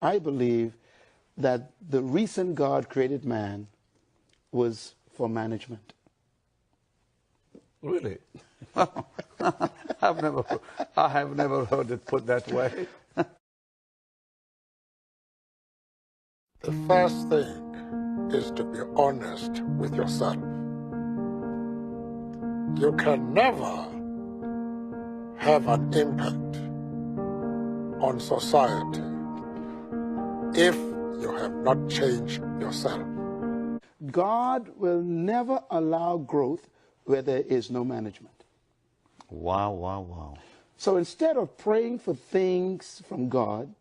I believe that the reason God created man was for management. Really? I have never heard it put that way. The first thing is to be honest with yourself. You can never have an impact on society if you have not changed yourself. God will never allow growth where there is no management. Wow, wow, wow. So instead of praying for things from God,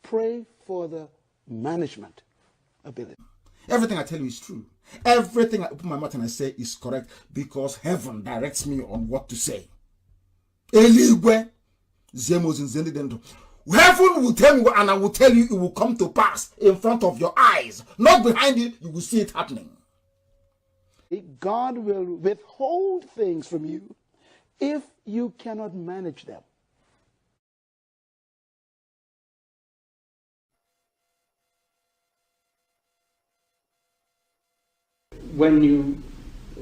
pray for the management ability. Everything I tell you is true. Everything I open my mouth and I say is correct because heaven directs me on what to say. Heaven will tell me and I will tell you it will come to pass in front of your eyes. Not behind it, you will see it happening. God will withhold things from you if you cannot manage them. When you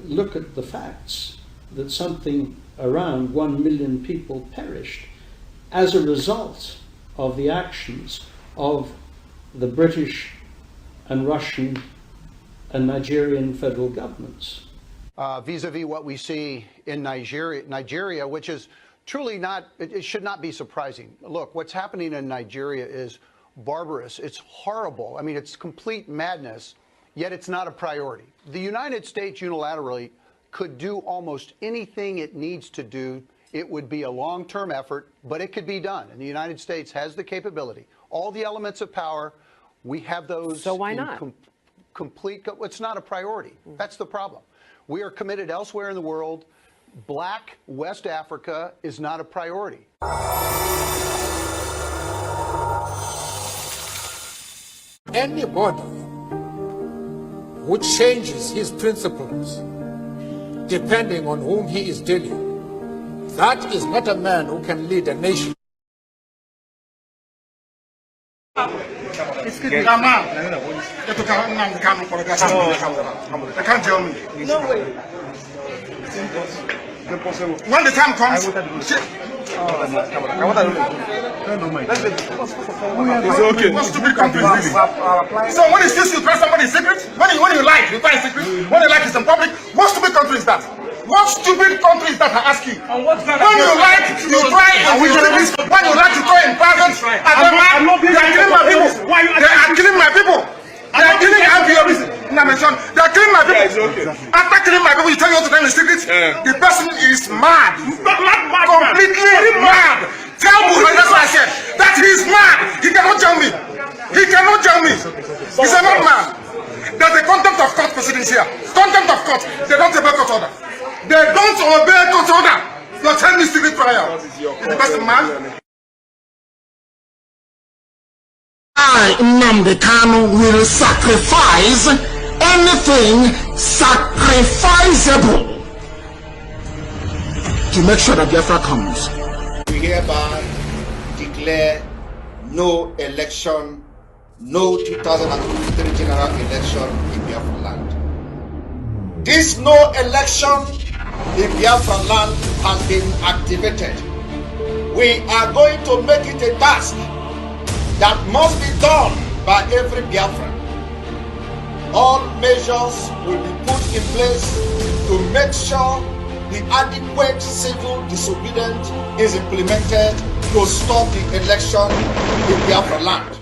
look at the facts that something around 1 million people perished as a result of the actions of the British and Russian and Nigerian federal governments. Vis-a-vis what we see in Nigeria, which is truly not, it should not be surprising. Look, what's happening in Nigeria is barbarous. It's horrible. I mean, it's complete madness, yet it's not a priority. The United States unilaterally could do almost anything it needs to do. It would be a long-term effort, but it could be done. And the United States has the capability. All the elements of power, we have those. So why not? It's not a priority. That's the problem. We are committed elsewhere in the world. Black West Africa is not a priority. Anybody who changes his principles depending on whom he is dealing, that is not a man who can lead a nation. Excuse me. Can't tell me. No way. When the time comes, it's okay. What stupid country is this? So when you still try somebody's secret, when you like, you try secret. When you like, it's in public. What stupid country is that? What stupid country is that? I ask you. When you like, you try in secret. When you like, you try in private. They are killing my people. They are killing my people. They are killing my people. They are killing my people. After killing my people, you tell you to tell in secret. The person is mad. Completely mad. Tell Buhari, that's what I said. That he is mad. He cannot tell me. He cannot tell me. He's a madman. There's a contempt of court proceedings here. Contempt of court. They don't obey court order. They don't obey court order. You're telling me secret trial. Is the person mad? I, Nnamdi Kanu, will sacrifice anything sacrificable to make sure that Biafra comes. We hereby declare no election, no 2023 general election in Biafra land. This no election in Biafra land has been activated. We are going to make it a task that must be done by every Biafran. All measures will be put in place to make sure the adequate civil disobedience is implemented to stop the election in Biafra land.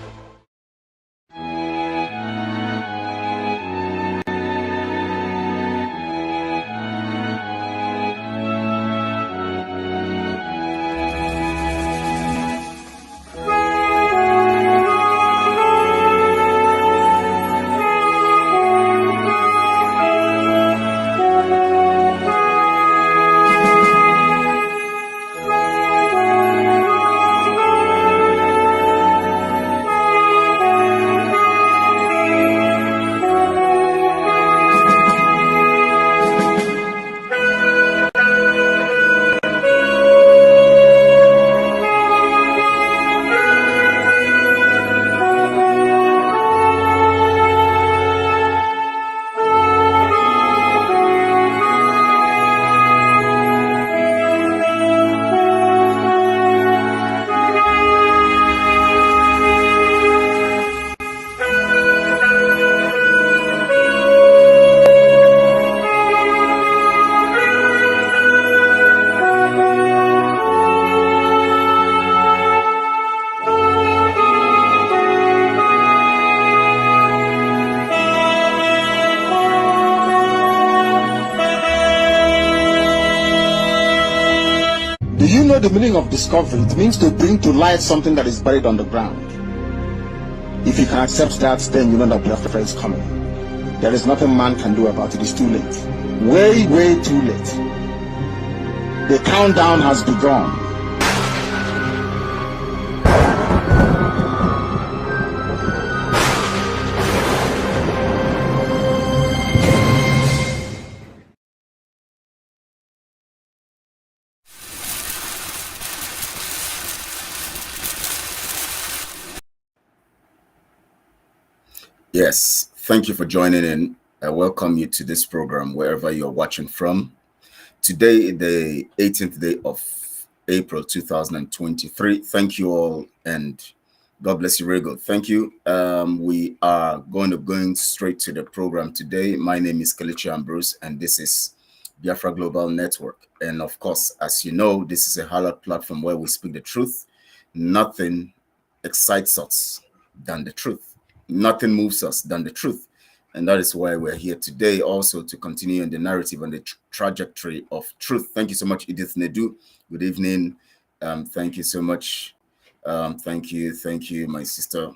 the meaning of discovery? It means to bring to light something that is buried on the ground. If you can accept that, then you know that Biafra is coming. There is nothing man can do about it. It's too late. Way, way too late. The countdown has begun. Yes, thank you for joining in. I welcome you to this program wherever you're watching from. Today, the 18th day of April 2023. Thank you all, and God bless you, Rego. Thank you. We are going straight to the program today. My name is Kelechi Ambrose, and this is Biafra Global Network. And of course, as you know, this is a halal platform where we speak the truth. Nothing excites us than the truth. Nothing moves us than the truth. And that is why we're here today also to continue in the narrative and the trajectory of truth. Thank you so much, Edith Nedu. Good evening. Thank you so much. Thank you, my sister,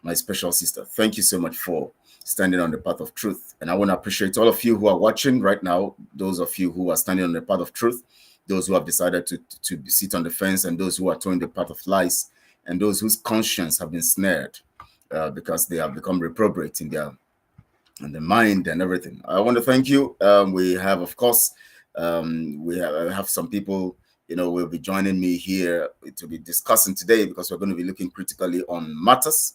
my special sister. Thank you so much for standing on the path of truth. And I want to appreciate all of you who are watching right now, those of you who are standing on the path of truth, those who have decided to sit on the fence, and those who are towing the path of lies, and those whose conscience have been snared. Because they have become reprobate in their mind and everything. I want to thank you. We have, of course, we have some people, will be joining me here to be discussing today, because we're going to be looking critically on matters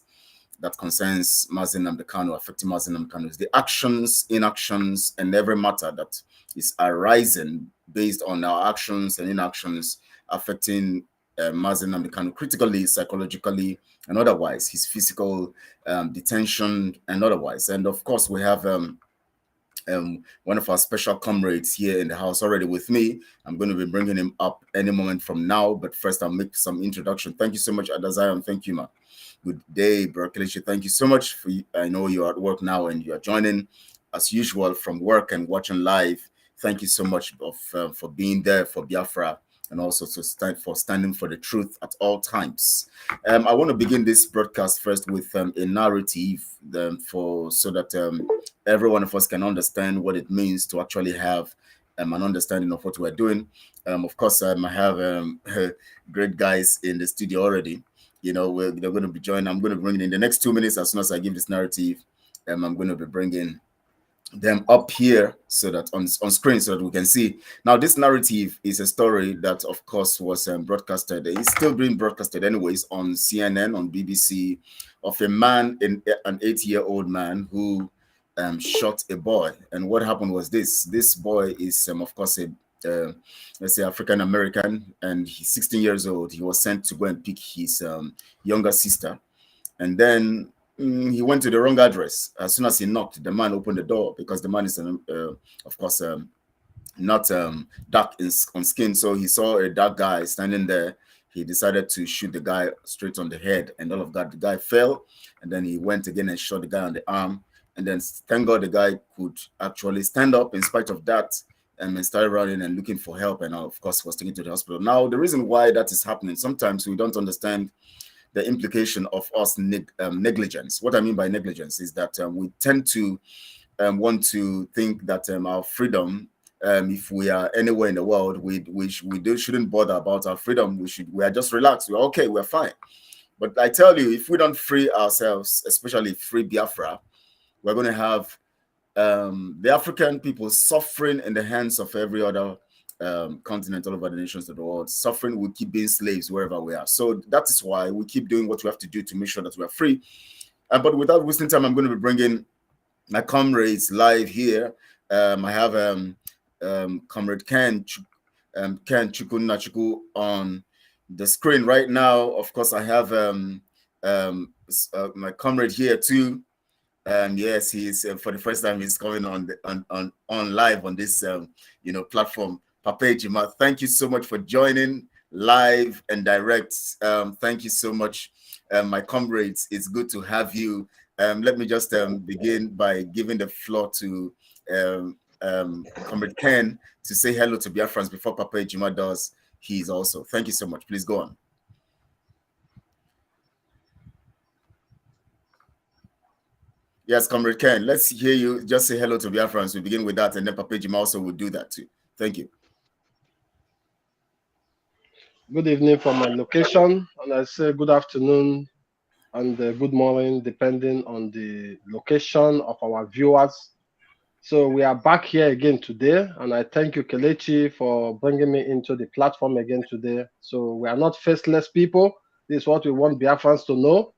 that concerns Mazi Nnamdi Kanu, affecting Mazi Nnamdi Kanu, the actions, inactions, and every matter that is arising based on our actions and inactions affecting Mazi Nnamdi Kanu critically, psychologically, and otherwise, his physical detention and otherwise. And of course, we have one of our special comrades here in the house already with me. I'm going to be bringing him up any moment from now, but first I'll make some introduction. Thank you so much, Adazion. Thank you, ma. Good day, Berkelichi. Thank you so much. I know you're at work now and you're joining as usual from work and watching live. Thank you so much for being there for Biafra, and also to standing for the truth at all times. I want to begin this broadcast first with a narrative so that every one of us can understand what it means to actually have an understanding of what we're doing. Of course, I have great guys in the studio already. They're going to be joining. I'm going to bring in the next 2 minutes as soon as I give this narrative. I'm going to be bringing them up here so that on screen, so that we can see. Now, this narrative is a story that, of course, was broadcasted. It's still being broadcasted anyways on CNN, on BBC, of a man, an 8-year-old man who shot a boy. And what happened was this boy is, of course, let's say African American, and he's 16 years old. He was sent to go and pick his younger sister, and then he went to the wrong address. As soon as he knocked, the man opened the door, because the man is, of course, not dark on skin. So he saw a dark guy standing there. He decided to shoot the guy straight on the head, and all of that, the guy fell, and then he went again and shot the guy on the arm. And then, thank God, the guy could actually stand up in spite of that, and started running and looking for help, and of course was taken to the hospital. Now, the reason why that is happening, sometimes we don't understand the implication of us negligence. What I mean by negligence is that we tend to want to think that our freedom, if we are anywhere in the world, we shouldn't bother about our freedom. We are just relaxed. We're okay. We're fine. But I tell you, if we don't free ourselves, especially free Biafra, we're going to have the African people suffering in the hands of every other continent all over the nations of the world. Suffering, we keep being slaves wherever we are. So that is why we keep doing what we have to do to make sure that we are free. But without wasting time, I'm going to be bringing my comrades live here. I have Comrade Ken Chukwunachuku on the screen right now. Of course, I have my comrade here too. Yes, he's for the first time he's coming on live on this platform. Papa Jima, thank you so much for joining live and direct. Thank you so much, my comrades. It's good to have you. Let me just begin by giving the floor to Comrade Ken to say hello to Biafrans before Papa Jima does he is also. Thank you so much. Please go on. Yes, Comrade Ken, let's hear you. Just say hello to Biafrans. We begin with that, and then Papa Jim also will do that too. Thank you. Good evening from my location, and I say good afternoon and good morning, depending on the location of our viewers. So we are back here again today, and I thank you, Kelechi, for bringing me into the platform again today. So we are not faceless people. This is what we want Biafrans to know.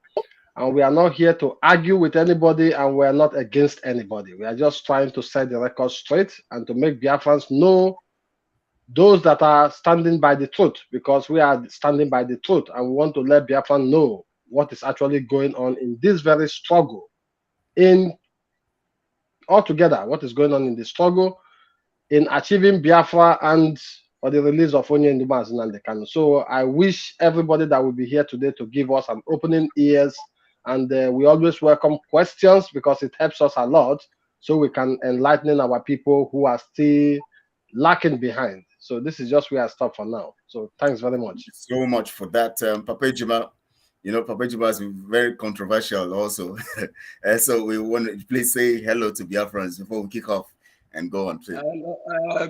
And we are not here to argue with anybody, and we are not against anybody. We are just trying to set the record straight and to make Biafrans know those that are standing by the truth, because we are standing by the truth, and we want to let Biafran know what is actually going on in this very struggle. In altogether, what is going on in the struggle in achieving Biafra and for the release of Mazi Nnamdi Kanu. So I wish everybody that will be here today to give us an opening ears, and we always welcome questions because it helps us a lot, so we can enlighten our people who are still lacking behind. So this is just where I stop for now. So thanks very much. So much for that, Papa Jima. You know, Papa Jima has been very controversial also. And so we want to please say hello to Biafrans before we kick off and go on, please.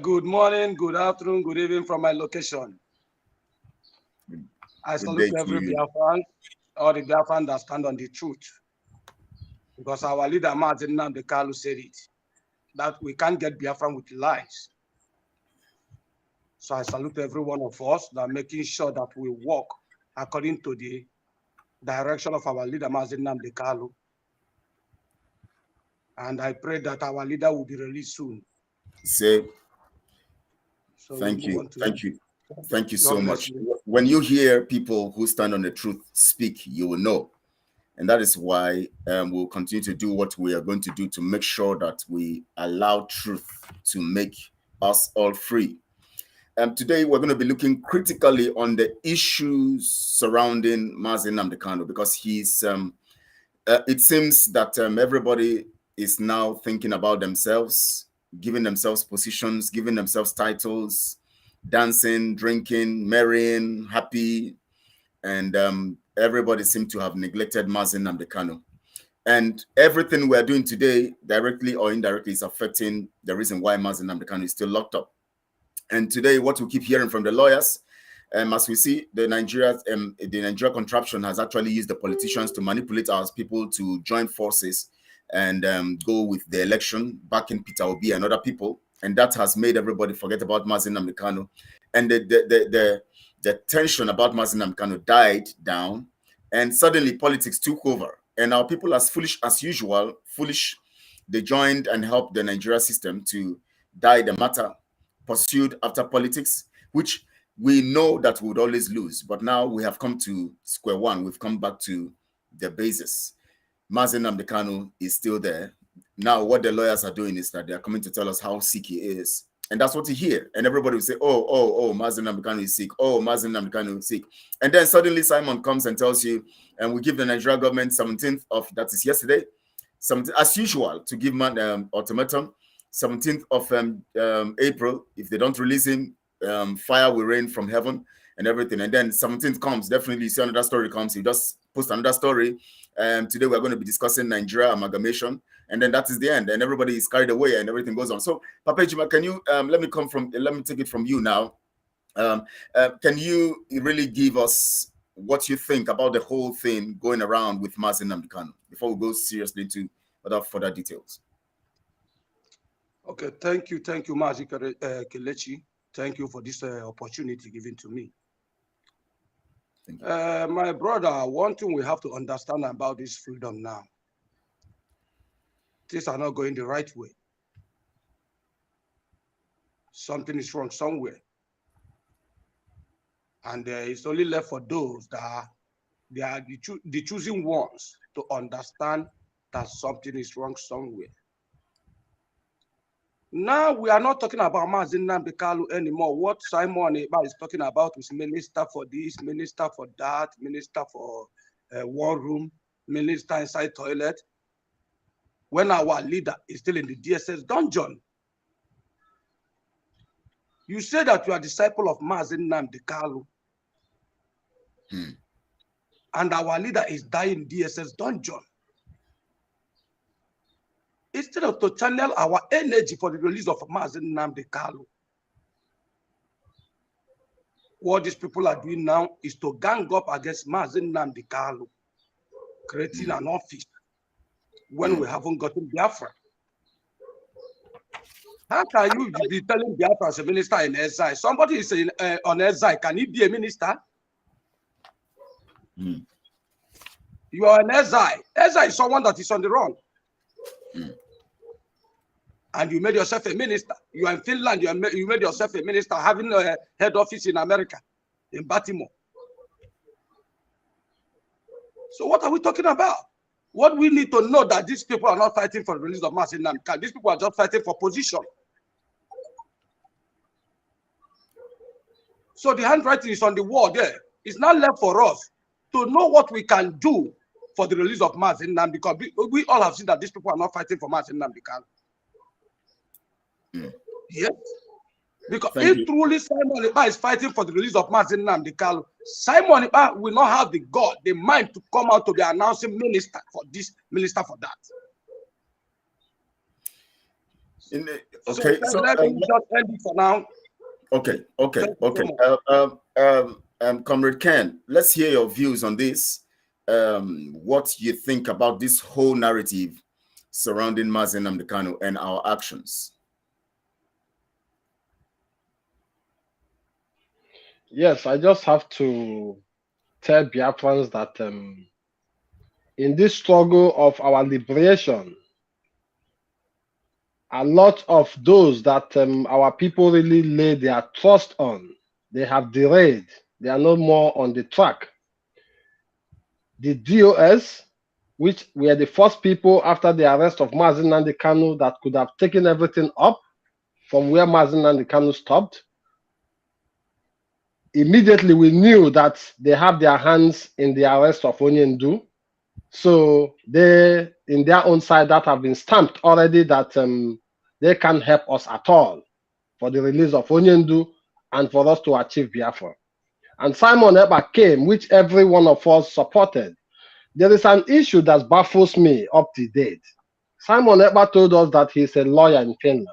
Good morning, good afternoon, good evening from my location. I salute every Biafran, all the Biafran that stand on the truth. Because our leader, Mazi Nnamdi Kanu, said it, that we can't get Biafran with lies. So I salute every one of us that are making sure that we walk according to the direction of our leader, Mazi Nnamdi Kanu. And I pray that our leader will be released soon. So thank you so much. When you hear people who stand on the truth speak, you will know. And that is why we'll continue to do what we are going to do to make sure that we allow truth to make us all free. Today, we're going to be looking critically on the issues surrounding Mazi Nnamdi Kanu, because he's, it seems that everybody is now thinking about themselves, giving themselves positions, giving themselves titles, dancing, drinking, marrying, happy, and everybody seems to have neglected Mazi Nnamdi Kanu. And everything we're doing today, directly or indirectly, is affecting the reason why Mazi Nnamdi Kanu is still locked up. And today, what we keep hearing from the lawyers, as we see, the Nigeria contraption has actually used the politicians to manipulate our people to join forces and go with the election, backing Peter Obi and other people. And that has made everybody forget about Mazi Nnamdi Kanu. And the tension about Mazi Nnamdi Kanu died down, and suddenly politics took over. And our people, as foolish as usual, they joined and helped the Nigeria system to die the matter, pursued after politics, which we know that we would always lose. But now we have come to square one. We've come back to the basis. Mazi Nnamdi Kanu is still there. Now what the lawyers are doing is that they are coming to tell us how sick he is. And that's what you hear. And everybody will say, oh, Mazi Nnamdi Kanu is sick. Oh, Mazi Nnamdi Kanu is sick. And then suddenly Simon comes and tells you, and we give the Nigeria government 17th of, that is yesterday, as usual, to give man ultimatum, 17th of April. If they don't release him, fire will rain from heaven and everything. And then 17th comes, definitely you see another story comes. He just post another story. Today we're going to be discussing Nigeria amalgamation. And then that is the end. And everybody is carried away and everything goes on. So Papa Jima, can you, let me take it from you now. Can you really give us what you think about the whole thing going around with Mazi Nnamdi Kanu before we go seriously into further details? Okay, thank you, Mazi Kelechi. Thank you for this opportunity given to me. My brother, one thing we have to understand about this freedom now, things are not going the right way. Something is wrong somewhere. And it's only left for those that they are the choosing ones to understand that something is wrong somewhere. Now we are not talking about Mazi Nnamdi Kanu anymore. What Simon is talking about is minister for this, minister for that, minister for war room, minister inside toilet. When our leader is still in the DSS dungeon. You say that you are a disciple of Mazi Nnamdi Kanu. And our leader is dying in DSS dungeon. Instead of to channel our energy for the release of Mazi Nnamdi Kanu, what these people are doing now is to gang up against Mazi Nnamdi Kanu, creating an office when we haven't gotten Biafra. How can you be telling Biafra as a minister in exile? Somebody is on exile. Can he be a minister? You are an exile. Exile is someone that is on the run. And you made yourself a minister. You are in Finland. You made yourself a minister, having a head office in America, in Baltimore. So what are we talking about? What we need to know that these people are not fighting for the release of Mazi Nnamdi Kanu. These people are just fighting for position. So the handwriting is on the wall there. It's not left for us to know what we can do for the release of Mazi Nnamdi, because we all have seen that these people are not fighting for Mazi Nnamdi Kanu. Yes. Because if truly Simon Ekpa is fighting for the release of Mazi Nnamdi Kanu, Simon Ekpa will not have the God, the mind to come out to be announcing minister for this, minister for that. Okay, so let me just end it for now. Okay. Comrade Ken, let's hear your views on this. What you think about this whole narrative surrounding Mazi Nnamdi Kanu and our actions. Yes, I just have to tell Biafrans that in this struggle of our liberation, a lot of those that our people really lay their trust on, they have derailed. They are no more on the track. The DOS, which were the first people after the arrest of Mazi Nnamdi Kanu that could have taken everything up from where Mazi Nnamdi Kanu stopped, immediately we knew that they have their hands in the arrest of Onyendu. So they, in their own side, that have been stamped already that they can't help us at all for the release of Onyendu and for us to achieve Biafra. And Simon Ekpa came, which every one of us supported. There is an issue that baffles me up to date. Simon Ekpa told us that he's a lawyer in Finland.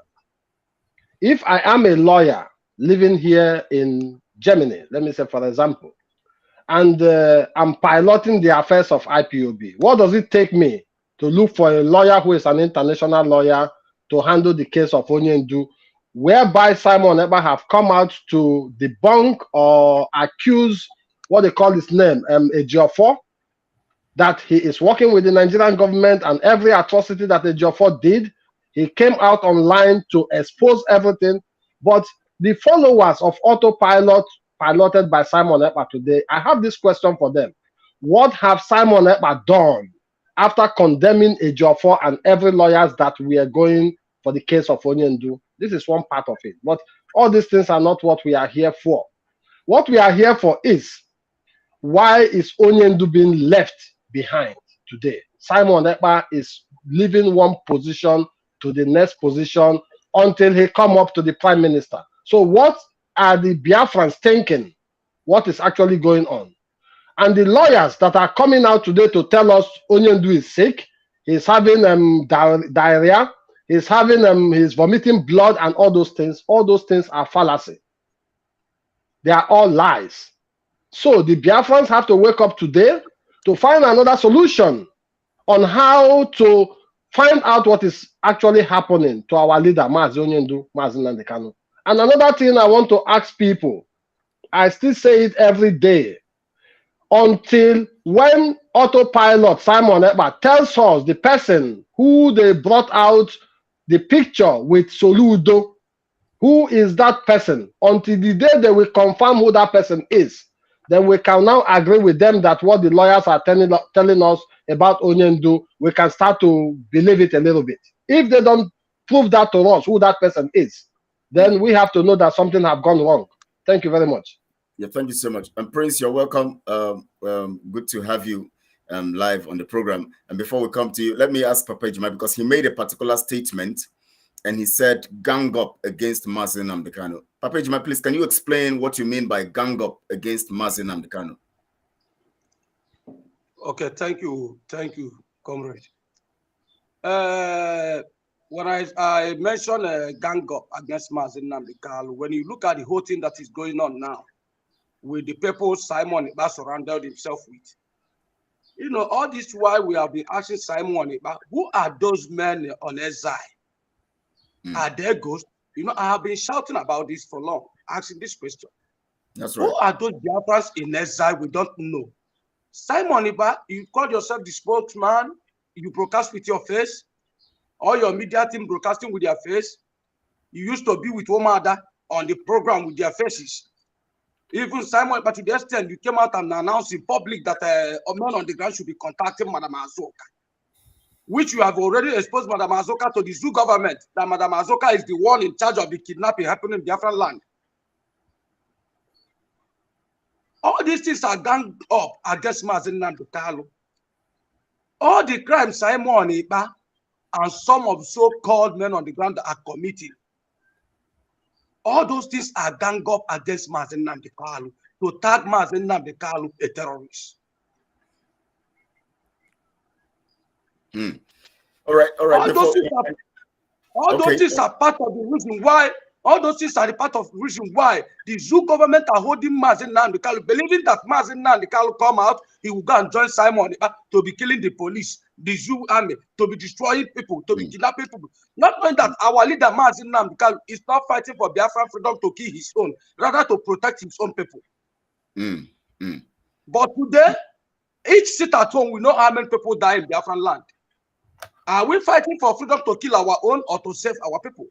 If I am a lawyer living here in Germany, let me say for example, and I'm piloting the affairs of IPOB, what does it take me to look for a lawyer who is an international lawyer to handle the case of Onyendu, whereby Simon Ekpa have come out to debunk or accuse what they call his name, Ejiofor, that he is working with the Nigerian government and every atrocity that Ejiofor did, he came out online to expose everything. But the followers of Autopilot, piloted by Simon Ekpa today, I have this question for them. What have Simon Ekpa done after condemning Ejiofor and every lawyers that we are going for the case of Onyendu? This is one part of it. But all these things are not what we are here for. What we are here for is, why is Onyendu being left behind today? Simon Ekpa is leaving one position to the next position until he come up to the prime minister. So what are the Biafrans thinking? What is actually going on? And the lawyers that are coming out today to tell us Onyendu is sick, he's having diarrhea, he's having he's vomiting blood and all those things are fallacy. They are all lies. So the Biafrans have to wake up today to find another solution on how to find out what is actually happening to our leader, Mazi Onyendu, Mazi Nnamdi Kanu. And another thing I want to ask people, I still say it every day, until when Autopilot Simon Ekpa tells us the person who they brought out the picture with Soludo, who is that person, until the day they will confirm who that person is, then we can now agree with them that what the lawyers are telling us about Onyendu, we can start to believe it a little bit. If they don't prove that to us, who that person is, then we have to know that something have gone wrong. Thank you very much. Yeah, thank you so much. And Prince, you're welcome. Good to have you live on the program. And before we come to you, let me ask Papa Ejima, because he made a particular statement and he said gang up against Mazi Nnamdi Kanu. Papa Ejima, please, can you explain what you mean by gang up against Mazi Nnamdi Kanu? Okay, thank you, comrade. When I mentioned gang up against Mazi Nnamdi Kanu, when you look at the whole thing that is going on now, with the people Simon Ekpa surrounded himself with, you know, all this while we have been asking Simon Ekpa, who are those men on exile? Are they ghosts? You know, I have been shouting about this for long, asking this question. That's right. Who are those Biafrans in exile? We don't know. Simon Ekpa, you call yourself the spokesman, you broadcast with your face, all your media team broadcasting with their face. You used to be with Omada on the program with their faces. Even Simon, but to the extent you came out and announced in public that a man on the ground should be contacting Madam Azoka, which you have already exposed Madam Azoka to the zoo government, that Madam Azoka is the one in charge of the kidnapping happening in Biafran land. All these things are ganged up against Mazi Nnamdi Kanu. All the crimes Simon Ekpa and some of so-called men on the ground are committing, all those things are ganged up against Mazi Nnamdi Kanu to tag Mazi Nnamdi Kanu a terrorist. All right. All those things are part of the reason why. All those things are the part of the reason why the zoo government are holding Mazi Nnamdi Kanu, believing that Mazi Nnamdi Kanu come out, he will go and join Simon to be killing the police, the zoo army, to be destroying people, to be kidnapping people. Not knowing that our leader Mazi Nnamdi Kanu is not fighting for Biafran freedom to kill his own, rather to protect his own people. But today, each sit at home, we know how many people die in Biafran land. Are we fighting for freedom to kill our own or to save our people?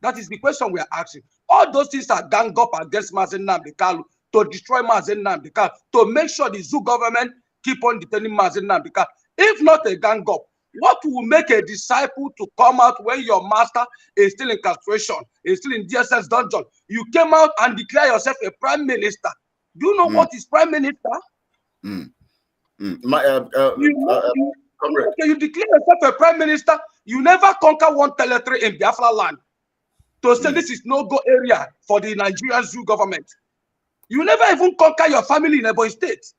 That is the question we are asking. All those things are ganged up against Mazi Nnamdi Kanu to destroy Mazi Nnamdi Kanu, to make sure the zoo government keep on detaining Mazi Nnamdi Kanu. If not a gang up, what will make a disciple to come out when your master is still in castration, is still in DSS dungeon? You came out and declare yourself a prime minister. Do you know what is prime minister? You declare yourself a prime minister. You never conquer one territory in Biafra land to say this is no-go area for the Nigerian zoo government. You never even conquer your family in a boy state.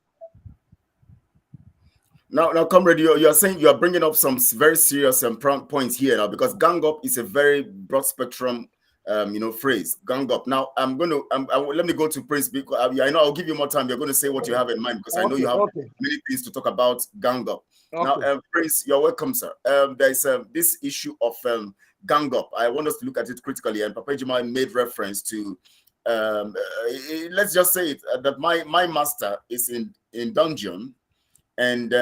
Now, comrade, you are saying you are bringing up some very serious points here now, because gang up is a very broad spectrum, phrase. Gang up. Now, let me go to Prince, because I know I'll give you more time. You're going to say what you have in mind, because I know you have many things to talk about gang up. Now, Prince, you're welcome, sir. There's this issue of gang up. I want us to look at it critically, and Papa Ejima made reference to, let's just say it, that my master is in dungeon, and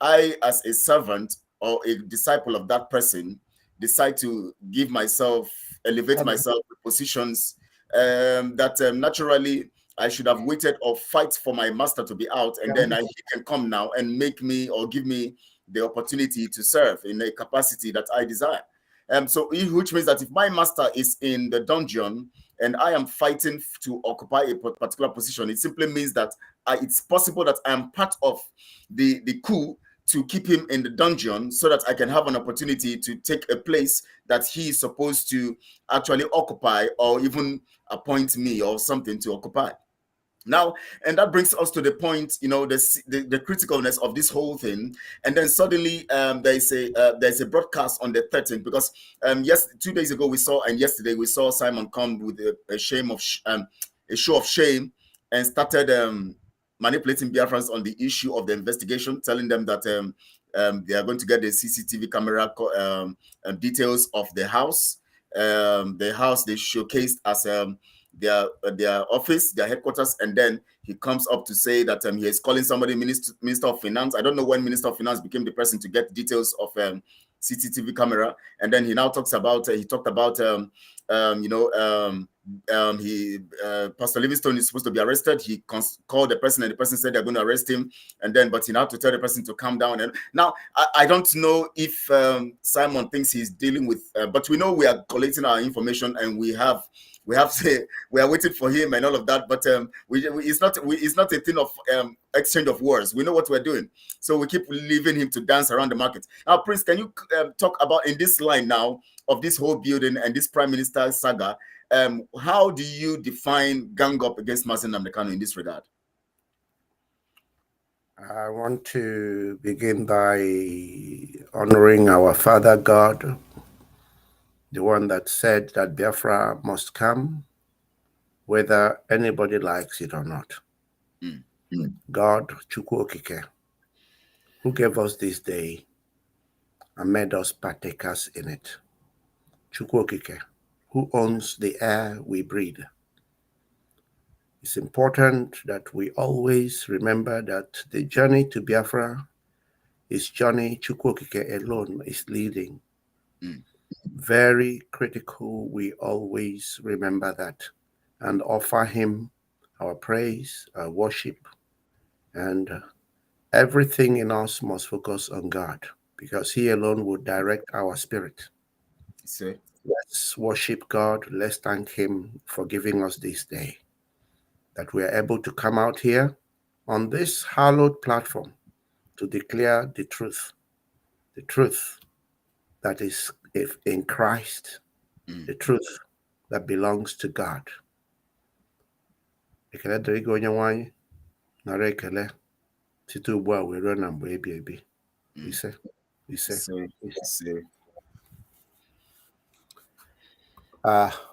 I, as a servant or a disciple of that person, decide to give myself, elevate myself to positions that naturally I should have waited or fight for my master to be out, and then he can come now and make me or give me the opportunity to serve in a capacity that I desire. Which means that if my master is in the dungeon and I am fighting to occupy a particular position, it simply means that it's possible that I am part of the coup to keep him in the dungeon, so that I can have an opportunity to take a place that he is supposed to actually occupy, or even appoint me or something to occupy. Now, and that brings us to the point, the criticalness of this whole thing. And then suddenly there's a broadcast on the 13th, because 2 days ago we saw, and yesterday we saw Simon come with a show of shame, and started manipulating Biafrans on the issue of the investigation, telling them that they are going to get the CCTV camera details of the house. The house they showcased as their office, their headquarters, and then he comes up to say that he is calling somebody Minister of Finance. I don't know when Minister of Finance became the person to get details of CCTV camera, and then he now talks about Pastor Livingstone is supposed to be arrested. He called the person, and the person said they're going to arrest him, and then but he now to tell the person to calm down. And now I don't know if Simon thinks he's dealing with, but we know we are collating our information, and we have we have to, we are waiting for him and all of that. But it's not a thing of exchange of words. We know what we're doing, so we keep leaving him to dance around the market. Now, Prince, can you talk about in this line now of this whole building and this Prime Minister saga? How do you define gang up against Mazi Nnamdi Kanu in this regard? I want to begin by honoring our Father God, the one that said that Biafra must come, whether anybody likes it or not. God, Chukwu Okike, who gave us this day and made us partakers in it. Chukwu Okike, who owns the air we breathe. It's important that we always remember that the journey to Biafra is journey Chukwu Okike alone is leading. Very critical we always remember that and offer him our praise, our worship, and everything in us must focus on God because he alone will direct our spirit. Let's worship God. Let's thank him for giving us this day, that we are able to come out here on this hallowed platform to declare the truth that is in Christ, the truth that belongs to God. Ekele dịrị gị onye nwanyị, nara ekele site ugbu a wee ruo na mgbe ebi ebi. Ise.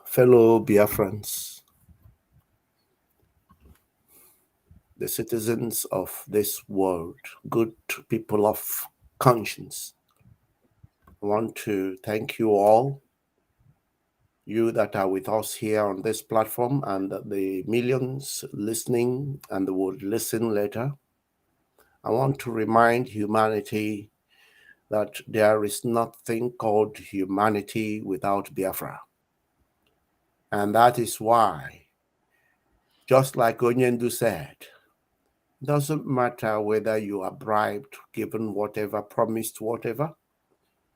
Fellow Biafrans, the citizens of this world, good people of conscience, I want to thank you all, you that are with us here on this platform and the millions listening and will listen later. I want to remind humanity that there is nothing called humanity without Biafra. And that is why, just like Onyendu said, it doesn't matter whether you are bribed, given whatever, promised whatever.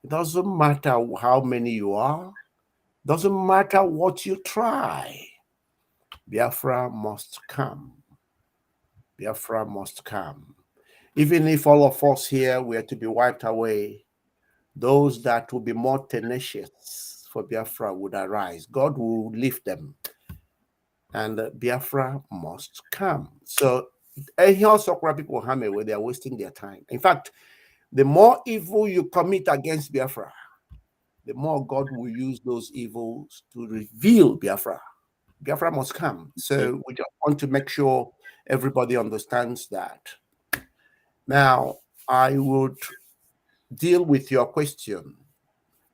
It doesn't matter how many you are. It doesn't matter what you try. Biafra must come. Biafra must come. Even if all of us here were to be wiped away, those that will be more tenacious for Biafra would arise. God will lift them. And Biafra must come. So, and also people where they are wasting their time. In fact, the more evil you commit against Biafra, the more God will use those evils to reveal Biafra. Biafra must come. So we just want to make sure everybody understands that. Now, I would deal with your question,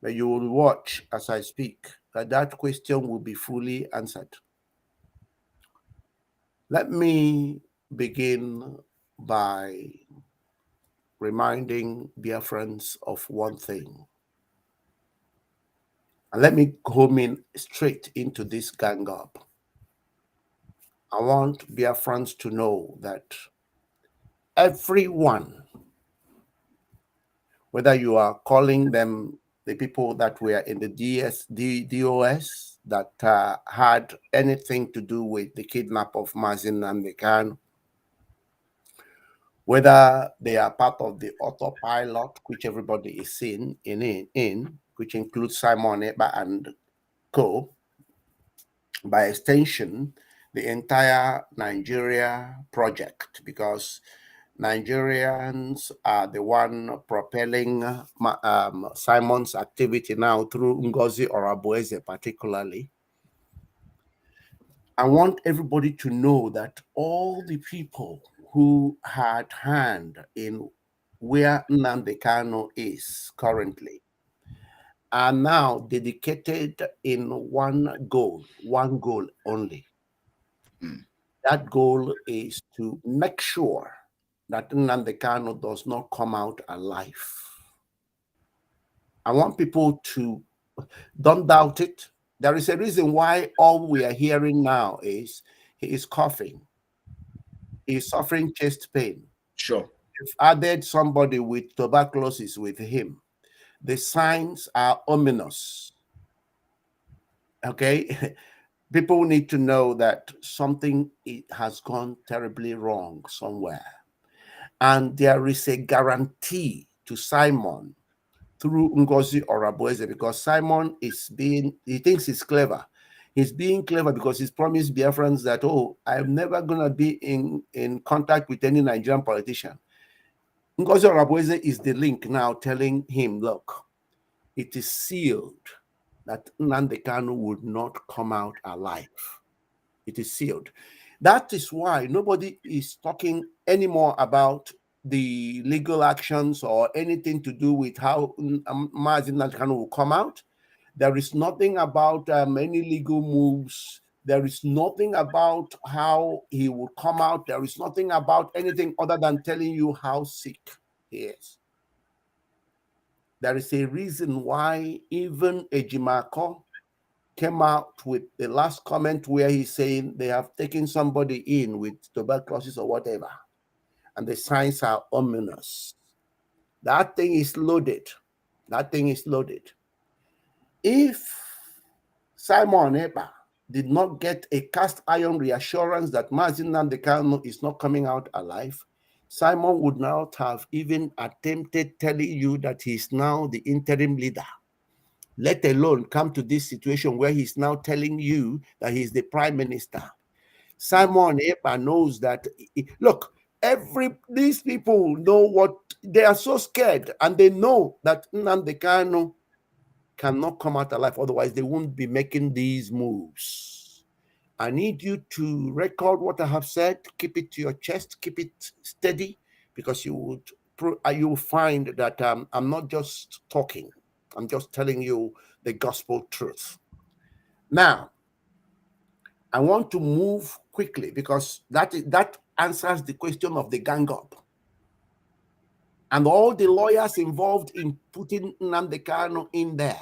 but you will watch as I speak, that question will be fully answered. Let me begin by reminding Biafrans of one thing. And let me home in straight into this gang up. I want Biafrans to know that everyone, whether you are calling them the people that were in the DOS that had anything to do with the kidnap of Mazi Nnamdi Kanu, whether they are part of the autopilot, which everybody is seen in, which includes Simon Eba and co, by extension, the entire Nigeria project, because Nigerians are the one propelling Simon's activity now through Ngozi Orabueze particularly. I want everybody to know that all the people who had hand in where Nnamdi Kanu is currently are now dedicated in one goal only. That goal is to make sure that Nnamdi Kanu does not come out alive. I want people to, don't doubt it. There is a reason why all we are hearing now is he is coughing. He is suffering chest pain. Sure. If added somebody with tuberculosis with him, the signs are ominous. Okay? People need to know that something has gone terribly wrong somewhere. And there is a guarantee to Simon through Ngozi Orabueze, because Simon he thinks he's clever. He's being clever because he's promised Biafrans that, oh, I'm never going to be in contact with any Nigerian politician. Ngozi Orabueze is the link now telling him, look, it is sealed that Nnamdi Kanu would not come out alive. It is sealed. That is why nobody is talking anymore about the legal actions or anything to do with how Mazi Nnamdi Kanu will come out. There is nothing about any legal moves. There is nothing about how he will come out. There is nothing about anything other than telling you how sick he is. There is a reason why even Ejimako came out with the last comment where he's saying they have taken somebody in with tuberculosis or whatever, and the signs are ominous. That thing is loaded. That thing is loaded. If Simon Ekpa did not get a cast iron reassurance that Mazi Nnamdi Kanu is not coming out alive, Simon would not have even attempted telling you that he's now the interim leader, let alone come to this situation where he's now telling you that he's the prime minister. Simon Ekpa knows that, look, these people know what, they are so scared, and they know that Nnamdi Kanu cannot come out alive, otherwise they won't be making these moves. I need you to record what I have said, keep it to your chest, keep it steady, because you will find that I'm not just talking, I'm just telling you the gospel truth. Now, I want to move quickly because that answers the question of the gang up. And all the lawyers involved in putting Nnamdi Kanu in there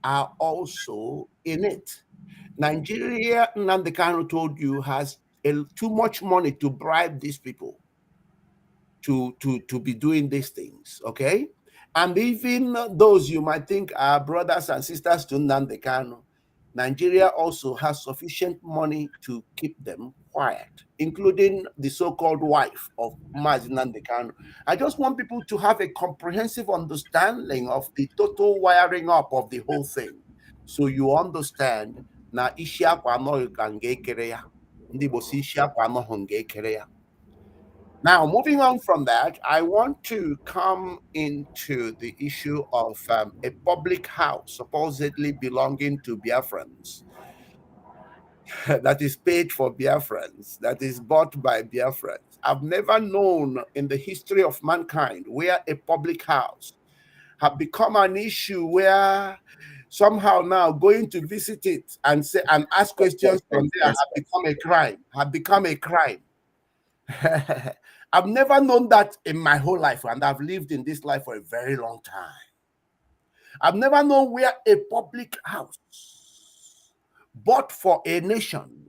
are also in it. Nigeria, Nnamdi Kanu told you, has too much money to bribe these people to be doing these things, okay? And even those you might think are brothers and sisters to Nnamdi Kanu, Nigeria also has sufficient money to keep them quiet, including the so-called wife of Mazi Nnamdi Kanu. I just want people to have a comprehensive understanding of the total wiring up of the whole thing, so you understand na isi akwa anọ ga-ekere ya. Ndị Igbo si isi akwa anọ ga-ekere ya. Now, moving on from that, I want to come into the issue of a public house supposedly belonging to Biafrans, that is paid for Biafrans, that is bought by Biafrans. I've never known in the history of mankind where a public house have become an issue where somehow now going to visit it and say and ask questions from there have become a crime. I've never known that in my whole life, and I've lived in this life for a very long time. I've never known where a public house bought for a nation,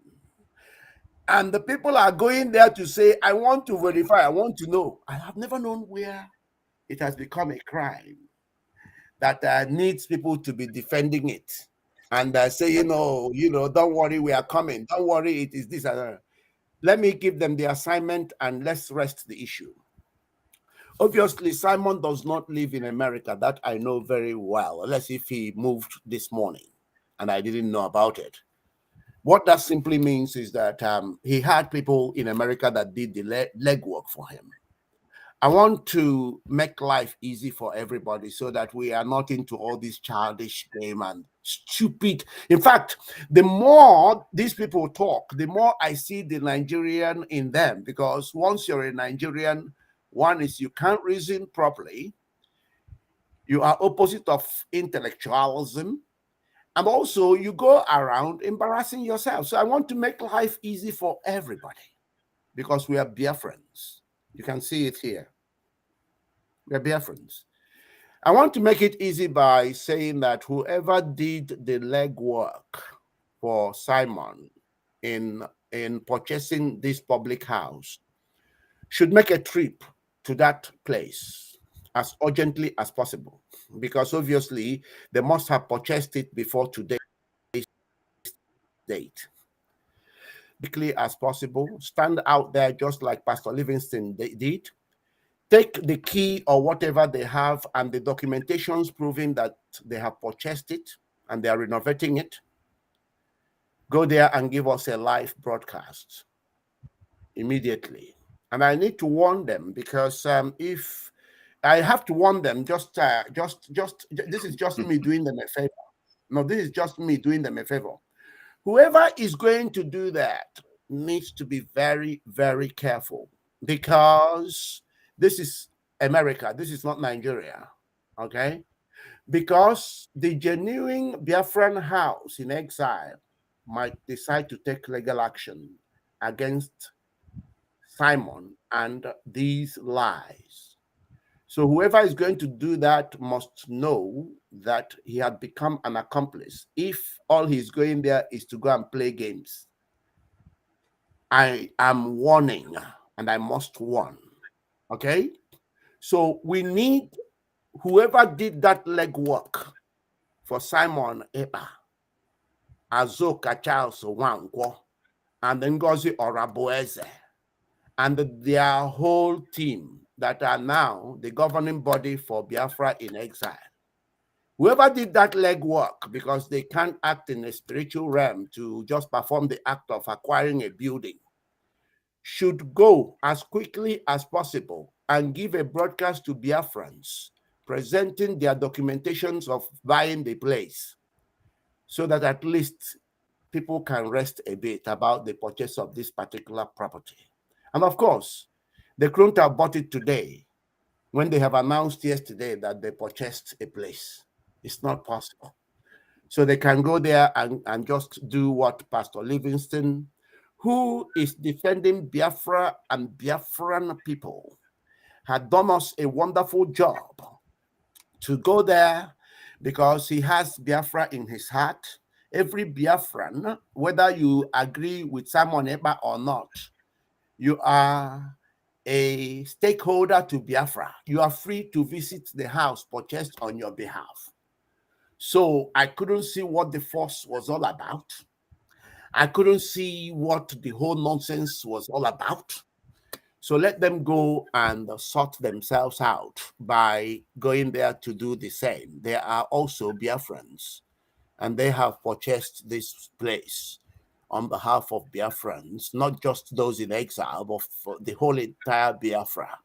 and the people are going there to say, I want to verify, I want to know. I have never known where it has become a crime that needs people to be defending it and say, you know, don't worry, we are coming. Don't worry, it is this and that. Let me give them the assignment and let's rest the issue. Obviously, Simon does not live in America. That I know very well, unless if he moved this morning and I didn't know about it. What that simply means is that he had people in America that did the legwork for him. I want to make life easy for everybody so that we are not into all this childish game and stupid. In fact, the more these people talk, the more I see the Nigerian in them, because once you're a Nigerian, one is you can't reason properly. You are opposite of intellectualism. And also you go around embarrassing yourself. So I want to make life easy for everybody because we are Biafrans. You can see it here. We're Biafrans. I want to make it easy by saying that whoever did the legwork for Simon in purchasing this public house should make a trip to that place as urgently as possible, because obviously they must have purchased it before today's date. quickly as possible. Stand out there just like Pastor Livingston did. Take the key or whatever they have and the documentations proving that they have purchased it and they are renovating it. Go there and give us a live broadcast immediately. And I need to warn them because if I have to warn them, this is just me doing them a favor. No, this is just me doing them a favor. Whoever is going to do that needs to be very, very careful because this is America. This is not Nigeria. Okay? Because the genuine Biafran house in exile might decide to take legal action against Simon and these lies. So whoever is going to do that must know that he had become an accomplice if all he's going there is to go and play games. I am warning, and I must warn. Okay? So we need whoever did that legwork for Simon Eba, Azoka Charles Wankwo, and Ngozi Oraboeze, and their whole team that are now the governing body for Biafra in exile. Whoever did that legwork, because they can't act in a spiritual realm to just perform the act of acquiring a building, should go as quickly as possible and give a broadcast to Biafrans presenting their documentations of buying the place so that at least people can rest a bit about the purchase of this particular property. And of course, the Krunta bought it today when they have announced yesterday that they purchased a place. It's not possible. So they can go there and just do what Pastor Livingston, who is defending Biafra and Biafran people, had done us a wonderful job to go there because he has Biafra in his heart. Every Biafran, whether you agree with Simon Eba or not, you are a stakeholder to Biafra. You are free to visit the house purchased on your behalf. So I couldn't see what the fuss was all about. I couldn't see what the whole nonsense was all about. So let them go and sort themselves out by going there to do the same. They are also Biafrans, and they have purchased this place on behalf of Biafrans, not just those in exile, but for the whole entire Biafra.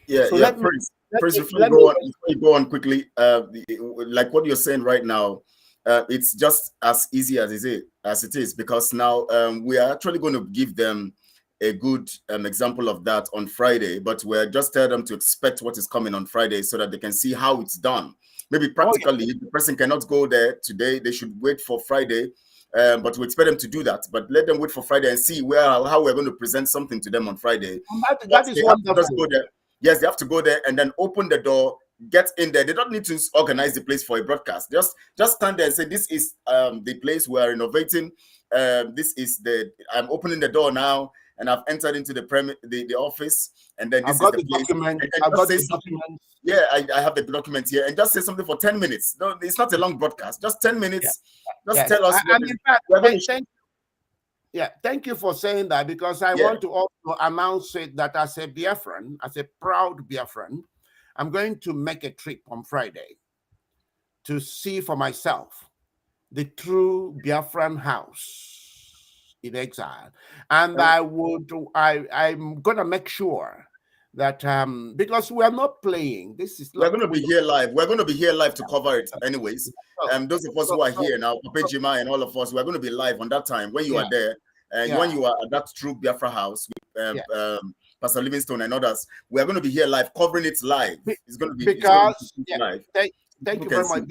Yeah, so yeah. Before you go on quickly, like what you're saying right now, it's just as easy as it is, because now we are actually going to give them a good example of that on Friday, but we're just telling them to expect what is coming on Friday so that they can see how it's done. Maybe practically, if the person cannot go there today, they should wait for Friday. But we expect them to do that. But let them wait for Friday and see how we're going to present something to them on Friday. That is wonderful. Just go there. Yes, they have to go there and then open the door, get in there. They don't need to organize the place for a broadcast. Just stand there and say, this is the place we are renovating. I'm opening the door now, and I've entered into the office, and then this is the place. I've got the document. Yeah, I have the document here, and just say something for 10 minutes. No, it's not a long broadcast. Just 10 minutes. Tell us. Thank you for saying that, because I want to also announce it that as a Biafran, as a proud Biafran, I'm going to make a trip on Friday to see for myself the true Biafran house in exile. And I'm going to make sure that because we are not playing, we're going to be here live. We're going to be here live to cover it anyways. Those of us who are here now, Papa Jima and all of us, we're going to be live on that time when you are there. When you are at that true Biafra house with Pastor Livingstone and others, we are going to be here live, covering it live. It's going to be live. Thank you very much.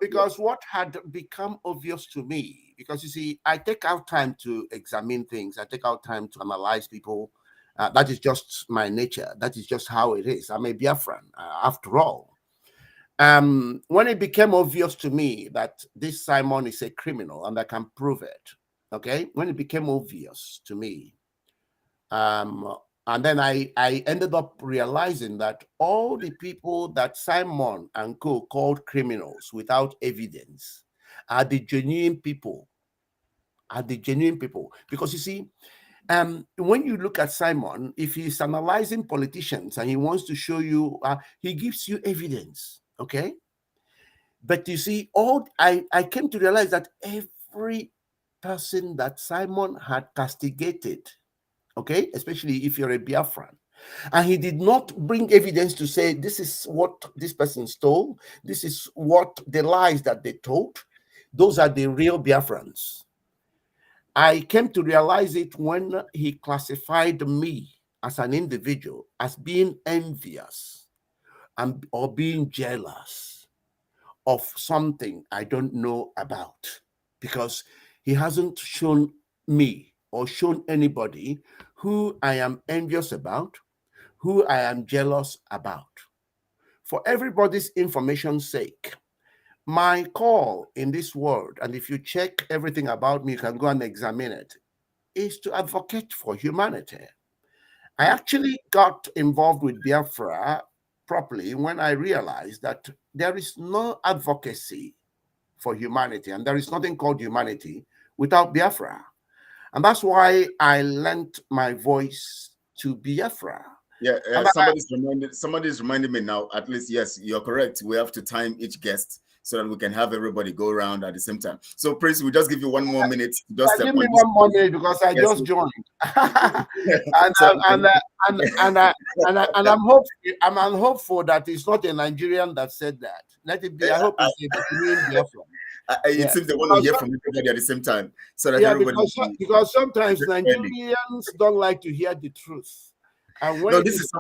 Because what had become obvious to me, because you see, I take out time to examine things. I take out time to analyze people. That is just my nature. That is just how it is. I'm a Biafran, after all. When it became obvious to me that this Simon is a criminal and I can prove it, okay? When it became obvious to me, and then I ended up realizing that all the people that Simon and co called criminals without evidence are the genuine people. Because you see, when you look at Simon, if he's analyzing politicians and he wants to show you, he gives you evidence, okay? But you see, I came to realize that every person that Simon had castigated, okay, especially if you're a Biafran, and he did not bring evidence to say this is what this person stole, this is what the lies that they told, those are the real Biafrans. I came to realize it when he classified me as an individual as being envious or being jealous of something I don't know about, because he hasn't shown me or shown anybody who I am envious about, who I am jealous about. For everybody's information's sake, my call in this world, and if you check everything about me, you can go and examine it, is to advocate for humanity. I actually got involved with Biafra properly when I realized that there is no advocacy for humanity, and there is nothing called humanity without Biafra. And that's why I lent my voice to Biafra. Yeah, somebody's reminding me now, at least, yes, you're correct. We have to time each guest so that we can have everybody go around at the same time. So, Prince, we'll just give you 1 more minute. Just give me 1 more minute because I just joined. and I'm hopeful that it's not a Nigerian that said that. Let it be. I hope it's a Benin Biafran. It seems they want to hear from everybody at the same time, so that everybody. Because sometimes Nigerians don't like to hear the truth. And no, this is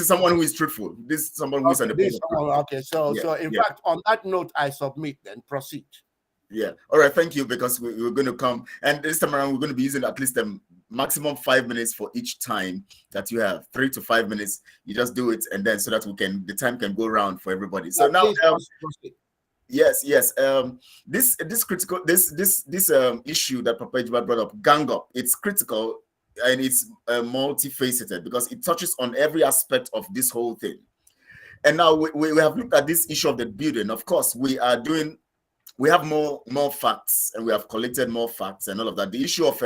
someone who is truthful. This is someone who is on the point. Okay, so in fact, on that note, I submit. Then proceed. Yeah. All right. Thank you, because we're going to come, and this time around we're going to be using at least maximum 5 minutes for each time that you have. 3 to 5 minutes. You just do it, and then so that the time can go around for everybody. So now, yes. This critical issue that Papa Ejima brought up, gang up. It's critical. And it's multifaceted because it touches on every aspect of this whole thing. And now we have looked at this issue of the building. Of course, we have more facts, and we have collected more facts and all of that. The issue of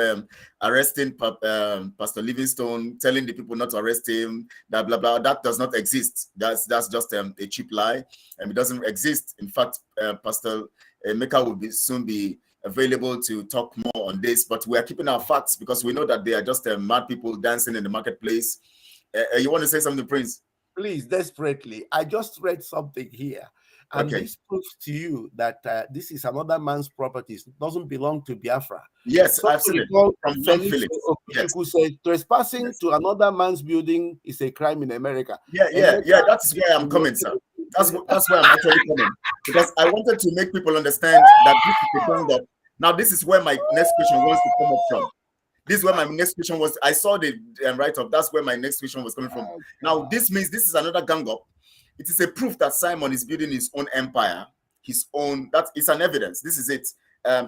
arresting Pastor Livingstone, telling the people not to arrest him, blah blah blah, that does not exist. That's just a cheap lie, and it doesn't exist. In fact, Pastor Emeka will soon be available to talk more on this, but we are keeping our facts because we know that they are just mad people dancing in the marketplace. You want to say something, Prince? Please, desperately. I just read something here, and this proves to you that this is another man's property. It doesn't belong to Biafra. Yes, absolutely. From Felix, who said trespassing to another man's building is a crime in America. Yeah. That's where I'm coming, sir. That's where I'm actually coming, because I wanted to make people understand that this is a gang up. Now, this is where my next question wants to come up from. This is where my next question was. I saw the write-up. That's where my next question was coming from. Now, this means this is another gang up. It is a proof that Simon is building his own empire, his own. That is an evidence. This is it.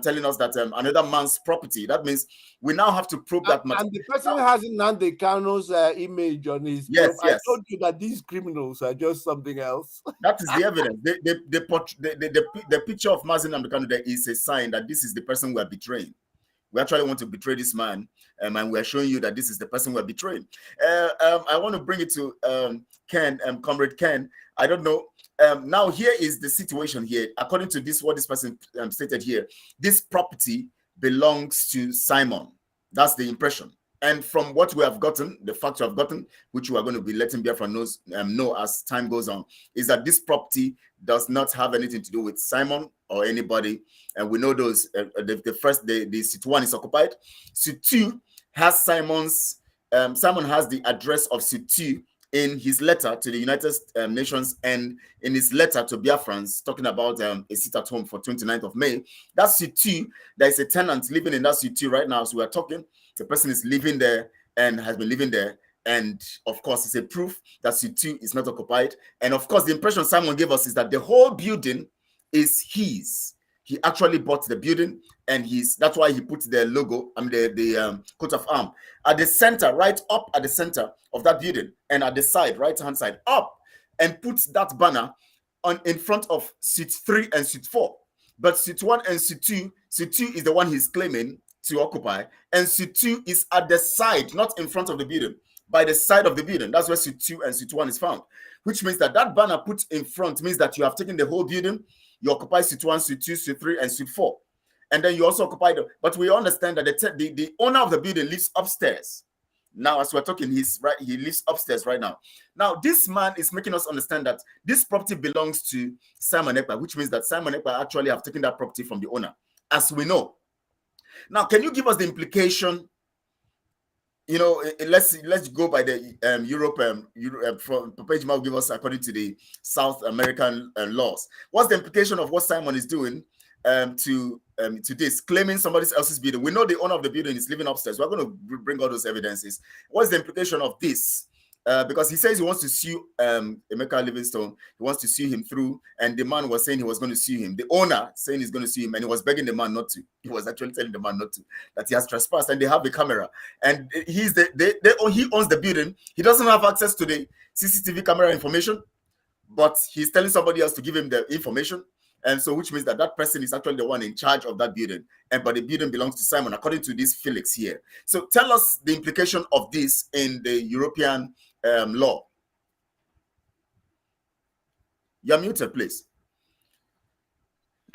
Telling us that another man's property. That means we now have to prove that much. And the person has Nnamdi Kanu's image on his. Yes. I told you that these criminals are just something else. That is the evidence. The picture of Mazi Nnamdi Kanu there is a sign that this is the person we are betraying. We actually want to betray this man, and we are showing you that this is the person we are betraying. I want to bring it to Ken, Comrade Ken. I don't know. Now, here is the situation here. According to what this person stated here, this property belongs to Simon. That's the impression. And from what we have gotten, the facts we have gotten, which we are going to be letting Biafra know as time goes on, is that this property does not have anything to do with Simon or anybody. And we know those. The Suite 1 is occupied. Suite 2 has Simon has the address of Suite 2 in his letter to the United Nations and in his letter to Biafrans, talking about a sit at home for 29th of May. That's Suite 2. There is a tenant living in that Suite 2 right now. So we are talking. The person is living there and has been living there. And of course, it's a proof that Suite 2 is not occupied. And of course, the impression Simon gave us is that the whole building is his. He actually bought the building, and that's why he put the logo, the coat of arms at the center, right up at the center of that building, and at the side, right-hand side, up, and puts that banner in front of Suite 3 and Suite 4. But Suite 1 and Suite 2 is the one he's claiming to occupy, and suite 2 is at the side, not in front of the building, by the side of the building. That's where suite 2 and suite 1 is found, which means that that banner put in front means that you have taken the whole building. You occupy suite 1, suite 2, suite 3, and suite 4. And then you also occupy but we understand that the owner of the building lives upstairs. Now, as we're talking, he lives upstairs right now. Now, this man is making us understand that this property belongs to Simon Ekpa, which means that Simon Ekpa actually have taken that property from the owner, as we know. Now, can you give us the implication? You know, let's go by the Europe from Papa will give us according to the South American laws. What's the implication of what Simon is doing to this, claiming somebody else's building? We know the owner of the building is living upstairs. We're going to bring all those evidences. What's the implication of this? Because he says he wants to sue Emeka Livingstone. He wants to sue him through, and the man was saying he was going to sue him. The owner saying he's going to sue him, and he was begging the man not to. He was actually telling the man not to, that he has trespassed, and they have the camera. And he owns the building. He doesn't have access to the CCTV camera information, but he's telling somebody else to give him the information. And so, which means that that person is actually the one in charge of that building, but the building belongs to Simon, according to this Felix here. So tell us the implication of this in the European law. You're muted, please.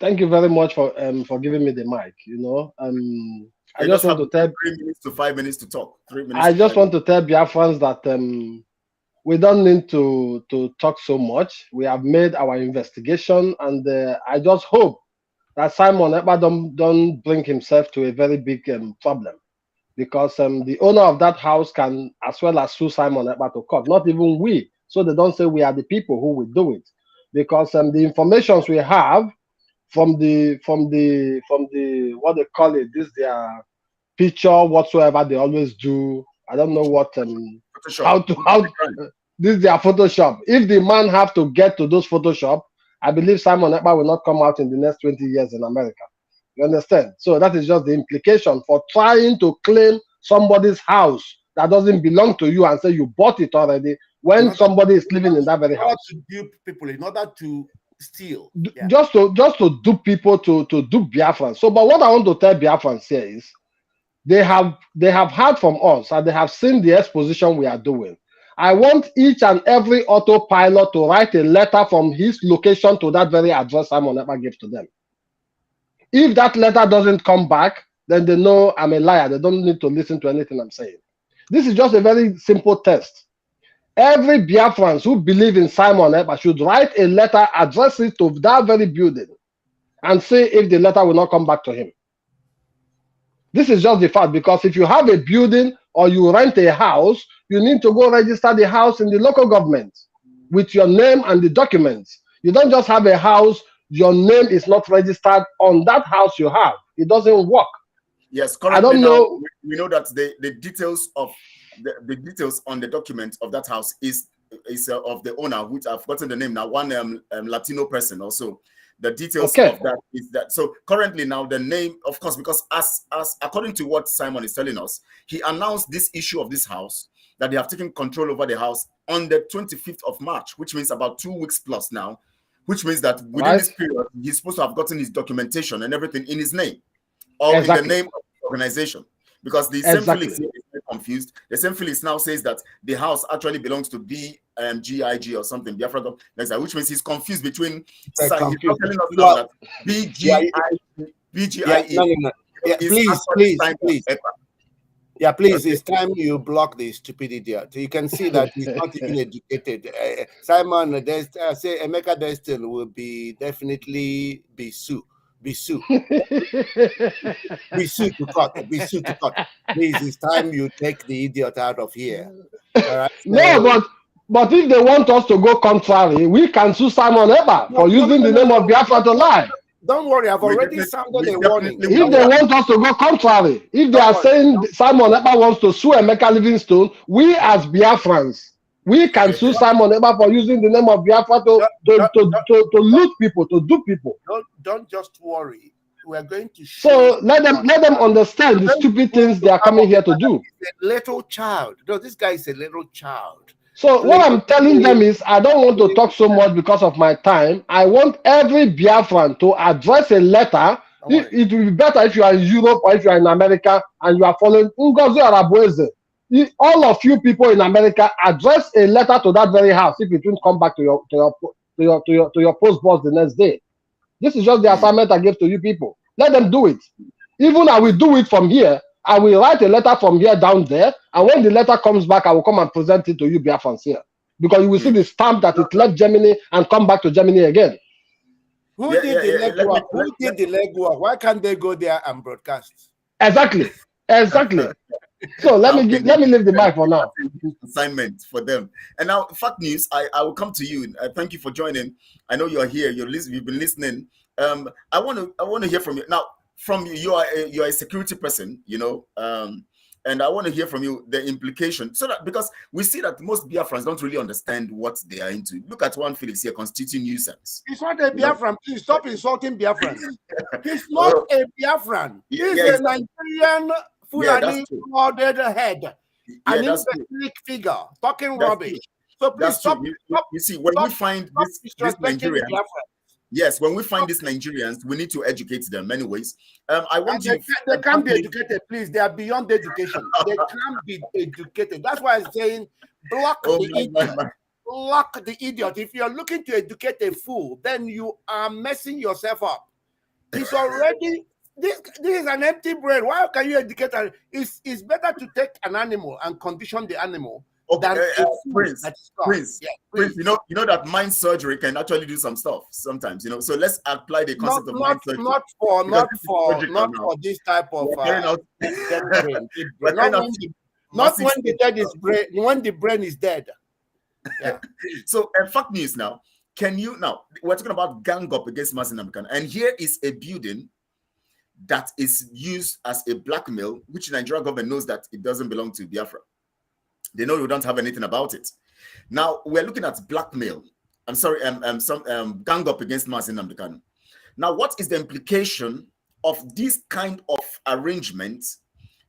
Thank you very much for giving me the mic. You know, I just want to tell 3 minutes to 5 minutes to talk. 3 minutes. I just want to tell Biafrans that we don't need to talk so much. We have made our investigation, and I just hope that Simon Ekpa don't bring himself to a very big problem, because the owner of that house can as well as sue Simon Ekpa to court, not even we. So they don't say we are the people who will do it, because the informations we have from the what they call it, this their picture whatsoever they always do. I don't know what this is their Photoshop. If the man have to get to those Photoshop, I believe Simon Ekpa will not come out in the next 20 years in America. You understand? So that is just the implication for trying to claim somebody's house that doesn't belong to you and say you bought it already when somebody is living in that very house. To dupe people in order to steal. Yeah. Just to dupe people, to dupe Biafrans. So, but what I want to tell Biafrans here is they have heard from us and they have seen the exposition we are doing. I want each and every autopilot to write a letter from his location to that very address Simon Ekpa gave to them. If that letter doesn't come back, then they know I'm a liar. They don't need to listen to anything I'm saying. This is just a very simple test. Every Biafrans who believe in Simon Ekpa should write a letter, address it to that very building, and see if the letter will not come back to him. This is just the fact, because if you have a building or you rent a house, you need to go register the house in the local government with your name and the documents. You don't just have a house, your name is not registered on that house you have. It doesn't work. Yes, correct. I don't know. We know that the details of the details on the document of that house is of the owner, which I've forgotten the name now. One Latino person also. The details of that is that. So currently now the name, of course, because as according to what Simon is telling us, he announced this issue of this house, that they have taken control over the house on the 25th of March, which means about 2 weeks plus now, which means that within this period, he's supposed to have gotten his documentation and everything in his name or in the name of the organization. Because the same Felix is confused. The same Felix now says that the house actually belongs to BGIG or something, Biafra, which means he's confused between BGIE. Please. Yeah, please, it's time you block the stupid idiot. You can see that he's not even educated. Simon, say Emeka Destin will definitely be sued. Be sued to court. Please, it's time you take the idiot out of here. All right? No, but if they want us to go contrary, we can sue Simon Ekpa for using the name of Biafra to lie. Don't worry, I've already sounded a warning. If they want us to go contrary, if they are saying Simon Ekpa wants to sue Emeka Livingstone, we as Biafrans, we can sue Simon Ekpa for using the name of Biafra to loot people, to dupe people. Don't just worry. We're going to show. So let them understand the stupid things they are coming here to do. A little child. No, this guy is a little child. So what I'm telling them is, I don't want to talk so much because of my time. I want every Biafran to address a letter It will be better if you are in Europe or if you are in America and you are following Ngozi Arabueze. All of you people in America, address a letter to that very house if it won't come back to your post box the next day. This is just the assignment I gave to you people. Let them do it. Even I will do it from here. I will write a letter from here down there, and when the letter comes back, I will come and present it to you, Biafrans here, because you will see the stamp that it left Germany and come back to Germany again. Who did the legwork? Who did the legwork? Why can't they go there and broadcast? Exactly. So let me leave the mic for now. Assignment for them. And now, fact news. I will come to you. Thank you for joining. I know you're here. You've been listening. I want to hear from you now. From you, you're a security person, you know, and I want to hear from you the implication, so that because we see that most Biafrans don't really understand what they are into. Look at one Felix here constituting nuisance. He's not a Biafran. Please stop insulting Biafrans. He's not a Biafran. He's a Nigerian Fulani murdered head. An imbecilic figure talking rubbish. So please stop. You see, when we find this Nigerian. Yes, when we find these Nigerians, we need to educate them. Anyways, I want they can't be educated, please. They are beyond education. They can't be educated. That's why I'm saying block the idiot. Block the idiot. If you're looking to educate a fool, then you are messing yourself up. It's already this is an empty brain. Why can you educate? It's better to take an animal and condition the animal. Okay, Prince, you know that mind surgery can actually do some stuff sometimes, you know. So let's apply the concept of mind surgery. Not for this type of not when the dead is brain, when the brain is dead. Yeah. So fact news now. We're talking about gang up against Mazi Nnamdi Kanu, and here is a building that is used as a blackmail, which the Nigerian government knows that it doesn't belong to Biafra. They know we don't have anything about it. Now we're looking at blackmail. I'm sorry, some gang up against Mazi Nnamdi Kanu. Now, what is the implication of this kind of arrangement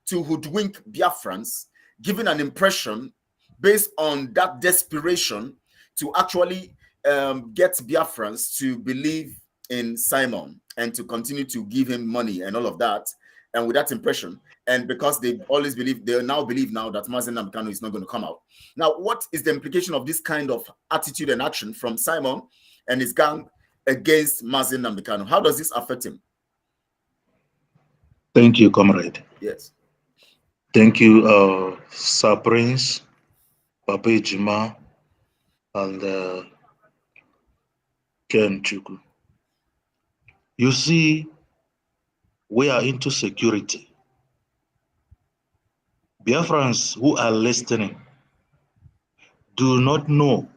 to hoodwink Biafrans, giving an impression based on that desperation to actually get Biafrans to believe in Simon and to continue to give him money and all of that, and with that impression, and because they now believe that Mazi Nnamdi Kanu is not going to come out. Now, what is the implication of this kind of attitude and action from Simon and his gang against Mazi Nnamdi Kanu? How does this affect him? Thank you, comrade. Yes. Thank you, Sir Prince, Papa Ejima, and Ken Chuku. You see, we are into security. Biafrans who are listening do not know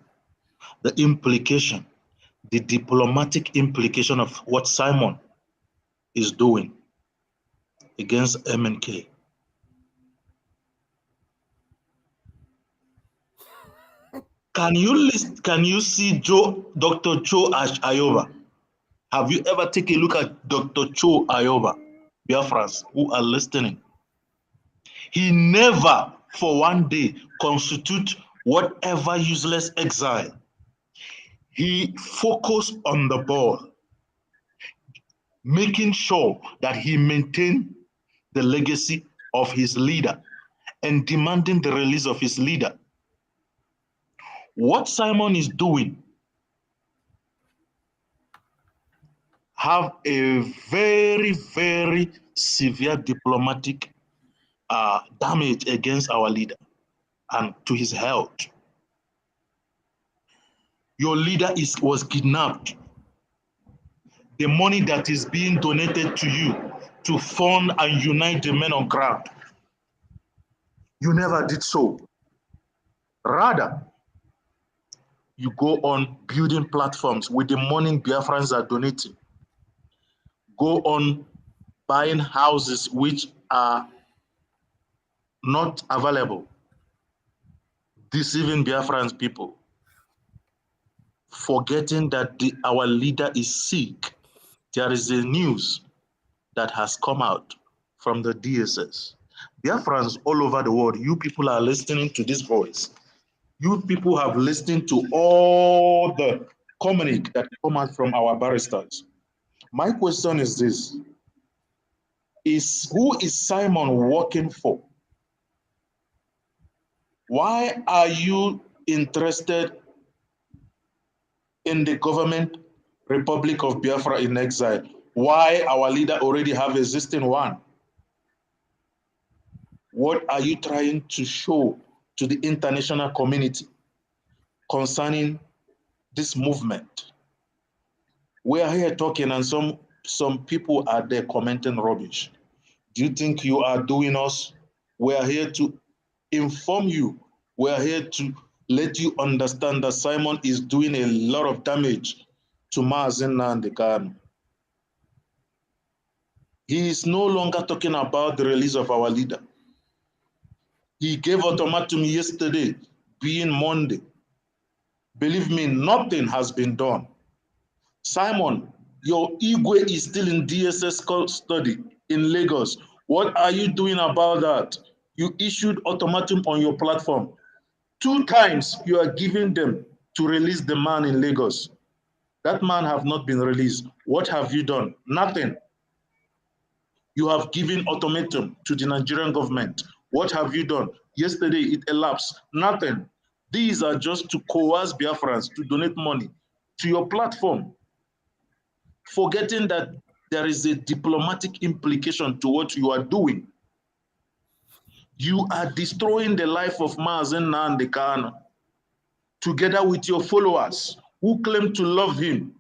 the implication, the diplomatic implication of what Simon is doing against MNK. Can you see Dr. Cho Ayoba? Have you ever taken a look at Dr. Cho Ayoba? Biafrans who are listening. He never for one day constitute whatever useless exile. He focused on the ball, making sure that he maintained the legacy of his leader and demanding the release of his leader. What Simon is doing have a very, very severe diplomatic damage against our leader and to his health. Your leader was kidnapped. The money that is being donated to you to fund and unite the men on ground, you never did so. Rather, you go on building platforms with the money Biafrans are donating. Go on buying houses which are not available, deceiving Biafrans people, forgetting that our leader is sick. There is a news that has come out from the DSS. Biafrans all over the world, you people are listening to this voice. You people have listened to all the communique that come out from our barristers. My question is this: is, who is Simon working for? Why are you interested in the government Republic of Biafra in exile? Why our leader already have existing one? What are you trying to show to the international community concerning this movement? We are here talking and some people are there commenting rubbish. Do you think you are doing us? We are here to inform you. We are here to let you understand that Simon is doing a lot of damage to Mazi Nnamdi Kanu. He is no longer talking about the release of our leader. He gave ultimatum yesterday, being Monday. Believe me, nothing has been done. Simon, your Igwe is still in DSS study in Lagos. What are you doing about that? You issued ultimatum on your platform. 2 times you are giving them to release the man in Lagos. That man have not been released. What have you done? Nothing. You have given ultimatum to the Nigerian government. What have you done? Yesterday it elapsed. Nothing. These are just to coerce Biafrans to donate money to your platform, forgetting that there is a diplomatic implication to what you are doing. You are destroying the life of Mazi Nnamdi Kanu together with your followers who claim to love him.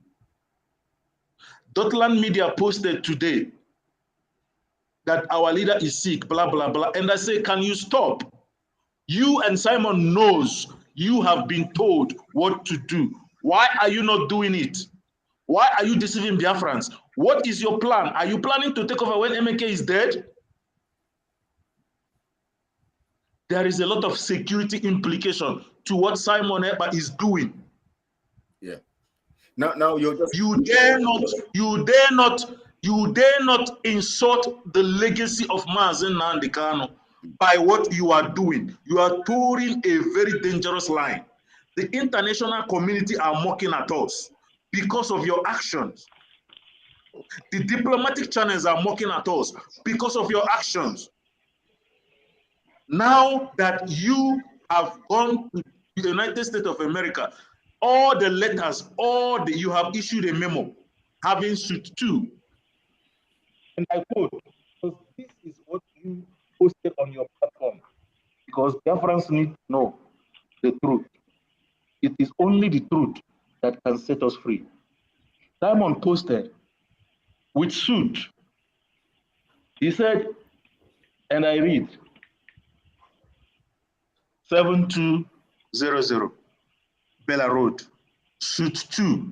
Dotland Media posted today that our leader is sick, blah, blah, blah. And I say, can you stop? You and Simon knows you have been told what to do. Why are you not doing it? Why are you deceiving Biafrans? What is your plan? Are you planning to take over when MK is dead? There is a lot of security implication to what Simon Ekpa is doing. Yeah. Now you dare not insult the legacy of Mazi Nnamdi Kanu by what you are doing. You are touring a very dangerous line. The international community are mocking at us because of your actions. The diplomatic channels are mocking at us because of your actions. Now that you have gone to the United States of America, all the letters, you have issued a memo having suit 2. And I quote, because this is what you posted on your platform. Because Biafrans need to know the truth. It is only the truth that can set us free. Simon posted with suit. He said, and I read, 7200 Bella Road, Suite 2,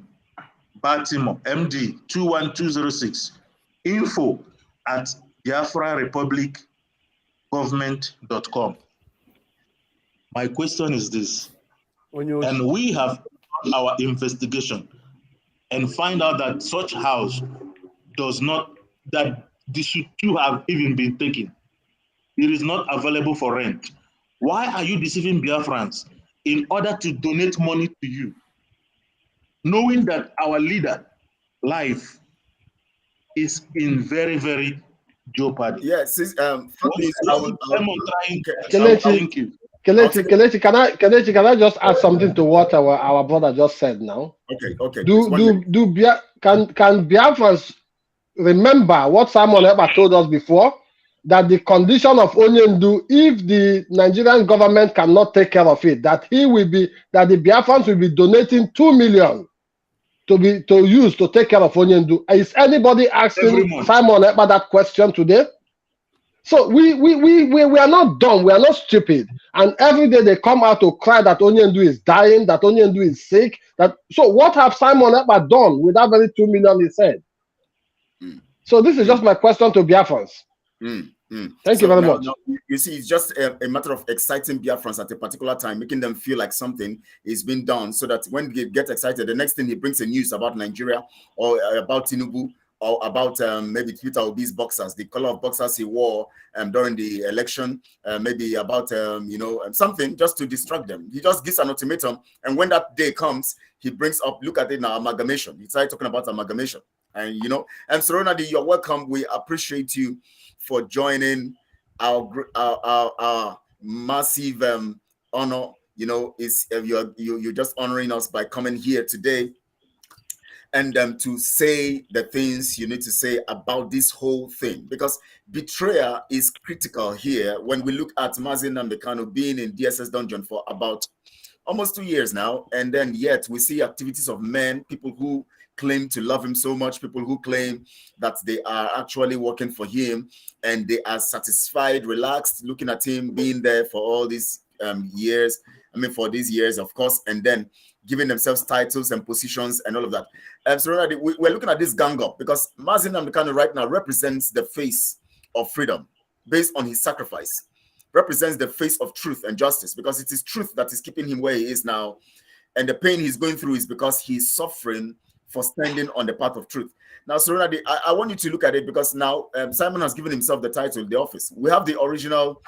Baltimore, MD 21206, info at BiafraRepublicGovernment.com. My question is this, and we have done our investigation and find out that such house does not, that the Suite 2 have even been taken. It is not available for rent. Why are you deceiving Biafrans in order to donate money to you, knowing that our leader life is in very, very jeopardy? Yes, Kelechi, can I just add something to what our brother just said now? Okay. Can Biafrans remember what Simon Ekpa told us before? That the condition of Onyendu, if the Nigerian government cannot take care of it, that the Biafrans will be donating 2 million to use to take care of Onyendu. Is anybody asking Simon Ekpa that question today? So we are not dumb, we are not stupid. And every day they come out to cry that Onyendu is dying, that Onyendu is sick. So what have Simon Ekpa done with that very 2 million he said? So this is just my question to Biafrans. Thank you very much. Now, you see, it's just a matter of exciting Biafrans at a particular time, making them feel like something is being done, so that when they get excited, the next thing he brings a news about Nigeria or about Tinubu or about maybe Twitter Obi's boxers, the color of boxers he wore during the election, maybe about something just to distract them. He just gives an ultimatum, and when that day comes, he brings up, look at it now, amalgamation. He started talking about amalgamation. And Sir Ronaldi, you're welcome. We appreciate you for joining our massive honor. Is you're just honoring us by coming here today and to say the things you need to say about this whole thing, because betrayal is critical here. When we look at Mazi Nnamdi Kanu being in DSS dungeon for about almost 2 years now, and then yet we see activities of men, people who claim to love him so much, people who claim that they are actually working for him, and they are satisfied, relaxed, looking at him being there for all these years. I mean, for these years, of course, and then giving themselves titles and positions and all of that. So we're looking at this gang up because Mazi Nnamdi Kanu right now represents the face of freedom based on his sacrifice, represents the face of truth and justice, because it is truth that is keeping him where he is now. And the pain he's going through is because he's suffering for standing on the path of truth. Now, Sir Ronaldi, I want you to look at it, because now Simon has given himself the title, the office. We have the original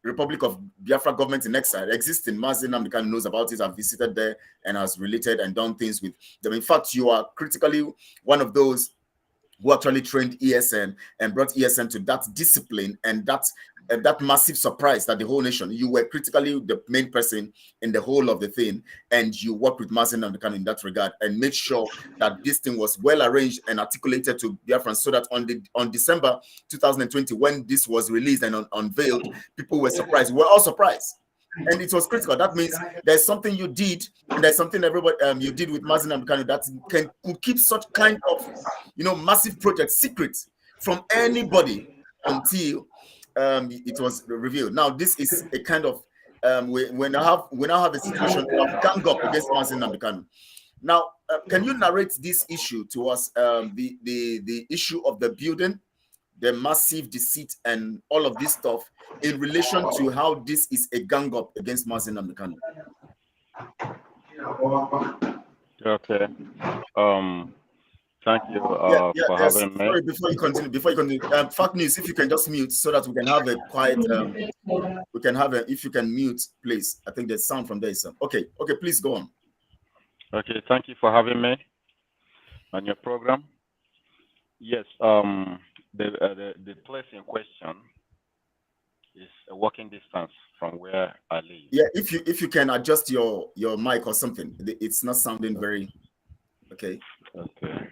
Republic of Biafra government in exile existing. Mazi Nnamdi Kanu knows about it, have visited there and has related and done things with them. In fact, you are critically one of those who actually trained ESN and brought ESN to that discipline and that massive surprise that the whole nation, you were critically the main person in the whole of the thing, and you worked with Mazi Nnamdi Kanu in that regard and made sure that this thing was well arranged and articulated to Biafrans, so that on December 2020, when this was released and unveiled, people were surprised. We were all surprised. And it was critical. That means there's something you did, and there's something everybody you did with Mazi Nnamdi Kanu that could keep such kind of massive project secret from anybody until it was revealed. Now this is a kind of we now have a situation of gang up against Mazi Nnamdi Kanu. Now, can you narrate this issue to us? The issue of the building, the massive deceit, and all of this stuff in relation to how this is a gang up against Mazi Nnamdi Kanu. Okay. Thank you for having me. Sorry, before you continue, Fact News, if you can just mute so that we can have a quiet. If you can mute, please. I think there's sound from there. So. Okay, please go on. Okay, thank you for having me on your program. Yes, the place in question is a walking distance from where I live. Yeah, if you can adjust your mic or something, it's not sounding very okay. Okay.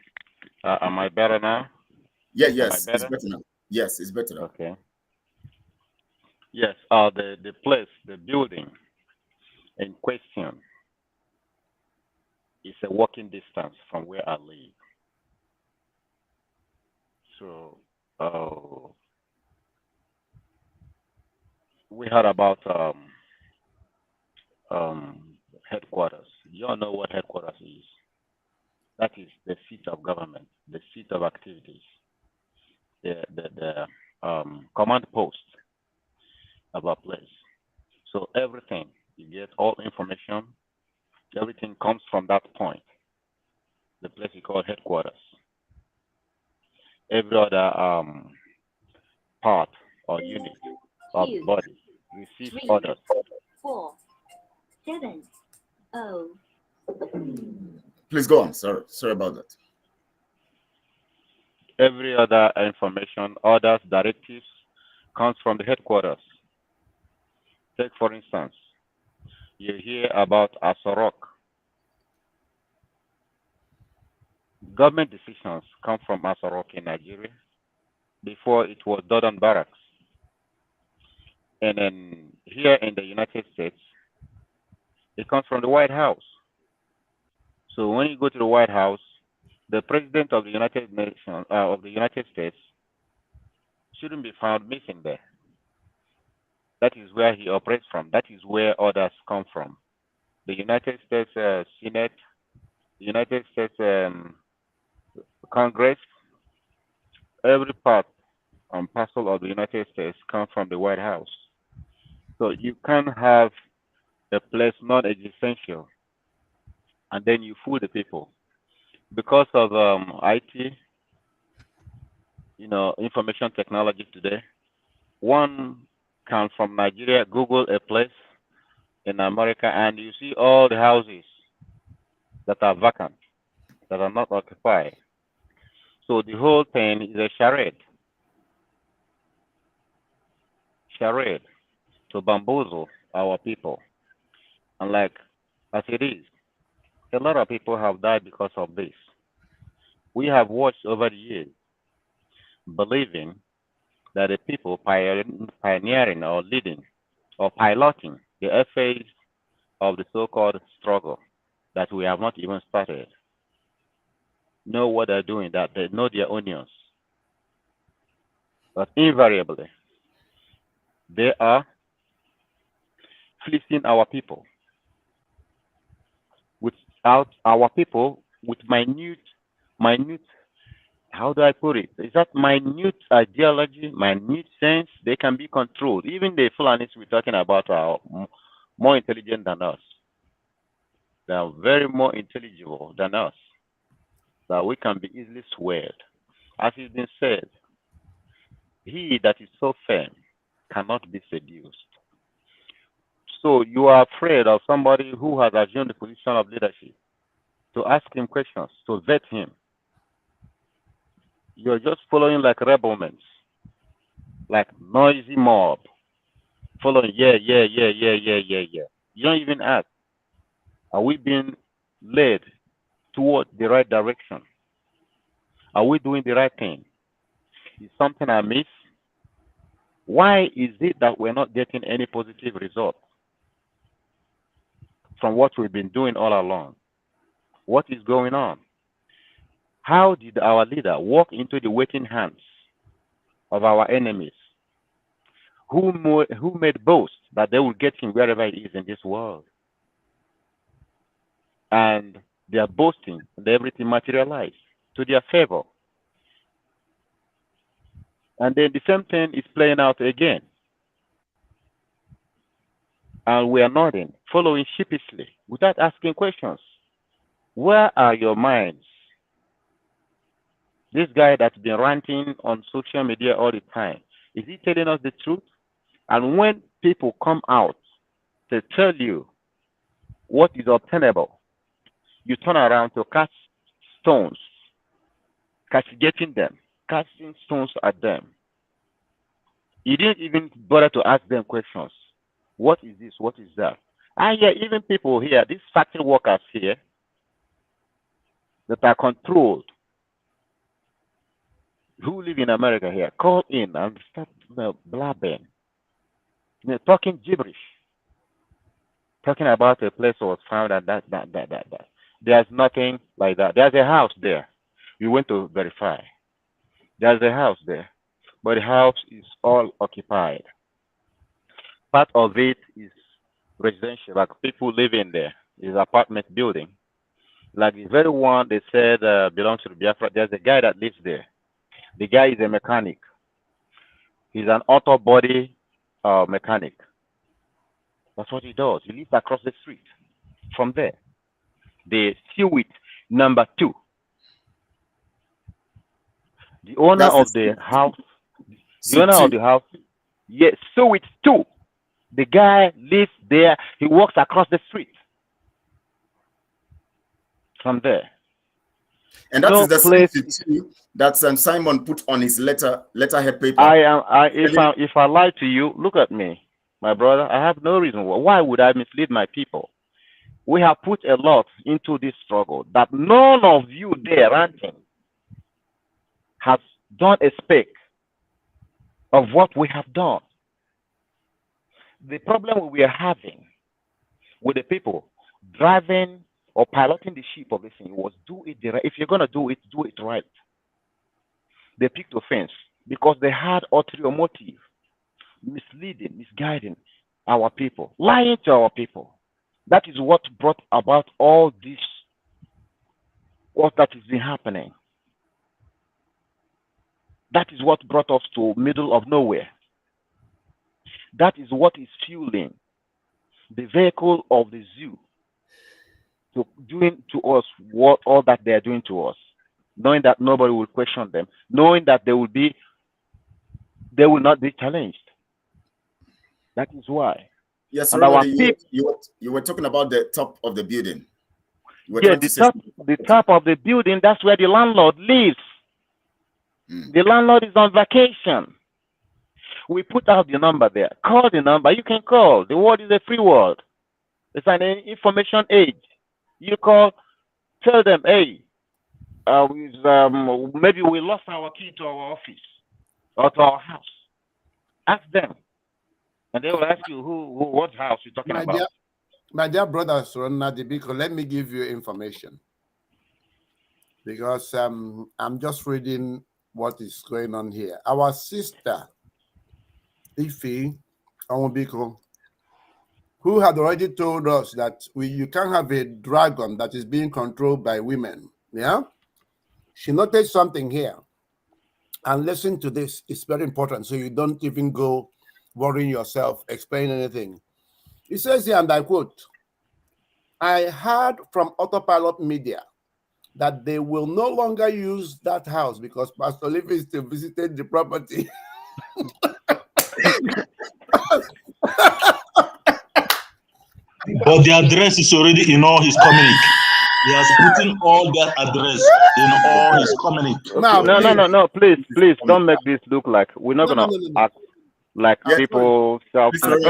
Am I better now? Yeah, yes, it's better now. Yes, it's better now. Okay. Yes, the place, the building in question is a walking distance from where I live. So we heard about headquarters. You all know what headquarters is. That is the seat of government, the seat of activities, the command post of a place. So everything, you get all information, everything comes from that point, the place you call headquarters. Every other part or unit of body receives orders. 4, 7, 0. Please go on. Sorry about that. Every other information, orders, directives comes from the headquarters. Take, for instance, you hear about Asorok. Government decisions come from Asorok in Nigeria. Before it was Dodon Barracks. And then here in the United States, it comes from the White House. So when you go to the White House, the President of the United States shouldn't be found missing there. That is where he operates from. That is where orders come from. The United States Senate, the United States Congress, every part and parcel of the United States come from the White House. So you can't have a place non-existential and then you fool the people. Because of IT, information technology today, one can from Nigeria Google a place in America and you see all the houses that are vacant, that are not occupied. So the whole thing is a charade to bamboozle our people. And like as it is, a lot of people have died because of this. We have watched over the years, believing that the people pioneering or leading or piloting the phase of the so-called struggle that we have not even started know what they're doing, that they know their onions. But invariably, they are fleecing our people without our people with minute, how do I put it? Is that minute ideology, minute sense? They can be controlled. Even the Fulanis we're talking about are more intelligent than us. They are very more intelligible than us. That we can be easily swayed. As it's been said, he that is so firm cannot be seduced. So you are afraid of somebody who has assumed the position of leadership to ask him questions, to vet him. You're just following like rebelments, like noisy mob, following, yeah. You don't even ask, are we being led toward the right direction? Are we doing the right thing? Is something amiss? Why is it that we're not getting any positive result from what we've been doing all along? What is going on? How did our leader walk into the waiting hands of our enemies who made boast that they will get him wherever he is in this world? And they are boasting and everything materialized to their favor. And then the same thing is playing out again. And we are nodding, following sheepishly, without asking questions. Where are your minds? This guy that's been ranting on social media all the time, is he telling us the truth? And when people come out to tell you what is obtainable, you turn around to cast stones, castigating them, casting stones at them. You didn't even bother to ask them questions. What is this? What is that? And yeah, even people here, these factory workers here that are controlled, who live in America here, call in and start blabbing, talking gibberish, talking about a place that was found and that. There's nothing like that. There's a house there. We went to verify. There's a house there, but the house is all occupied. Part of it is residential, like people live in there. It's apartment building. Like the very one they said belongs to the Biafra. There's a guy that lives there. The guy is a mechanic. He's an auto body mechanic. That's what he does. He lives across the street from there. They steal it. Number 2. The owner of the house. The owner of the house. Yes, so it's 2. The guy lives there. He walks across the street from there. And that is the place that Simon put on his letterhead paper. If I lie to you, look at me, my brother. I have no reason. Why would I mislead my people? We have put a lot into this struggle that none of you there ranting has done a speck of what we have done. The problem we are having with the people driving or piloting the ship of this thing was do it right. If you're going to do it right. They picked offense because they had ulterior motive, misleading, misguiding our people, lying to our people. That is what brought about all this, what that has been happening. That is what brought us to middle of nowhere. That is what is fueling the vehicle of the zoo to doing to us what all that they are doing to us, knowing that nobody will question them, knowing that they will not be challenged. That is why. Yes, and you were talking about the top of the building. Yeah, the top of the building. That's where the landlord lives. The landlord is on vacation. We put out the number there. Call the number. You can call. The world is a free world. It's an information age. You call, tell them, hey, maybe we lost our key to our office or to our house. Ask them. And they will ask you what house you're talking about. My dear brother, Nnamdi, because let me give you information. Because I'm just reading what is going on here. Our sister, Ife Onwubiko, who had already told us that you can't have a dragon that is being controlled by women. Yeah? She noted something here. And listen to this. It's very important. So you don't even go worrying yourself, explain anything. It says here, and I quote, I heard from Autopilot Media that they will no longer use that house because Pastor Livingstone visited the property. But the address is already in all his communique. He has put in all that address in all his communique. No, please don't make this look like we're not gonna act like people self. Because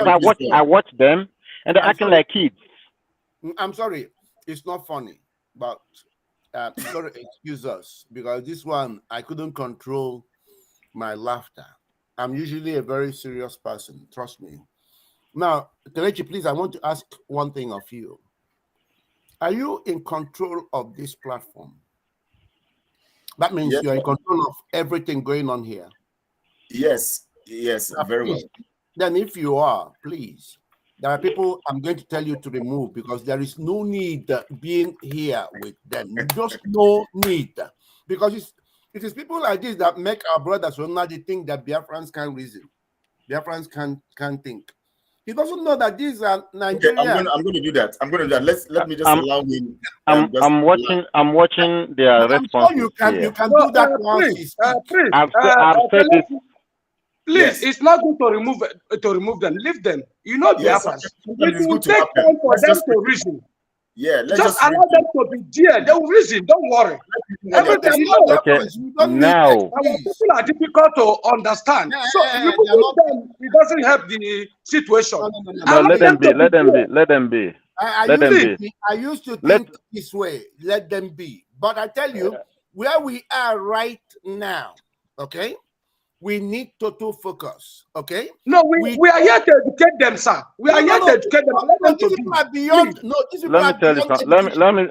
I watch them and they're acting like kids. I'm sorry, it's not funny, but sorry, excuse us, because this one I couldn't control my laughter. I'm usually a very serious person, trust me. Now, Kelechi, please, I want to ask one thing of you. Are you in control of this platform? That means you're in control of everything going on here. Yes, very well. Then if you are, please, there are people I'm going to tell you to remove because there is no need being here with them. Just no need. Because it is people like this that make our brothers Nnamdi think that Biafrans can't reason. Biafrans can't think. He doesn't know that these are Nigerians. Okay, I'm going to do that. I'm going to do that. Let me just allow him. I'm watching their response. Sure you can do that once. I've said this. Please, it's not good to remove them. Leave them. You know Biafrans. It will take time for them to reason. Yeah, just allow them to be there. They will reason. Don't worry. Everything. Okay. Now, people are difficult to understand. So removing them, it doesn't help the situation. No, let them be. I used to think this way. Let them be. But I tell you, where we are right now, okay? We need total focus, okay? No, we are here to educate them, sir. We are here to educate them.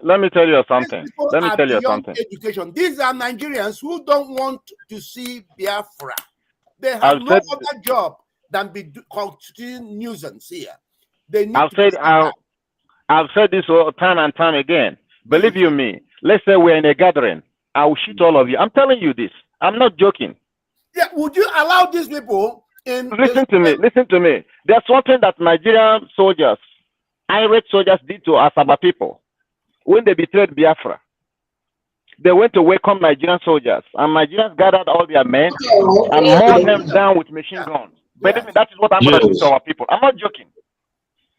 Let me tell you something. Education. These are Nigerians who don't want to see Biafra. They have no other job than be constituting nuisance here. They need I've said this time and time again. Believe you me. Let's say we're in a gathering. I will shoot all of you. I'm telling you this. I'm not joking. Yeah, would you allow these people in? Listen to me. There's something that Nigerian soldiers, irate soldiers, did to Asaba people when they betrayed Biafra. They went to welcome Nigerian soldiers, and Nigerians gathered all their men and mowed them down with machine guns. Believe me, that is what I'm going to do to our people. I'm not joking.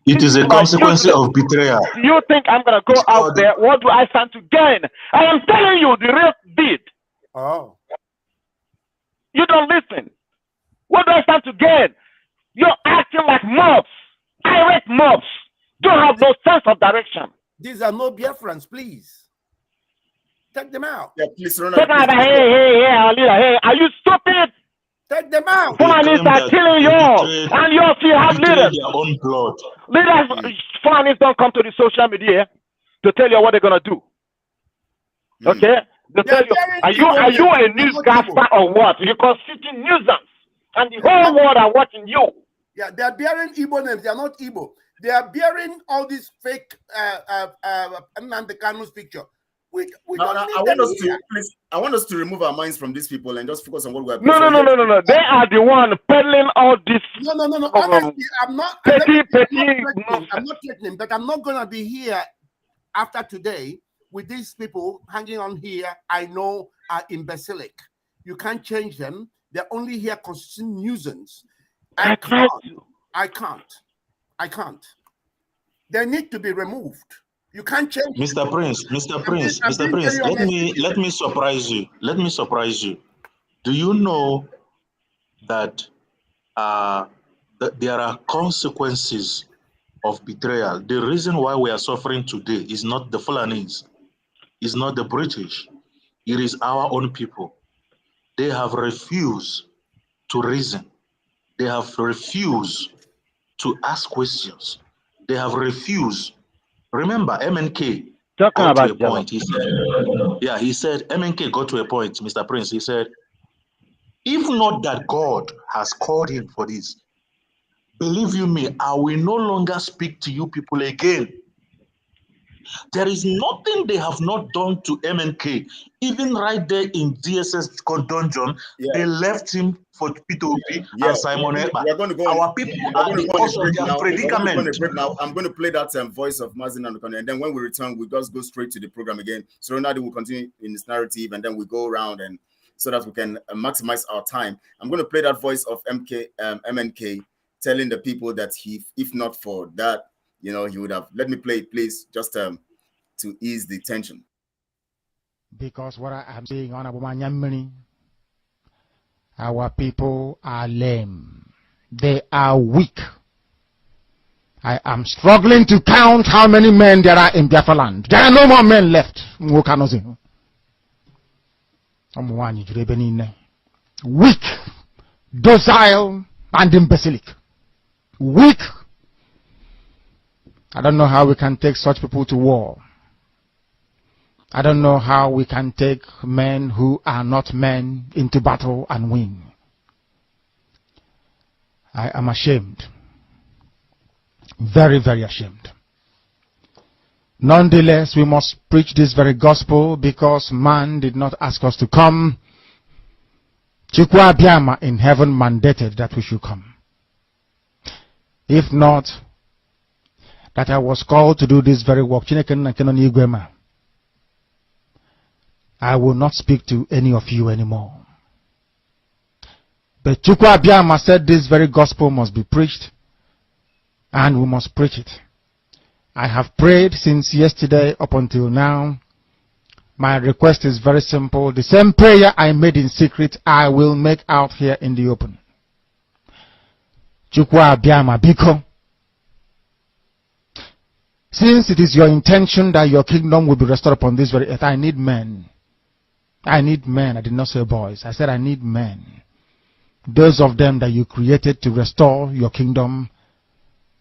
It is a consequence of betrayal. Do you think I'm going to go out there? What do I stand to gain? I am telling you the real deed. Oh. You don't listen. What do I stand to gain? You're acting like mobs. Irate mobs. Don't have no sense of direction. These are no Biafrans, please. Take them out. Yeah, please run out. Hey, are you stupid? Take them out. Fulanis are killing you, and you still have leaders. Their own blood. Leaders, Fulanis don't come to the social media to tell you what they're gonna do. Okay? They tell you, are you a newscaster or what? You're constituting nuisance, and the whole world are watching you. Yeah, they are bearing Igbo names. They are not Igbo. They are bearing all these fake Nnamdi Kanu's picture. We I want us to remove our minds from these people and just focus on what we are doing. No. They are the one peddling all this. No. Honestly, I'm not threatening, but I'm not gonna be here after today with these people hanging on here. I know are imbecilic. You can't change them. They're only here constituting nuisance. I can't. They need to be removed. You can't change. Mr. Prince, let me surprise you. Do you know that there are consequences of betrayal? The reason why we are suffering today is not the Fulanis, is not the British, it is our own people. They have refused to reason. They have refused to ask questions. They have refused. Remember, MNK got to a point. He said, MNK got to a point, Mr. Prince. He said, if not that God has called him for this, believe you me, I will no longer speak to you people again. There is nothing they have not done to MNK. Even right there in DSS dungeon, they left him for P2P and Simon Ekpa. We're going to go on. Our people are because of their predicament. I'm going to play that voice of Mazi Nnamdi Kanu, and then when we return, we just go straight to the program again. So Ronaldo will continue in his narrative, and then we go around and so that we can maximize our time. I'm going to play that voice of MNK telling the people that if not for that, he would have. Let me play it, please, just to ease the tension. Because what I am saying on Abumanyamini, our people are lame. They are weak. I am struggling to count how many men there are in Biafra land. There are no more men left. Weak, docile, and imbecilic. Weak. I don't know how we can take such people to war. I don't know how we can take men who are not men into battle and win. I am ashamed. Very, very ashamed. Nonetheless, we must preach this very gospel because man did not ask us to come. Chukwa Abiyama in heaven mandated that we should come. If not, that I was called to do this very work, I will not speak to any of you anymore. But Chukwu Abiyama said this very gospel must be preached, and we must preach it. I have prayed since yesterday up until now. My request is very simple. The same prayer I made in secret, I will make out here in the open. Chukwu Abiyama Biko, since it is your intention that your kingdom will be restored upon this very earth, I need men. I need men. I did not say boys. I said I need men. Those of them that you created to restore your kingdom,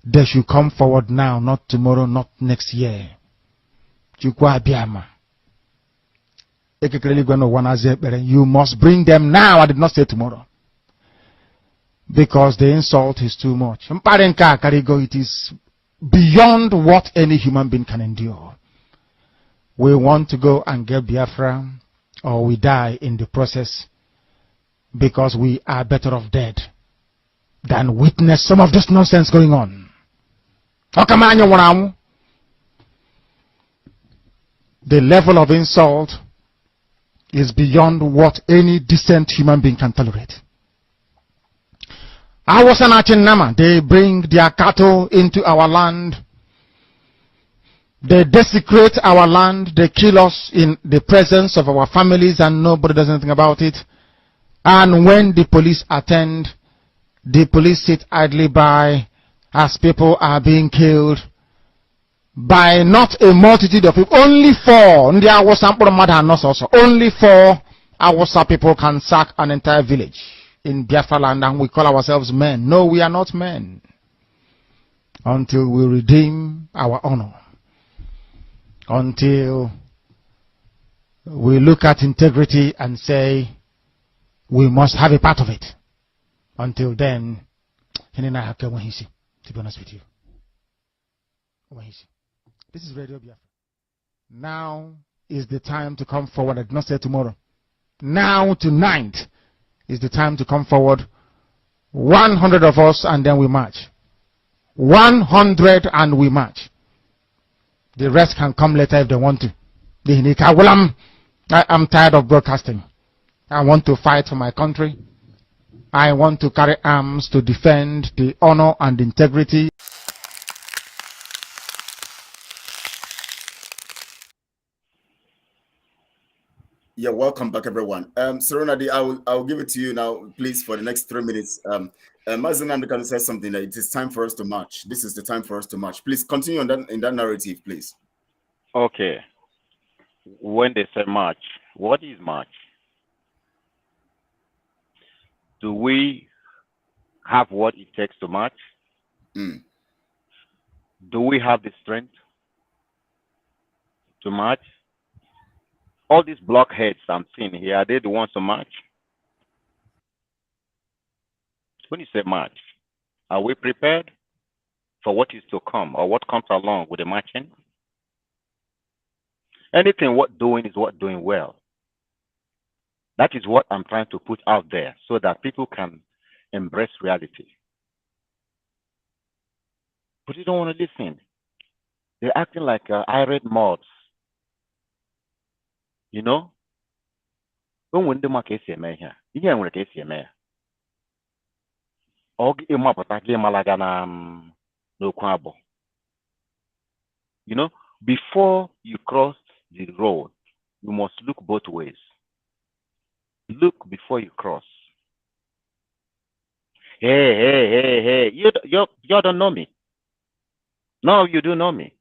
they should come forward now, not tomorrow, not next year. Chukwu Abiyama. You must bring them now. I did not say tomorrow. Because the insult is too much. It is beyond what any human being can endure. We want to go and get Biafra, or we die in the process, because we are better off dead than witness some of this nonsense going on. The level of insult is beyond what any decent human being can tolerate. They bring their cattle into our land. They desecrate our land. They kill us in the presence of our families and nobody does anything about it. And when the police attend, the police sit idly by as people are being killed by not a multitude of people. Only 4. Only 4 Awasa people can sack an entire village in Biafra land, and we call ourselves men. No, we are not men. Until we redeem our honor. Until we look at integrity and say, we must have a part of it. Until then, to be honest with you. This is Radio Biafra. Now is the time to come forward. I did not say tomorrow. Now, tonight, is the time to come forward. 100 of us, and then we march. 100 and we march. The rest can come later if they want to. I am tired of broadcasting. I want to fight for my country. I want to carry arms to defend the honor and integrity. Yeah, welcome back, everyone. Serenadi, I'll give it to you now, please, for the next 3 minutes. Mazi Nnamdi Kanu says something that it is time for us to march. This is the time for us to march. Please continue on that in that narrative, please. Okay. When they say march, what is march? Do we have what it takes to march? Do we have the strength to march? All these blockheads I'm seeing here, are they the ones to march? When you say march, are we prepared for what is to come or what comes along with the marching? Anything worth doing is worth doing well. That is what I'm trying to put out there so that people can embrace reality. But you don't want to listen. They're acting like irate mobs. You know? When the market is here, you can't work here. You know, before you cross the road, you must look both ways. Look before you cross. Hey. You don't know me. No, you do know me.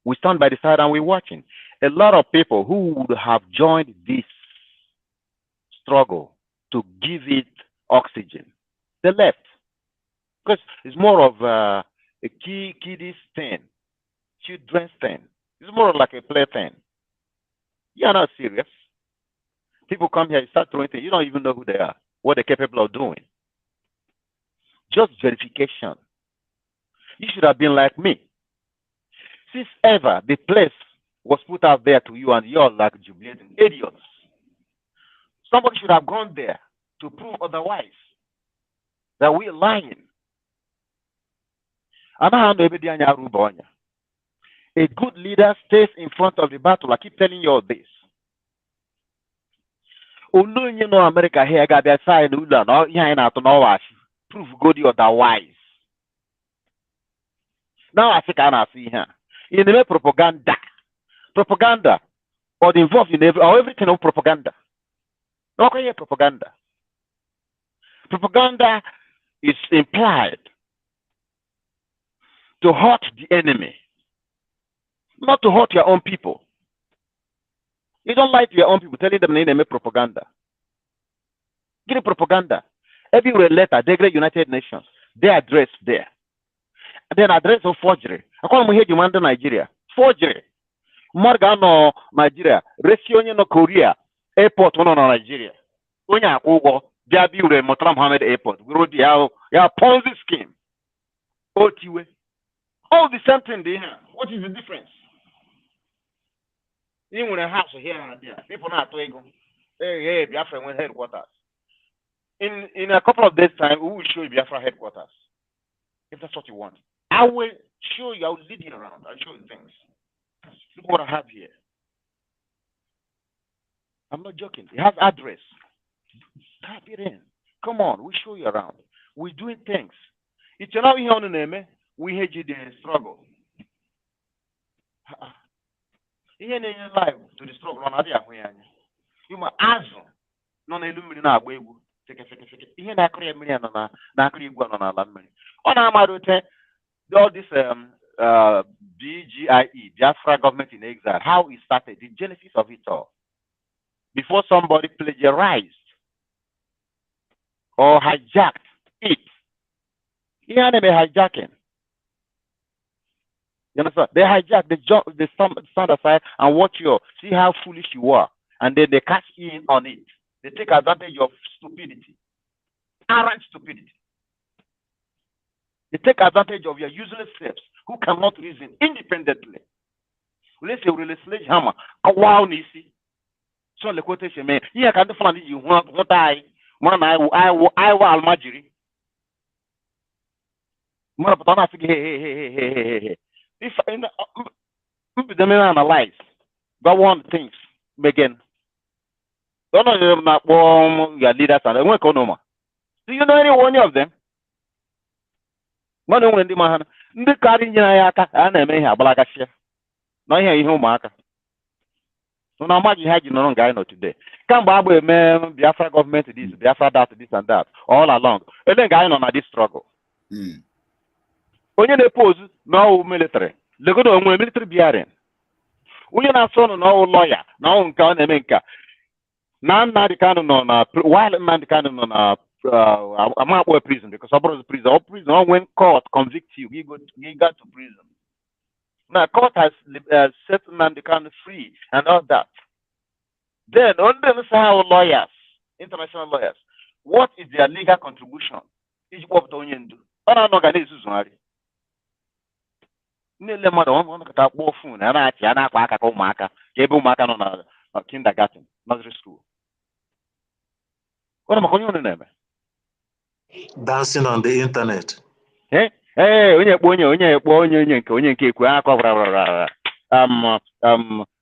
We stand by the side and we're watching. A lot of people who would have joined this struggle to give it oxygen, they left. Because it's more of a kiddies thing, children's thing. It's more like a play thing. You're not serious. People come here, you start throwing things. You don't even know who they are, what they're capable of doing. Just verification. You should have been like me. Since ever the place was put out there to you and you're like jubilating idiots. Somebody should have gone there to prove otherwise. That we're lying. A good leader stays in front of the battle. I keep telling you all this. You know America here got their side prove good otherwise. Now I think I see here. In the propaganda or involved in everything of propaganda. Okay, propaganda. Propaganda is implied to hurt the enemy, not to hurt your own people. You don't like your own people telling them they make propaganda. Give them propaganda. Every letter, they get United Nations, they address there. And then address of forgery. I call them here demand Nigeria. Forgery. Morgano Nigeria. Ratio no Korea. Airport no Nigeria. Onya Ugo. Jabiure Motram Mohammed Airport. We wrote the Ponzi scheme. OTW. All the same thing there. What is the difference? Even a house here and there. People not to go. Hey, Biafra went headquarters. In a couple of days' time, we will show you Biafra headquarters. If that's what you want. I will show you, I will lead you around. I'll show you things. Look what I have here. I'm not joking. It has address. Type it in. Come on, we'll show you around. We're doing things. It's now here on the name. We hate you the struggle. Here in your life to the struggle on other way. You must ask non illuminate way. Here na create million na create one on our money. On our all this BGIE, Biafra government in exile, how it started, the genesis of it all. Before somebody plagiarized or hijacked it. Here they hijacking. You understand? They hijack, they stand aside and watch you, see how foolish you are. And then they cash in on it. They take advantage of stupidity. Arrant stupidity. They take advantage of your useless steps who cannot reason independently. Let's say, we'll sledge hammer. Wow, Nisi. So, the quotation, man, here can find you want what I will Almajiri. Hey. If the men analyze, but one things begin. Don't know not your leaders and won't come no more. Do you know any one of them? One only man, the carrying Yaka and a may have black share. No, here you marker. So now Mazi had you know guy not today. Come back with man, Biafra government this, Biafra that, this and that, all along. And then guy on this struggle. When you pose no military, look at the military bearing. When you not son no lawyer, no unka nemenka. Nnamdi Kanu no while Nnamdi Kanu no I'm out of prison because I'm prison. All prison when court convict you, you got to prison. Now court has set Nnamdi Kanu free and all that. Then under how lawyers, international lawyers, what is their legal contribution? Is what do you do? I don't know. Nile mmadụ ọ kata kpọọ phone na na-achị ya na-akpa aka ka ụmụaka ka ebe ụmụaka nọ na kindergarten nursery school. Ọ maka onye unu na-eme dancing on the internet. Onye ekpo onye nke ekwe aka ọbara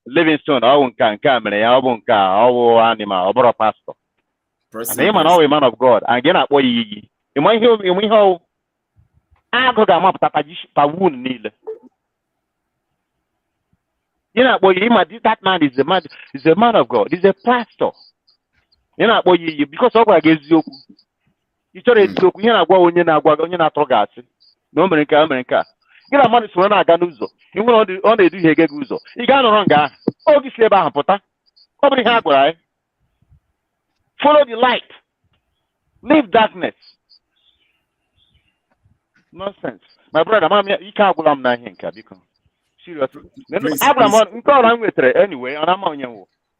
Livingstone ọ bụ nke a mere ya ọ bụ nke a ọ bụ animal ọ bụrụ pastor. Na ịma na ọ bụ man of God and gị na-akpọ ya iyi. Ịma ihe ọwụ agụ ga-amapụta pawun niile. You know, boy, that man is a man of God. He's a pastor. You know, boy, because of what against you. You try to joke. You know, go on your trogasi. No America. You know, money is one aganuzo. You want to only do hegeguzo. You got no wrong. Oh, this labor and pota. Nobody have right. Follow the light. Leave darkness. Nonsense. My brother, mom, you can't go on now here, because. Seriously. Anyway,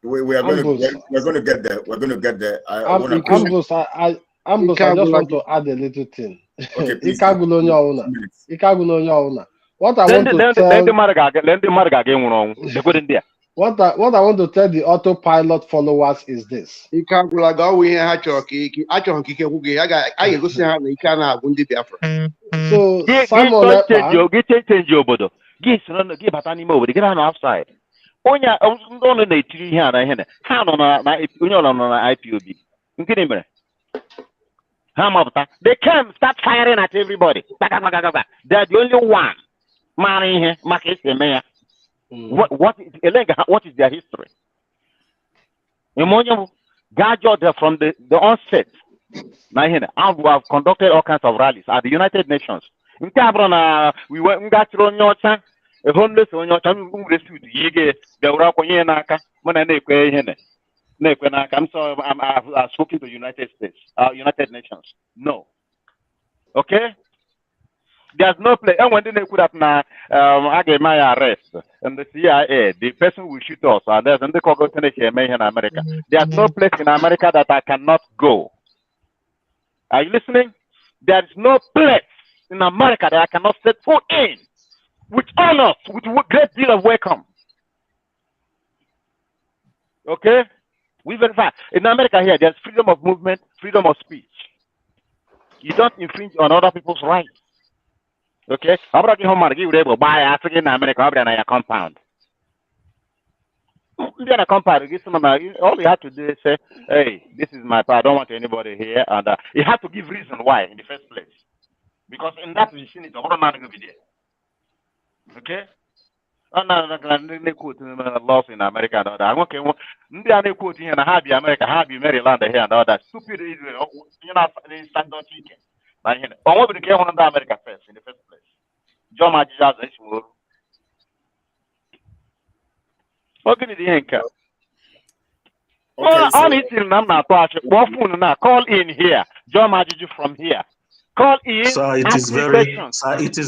we're going to get there. We're going to get there. I just want to add a little thing. Okay, What I want to tell the autopilot followers is this. So Simon give at any move, get on outside. Only the tree here, how on IPOB. They can start firing at everybody. They're the only one. Marrying Marcus the mayor. What is their history? God from the onset. Now we have conducted all kinds of rallies at the United Nations. We got thrown your time. A homeless on your time, rescued Yige, the Rakoyanaka, I'm sorry, I've spoken to the United States, United Nations. No. Okay? There's no place. And when they could have now, I get my arrest, and the CIA, the person will shoot us, and there's the congregation in America. There's no place in America that I cannot go. Are you listening? There is no place in America that I cannot set foot in with honor, with a great deal of welcome. Okay? We verify. In America here, there's freedom of movement, freedom of speech. You don't infringe on other people's rights. Okay? How about you able to buy African American a compound? Then a compound, all you have to do is say, hey, this is my part, I don't want anybody here. And you have to give reason why in the first place. Because in that vicinity, the other man will be there. Okay? Laws in America and all that. Okay, they quote here and have America, have Maryland here and all that. Stupid Israel, you know, stand on chicken. I want to care on America first in the first place. John Maji is what can you think? Call in here. John Maji from here. Call in. Sir, it is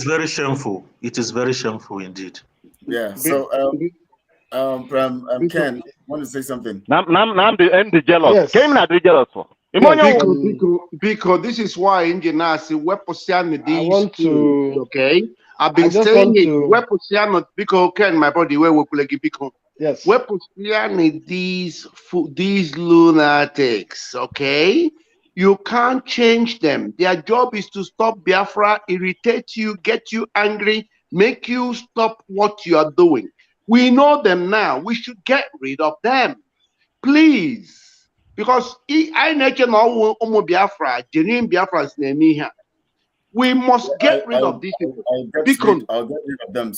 very shameful. It is very shameful indeed. Yeah. So, Ken, want to say something? I'm jealous. Yes. Came not jealous for. Because this is why in Genasi, I want to. Okay. I've been saying it. Because Ken, my body, where we play because. Yes. These lunatics, okay? You can't change them. Their job is to stop Biafra, irritate you, get you angry, make you stop what you are doing. We know them now. We should get rid of them. Please. Because I know Biafra, genuine Biafra is name here. We must get rid of these people. I'll get rid of them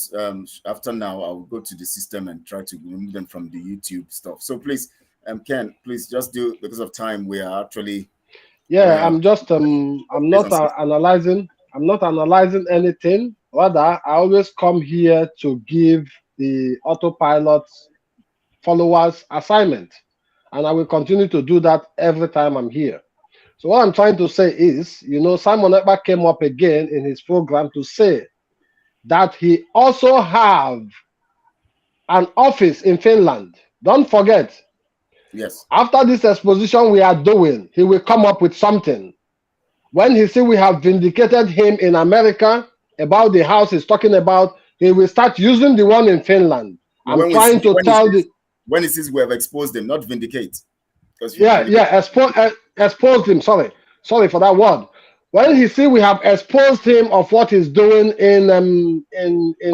after now. I'll go to the system and try to remove them from the YouTube stuff. So please, Ken, please just do, because of time, we are actually. Yeah, I'm just I'm not analyzing. I'm not analyzing anything. Rather, I always come here to give the autopilot followers assignment, and I will continue to do that every time I'm here. So what I'm trying to say is, Simon Ekpa came up again in his program to say that he also have an office in Finland. Don't forget. Yes. After this exposition we are doing, he will come up with something. When he see we have vindicated him in America about the house he's talking about, he will start using the one in Finland. I'm trying to tell the. When he says we have exposed him, not vindicate. Exposed him. Sorry for that word. When he see we have exposed him of what he's doing in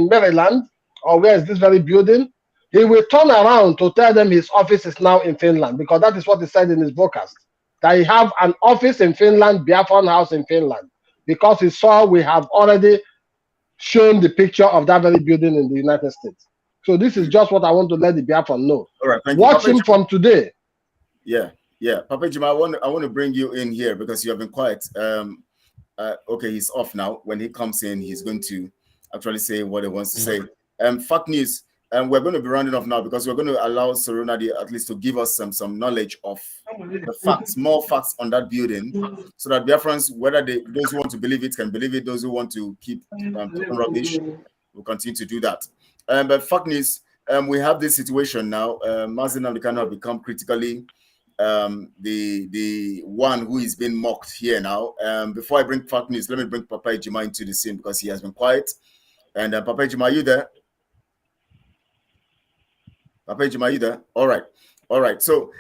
Maryland, or where is this very building, he will turn around to tell them his office is now in Finland, because that is what he said in his broadcast, that he have an office in Finland, Biafran house in Finland, because he saw we have already shown the picture of that very building in the United States. So this is just what I want to let the Biafran know. All right, watch him from today. Yeah. Papa Jima, I want to bring you in here because you have been quiet. Okay, he's off now. When he comes in, he's going to actually say what he wants to say. Fact news. We're going to be rounding off now because we're going to allow Sorunadi at least to give us some knowledge of the facts, more facts on that building, so that Biafrans, whether those who want to believe it can believe it, those who want to keep talking rubbish will continue to do that. But fact news, we have this situation now. Mazi Nnamdi Kanu have become critically the one who is being mocked here now. Before I bring fact news, let me bring Papa Ejima into the scene because he has been quiet. And Papa Ejima, are you there? Papa Ejima, are you there? All right. So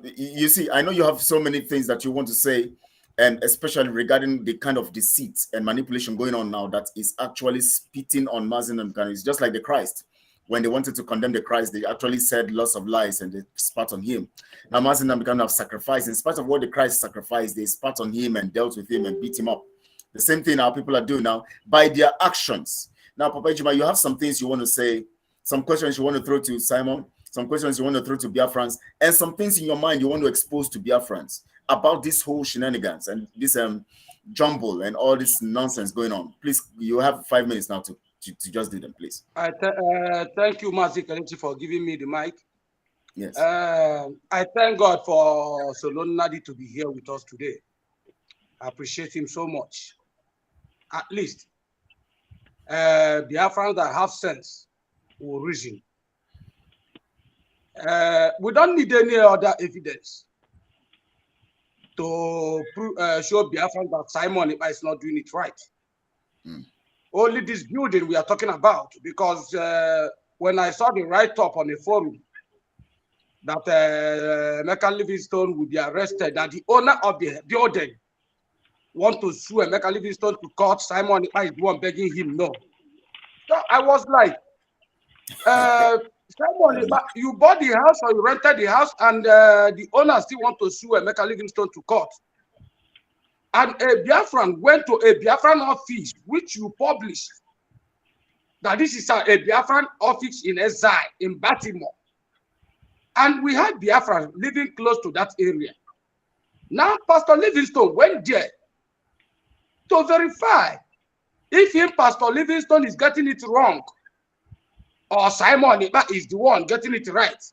you see, I know you have so many things that you want to say, and especially regarding the kind of deceit and manipulation going on now that is actually spitting on Mazi Nnamdi Kanu. It's just like the Christ. When they wanted to condemn the Christ, they actually said lots of lies and they spat on him. Now Mazi Nnamdi Kanu have sacrificed. In spite of what the Christ sacrificed, they spat on him and dealt with him and beat him up. The same thing our people are doing now by their actions. Now, Papa Ejima, you have some things you want to say, some questions you want to throw to Simon, some questions you want to throw to Biafrans, and some things in your mind you want to expose to Biafrans about this whole shenanigans and this jumble and all this nonsense going on. Please, you have 5 minutes now to just do them, please. Thank you, Mazi Kalechi, for giving me the mic. Yes. I thank God for Solonadi to be here with us today. I appreciate him so much. At least, Biafrans that have sense will reason. We don't need any other evidence to show Biafran that Simon Ekpa is not doing it right. Only this building we are talking about, because when I saw the write-up on the forum that Emeka Livingstone would be arrested, that the owner of the building want to sue Emeka Livingstone to court, Simon Ekpa is the one begging him no. So I was like, Simon Ekpa, you bought the house or you rented the house, and the owner still want to sue Emeka Livingstone to court. And a Biafran went to a Biafran office, which you published, that this is a Biafran office in exile in Baltimore. And we had Biafran living close to that area. Now, Pastor Livingstone went there to verify if Pastor Livingstone is getting it wrong, or Simon Ekpa is the one getting it right.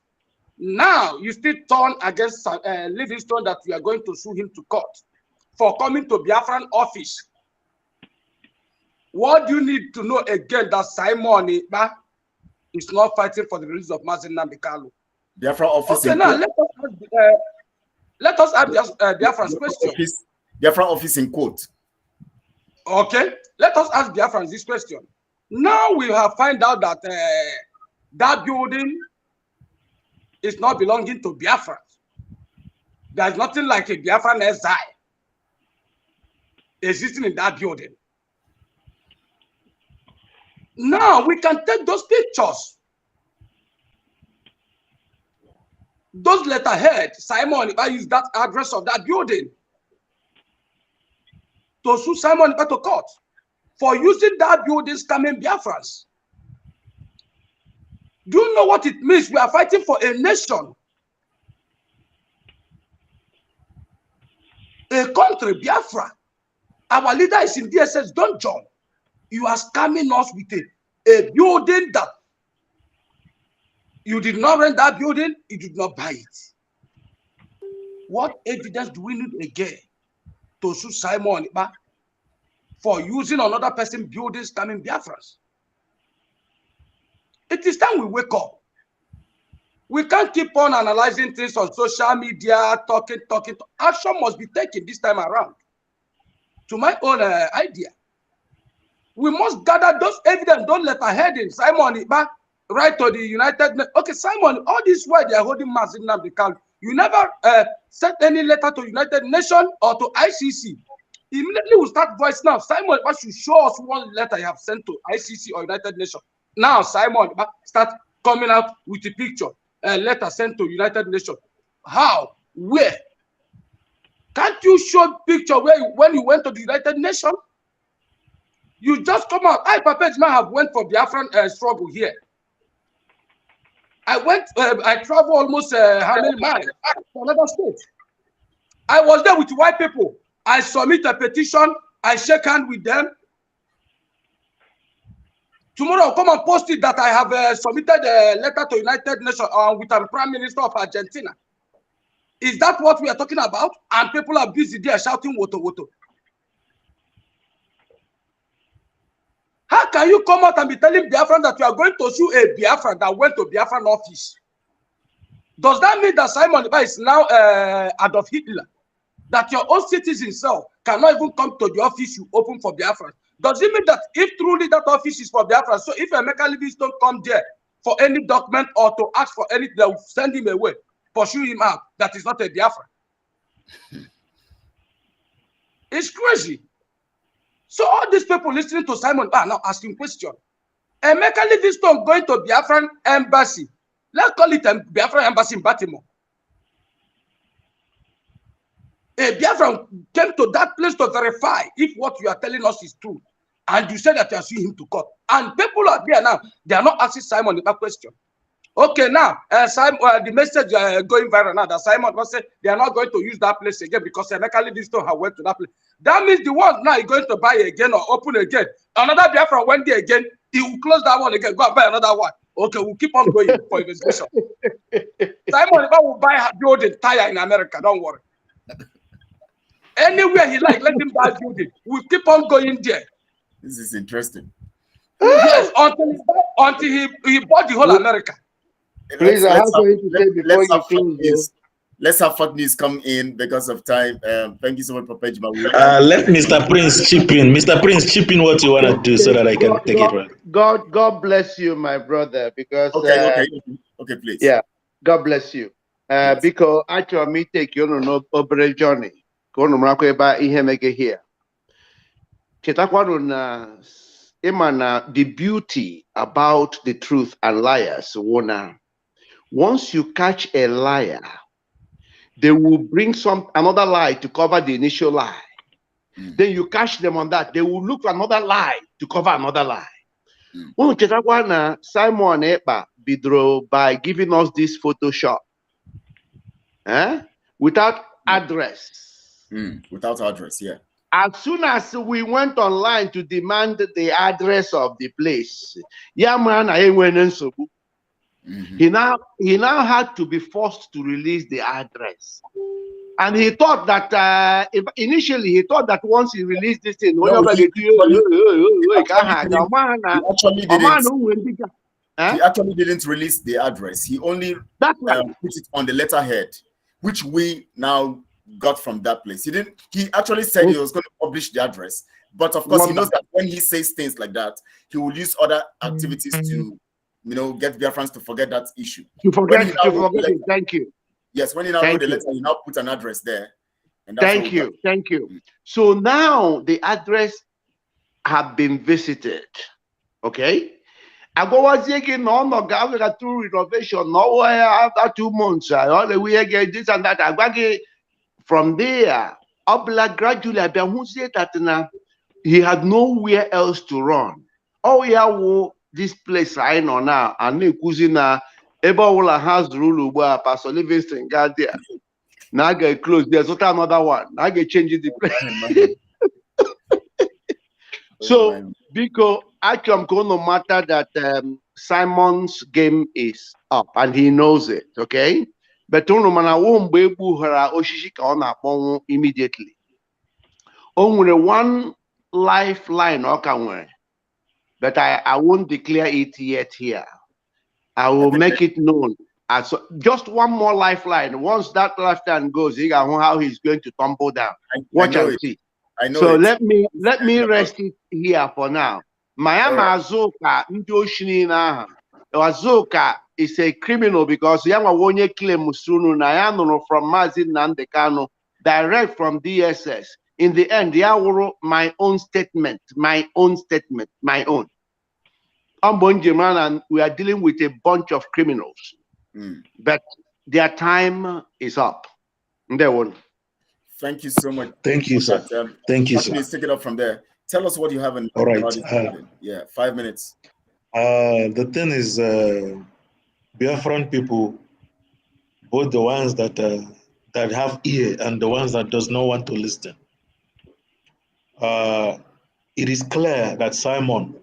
Now, you still turn against Livingstone that we are going to sue him to court for coming to Biafran office. What do you need to know again that Simon Ekpa is not fighting for the release of Mazi Nnamdi Kanu? Biafran office. Okay, now let us ask Biafran's question. Biafran office in court. Okay, let us ask Biafran this question. Now we have found out that that building is not belonging to Biafra. There's nothing like a Biafran exile existing in that building. Now we can take those pictures, those letterhead. Simon Ekpa used that address of that building. to sue Simon Ekpa to court for using that building scamming Biafrans. Do you know what it means? We are fighting for a nation, a country, Biafra. Our leader is in DSS. Don't jump. You are scamming us with a building that you did not rent that building, you did not buy it. What evidence do we need again to sue Simon Ekpa for using another person's building scamming Biafrans? It is time we wake up. We can't keep on analyzing things on social media, talking. Action must be taken this time around. To my own idea, we must gather those evidence. Don't let our head in. Simon Ekpa, right to the United Nations. Okay, Simon, all this while they are holding Mazi Nnamdi Kanu, you never sent any letter to United Nations or to ICC. Immediately we start voice now. Simon Ekpa should show us one letter you have sent to ICC or United Nations. Now Simon Ekpa start coming out with a picture, a letter sent to United Nations. How? Where? Can't you show picture when you went to the United Nations? You just come out. I, Papa Ejima, have went for Biafran struggle here. I traveled almost how many miles to another state. I was there with white people. I submit a petition. I shake hands with them. Tomorrow I'll come and post it that I have submitted a letter to United Nations with the Prime Minister of Argentina. Is that what we are talking about? And people are busy there shouting woto woto. How can you come out and be telling Biafran that you are going to sue a Biafran that went to Biafran office? Does that mean that Simon Ekpa is now Adolf Hitler? That your own citizen self cannot even come to the office you open for Biafran? Does it mean that if truly that office is for Biafran, so if Emeka Livingstone come there for any document or to ask for anything, they will send him away, pursue him out, that is not a Biafran? It's crazy. So all these people listening to Simon are now asking questions. Emeka Livingstone going to Biafran embassy. Let's call it a Biafran embassy in Baltimore. A Biafran came to that place to verify if what you are telling us is true. And you said that you are suing him to court. And people are there now. They are not asking Simon that question. Okay, now, Simon, the message going viral now that Simon was saying they are not going to use that place again because Emeka Livingstone have went to that place. That means the one now is going to buy again or open again. Another Biafran went there again. He will close that one again. Go and buy another one. Okay, we'll keep on going for investigation. Simon will buy a building tire in America. Don't worry. Anywhere he like, let him buy a building. We'll keep on going there. This is interesting. Yes, until he bought the whole America. Please, I have something to say before you close. Let's have Fat News come in because of time. Thank you so much, Papa Ejima. Let Mr. Prince chip in. Mr. Prince, chip in what you want to do so that I can take it right. God bless you, my brother, because okay, please. Yeah, God bless you. Because actually, me take you on an obere journey. Go on about here. The beauty about the truth and liars. Once you catch a liar, they will bring another lie to cover the initial lie. Then you catch them on that. They will look for another lie to cover another lie. Simon Ekpa bidro by giving us this Photoshop. Without address. Without address, yeah. As soon as we went online to demand the address of the place, he now had to be forced to release the address. And he thought that initially he thought that once he released this thing, he actually didn't release the address. He only put it on the letterhead, which we now got from that place. He actually said he was going to publish the address, but of course he knows that when he says things like that, he will use other activities to get Biafrans to forget that issue. Thank you. Yes, when he now wrote the letter, he now put an address there. And thank you. So now the address have been visited. Okay. I go again no through renovation. No after 2 months. All the way get this and that. From there, Obla gradually who said that now he had nowhere else to run. Oh yeah, this place I know now, and Kuzina Eba has rule Pastor Livingston got there. Now I get close. There's another one. Now I get changing the place. So because actually no matter that Simon's game is up and he knows it, okay? But immediately. Only one lifeline, but I won't declare it yet here. I will make it known as just one more lifeline. Once that lifeline goes, you know how he's going to tumble down. Watch and see. I know so it. let me rest it here for now. Mayama Azuka Ndioshini Azuka is a criminal because Yama Wonye Kile Musunu Nayano from Mazi Nnamdi Kanu, direct from DSS. In the end, my own statement, my own. And we are dealing with a bunch of criminals, but their time is up. Thank you so much. Thank you, sir. Thank you, sir. Please take it up from there. Tell us what you have in. All right. Yeah, 5 minutes. The thing is, Biafran people, both the ones that have ear and the ones that does not want to listen. It is clear that Simon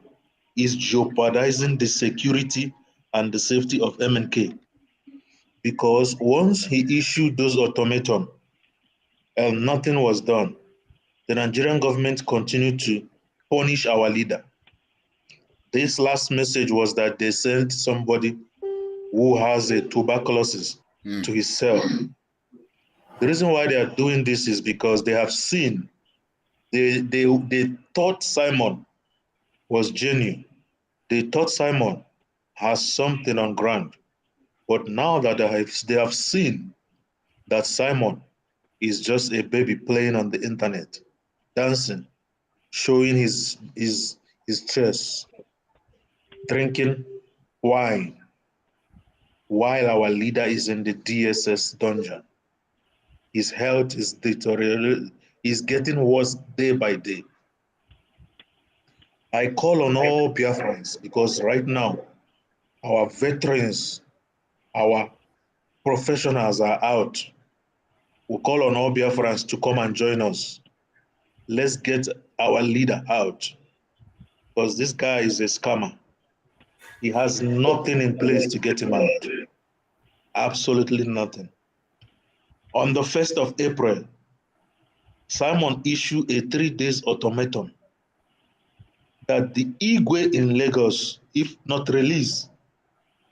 is jeopardizing the security and the safety of MNK, because once he issued those ultimatum and nothing was done, the Nigerian government continued to punish our leader. This last message was that they sent somebody who has a tuberculosis to his cell. The reason why they are doing this is because they have seen, they thought Simon was genuine. They thought Simon has something on ground. But now that they have seen that Simon is just a baby playing on the internet, dancing, showing his chest, drinking wine, while our leader is in the DSS dungeon. His health is deteriorating, is getting worse day by day. I call on all Biafrans because right now, our veterans, our professionals are out. We call on all Biafrans to come and join us. Let's get our leader out, because this guy is a scammer. He has nothing in place to get him out. Absolutely nothing. On the 1st of April, Simon issued a 3-day ultimatum that the Igwe in Lagos, if not released,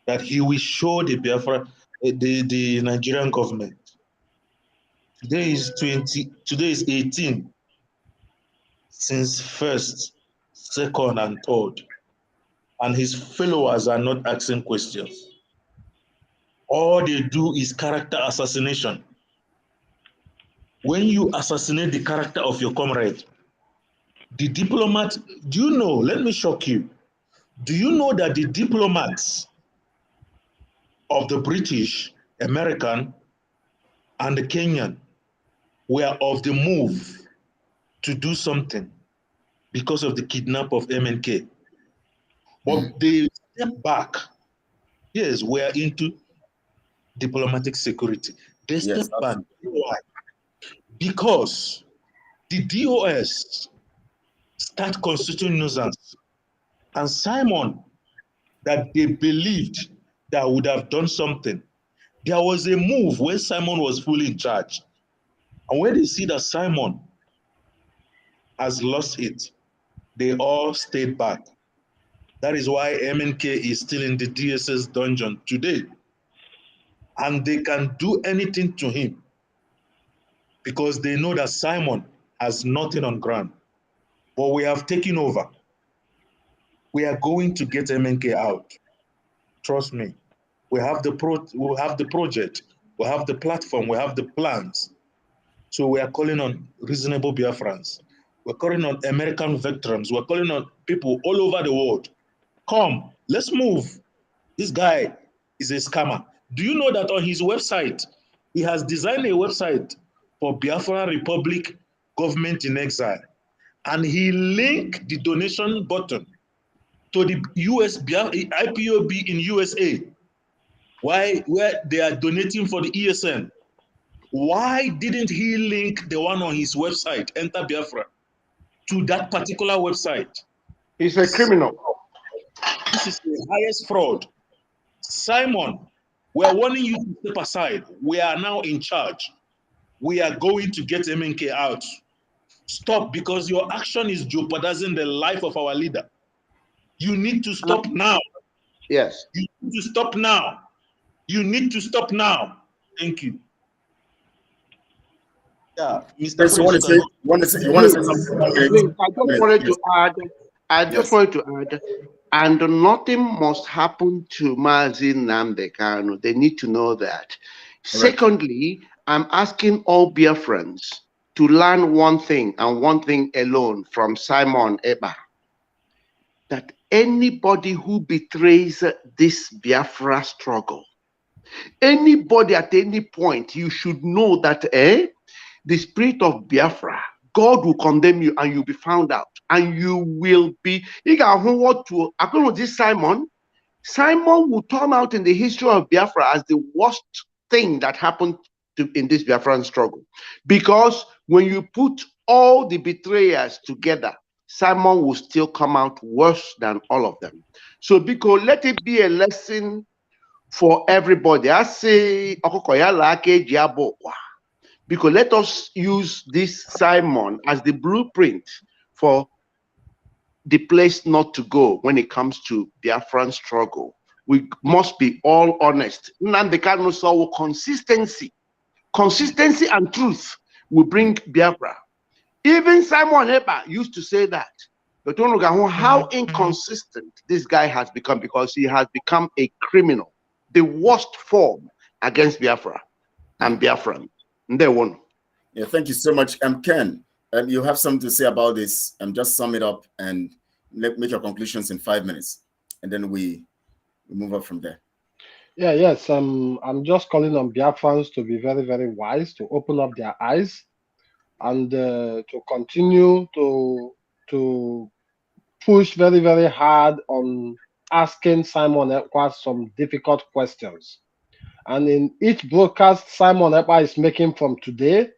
that he will show the Biafra, the Nigerian government. Today is 18, since 1st, 2nd, and 3rd, and his followers are not asking questions. All they do is character assassination. When you assassinate the character of your comrade, the diplomat, do you know, let me shock you, do you know that the diplomats of the British, American, and the Kenyan were of the move to do something because of the kidnap of MNK? But they stepped back. Yes, we are into diplomatic security. They stepped back. Why? Because the DOS start constituting nuisance. And Simon, that they believed that would have done something. There was a move where Simon was fully in charge. And when they see that Simon has lost it, they all stayed back. That is why MNK is still in the DSS dungeon today. And they can do anything to him because they know that Simon has nothing on ground. But we have taken over. We are going to get MNK out. Trust me. We have the project, we have the platform, we have the plans. So we are calling on reasonable Biafrans. We're calling on American veterans. We're calling on people all over the world. Come, let's move. This guy is a scammer. Do you know that on his website, he has designed a website for Biafra Republic government in exile. And he linked the donation button to the US IPOB in USA. Where they are donating for the ESN. Why didn't he link the one on his website, Enter Biafra, to that particular website? He's a criminal. This is the highest fraud. Simon, we are warning you to step aside. We are now in charge. We are going to get MNK out. Stop, because your action is jeopardizing the life of our leader. You need to stop now. Yes. You need to stop now. You need to stop now. Thank you. Yeah, Mr. Chris, you want to say something? Please, I just wanted to add, and nothing must happen to Mazi Nnamdi Kanu. They need to know that. Secondly, I'm asking all Biafrans to learn one thing and one thing alone from Simon Eba, that anybody who betrays this Biafra struggle, anybody at any point, you should know that the spirit of Biafra, God will condemn you and you'll be found out. And you will be, according to this Simon will turn out in the history of Biafra as the worst thing that happened in this Biafran struggle. Because when you put all the betrayers together, Simon will still come out worse than all of them. So because let it be a lesson for everybody. I say, because let us use this Simon as the blueprint for the place not to go when it comes to Biafran struggle. We must be all honest. Nnamdi Kanu saw consistency and truth will bring Biafra. Even Simon Eba used to say that. But don't look at how inconsistent this guy has become, because he has become a criminal, the worst form against Biafra and Biafran. They won. Yeah, thank you so much. Ken, you have something to say about this. Just sum it up and make your conclusions in 5 minutes, and then we move up from there. Yes. I'm just calling on Biafrans to be very, very wise, to open up their eyes, and to continue to push very, very hard on asking Simon Ekpa some difficult questions. And in each broadcast Simon Ekpa is making from today,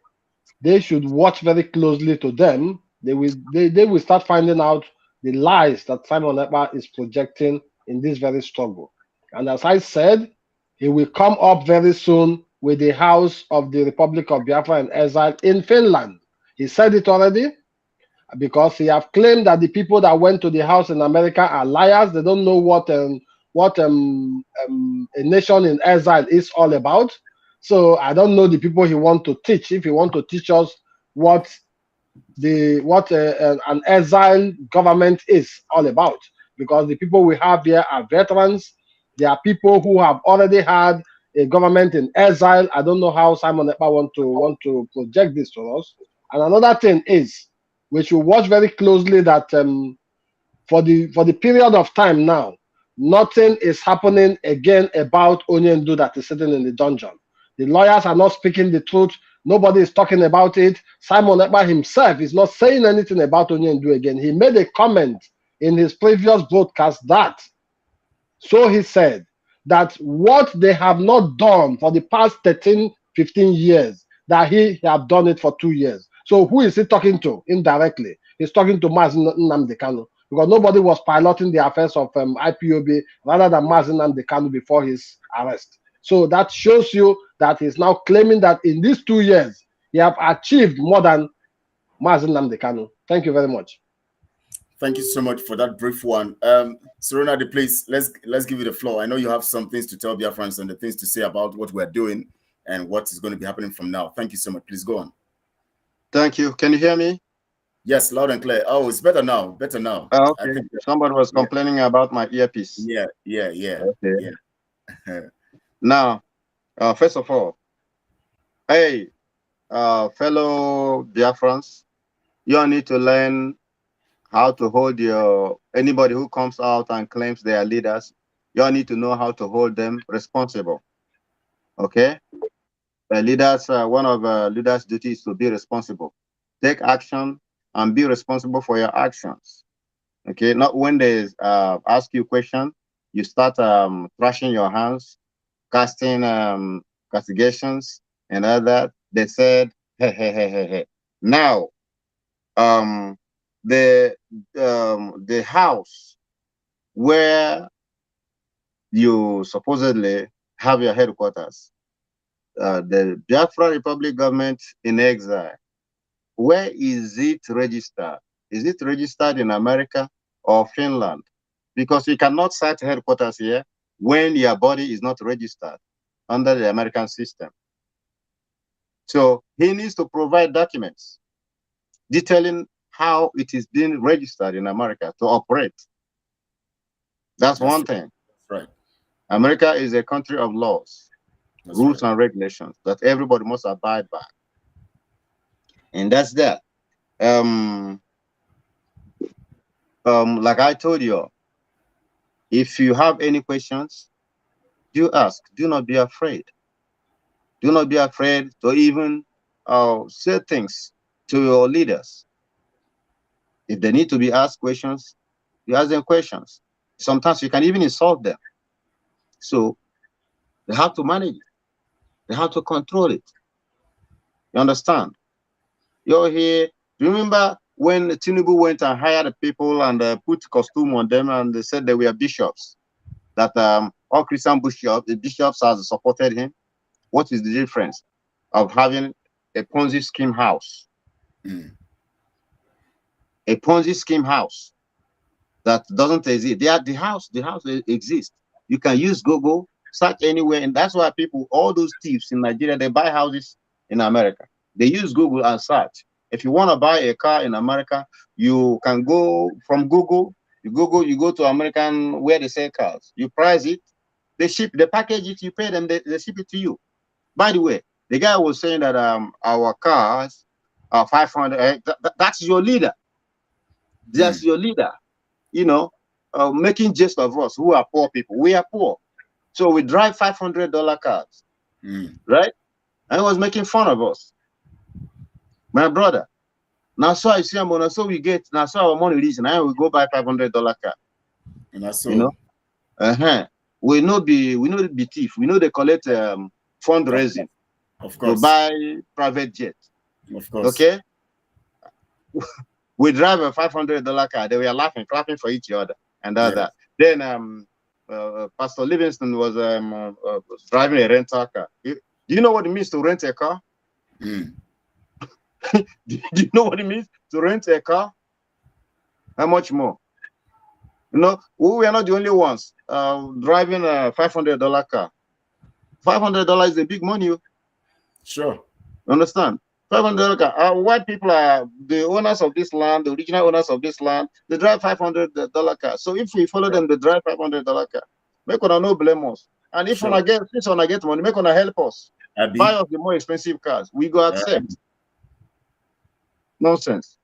they should watch very closely to them. They will start finding out the lies that Simon Ekpa is projecting in this very struggle. And as I said, he will come up very soon with the House of the Republic of Biafra in exile in Finland. He said it already, because he have claimed that the people that went to the house in America are liars. They don't know what a nation in exile is all about. So I don't know the people he want to teach. If he want to teach us what an exile government is all about, because the people we have here are veterans. They are people who have already had a government in exile. I don't know how Simon Ekpa want to project this to us. And another thing is, we should watch very closely that for the period of time now, nothing is happening again about Onyendu that is sitting in the dungeon. The lawyers are not speaking the truth. Nobody is talking about it. Simon Ekpa himself is not saying anything about Onyendu again. He made a comment in his previous broadcast that, so he said, that what they have not done for the past 13, 15 years, that he have done it for 2 years. So who is he talking to indirectly? He's talking to Mazi Nnamdi Kanu, because nobody was piloting the affairs of IPOB rather than Mazi Nnamdi Kanu before his arrest. So that shows you that he's now claiming that in these 2 years, he have achieved more than Mazi Nnamdi Kanu. Thank you very much. Thank you so much for that brief one. Serena, please, let's give you the floor. I know you have some things to tell Biafrans and the things to say about what we're doing and what is going to be happening from now. Thank you so much. Please go on. Thank you. Can you hear me? Yes, loud and clear. Oh, it's better now. Better now. Okay. Somebody was complaining about my earpiece. Yeah. Okay. Yeah. Now, first of all, hey, fellow Biafrans, you all need to learn how to hold anybody who comes out and claims they are leaders. You all need to know how to hold them responsible. Okay? Leaders, one of leaders' duties is to be responsible. take action, and be responsible for your actions. Okay, not when they ask you a question, you start thrashing your hands, casting castigations, and all that. They said, hey, hey, hey, hey, hey. Now, um, the house where you supposedly have your headquarters, the Biafra Republic government in exile, where is it registered? Is it registered in America or Finland? Because you cannot set headquarters here when your body is not registered under the American system. So he needs to provide documents detailing how it is being registered in America to operate. That's one thing. Right. America is a country of laws, rules, and regulations that everybody must abide by. And that's that. Like I told you, if you have any questions, do ask. Do not be afraid. Do not be afraid to even say things to your leaders. If they need to be asked questions, you ask them questions. Sometimes you can even insult them. So they have to manage it. They have to control it. You understand? You're here. Remember when Tinubu went and hired people and put costume on them and they said they were bishops? That all Christian bishops has supported him. What is the difference of having a Ponzi scheme house? A Ponzi scheme house that doesn't exist. The house exists. You can use Google, search anywhere, and that's why people, all those thieves in Nigeria, they buy houses in America. They use Google and search. If you want to buy a car in America, you can go from Google. You go to American where they sell cars. You price it, they package it, you pay them, they ship it to you. By the way, the guy was saying that our cars are 500. That's your leader. That's your leader. You know, making jest of us who are poor people. We are poor, so we drive $500 cars, right? And he was making fun of us, my brother. Now, so I see him, so we get now, so our money reason. Now we go buy $500 car. And that's so. You know, we know be thief. We know they collect fundraising of course, to buy private jet. Of course. Okay. We drive a $500 car. They were laughing, clapping for each other, and that. Then Pastor Livingston was driving a rental car. Do you know what it means to rent a car? Do you know what it means to rent a car? How much more? You know, we are not the only ones driving a $500 car. $500 is a big money. Sure. Understand? $500 car. White people are the owners of this land, the original owners of this land. They drive $500 car. So if we follow them, they drive $500 car. Make una no blame us. And if una get money, make una help us. Buy us the more expensive cars. We go accept. Nonsense.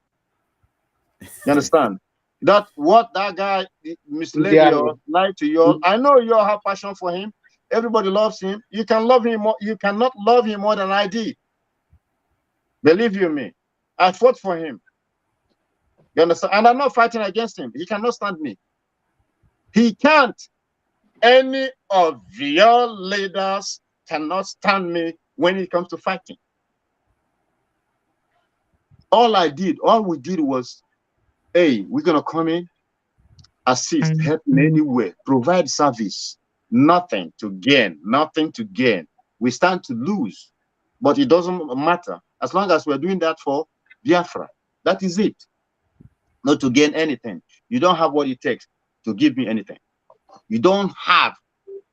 You understand? That what that guy misled you, lied to you. I know you all have passion for him. Everybody loves him. You can love him more. You cannot love him more than I did. Believe you me, I fought for him. You understand? And I'm not fighting against him. He cannot stand me. He can't. Any of your leaders cannot stand me when it comes to fighting. All we did was, hey, we're gonna come in, assist, help in any way, provide service. Nothing to gain, nothing to gain. We stand to lose, but it doesn't matter as long as we're doing that for Biafra. That is it. Not to gain anything. You don't have what it takes to give me anything. You don't have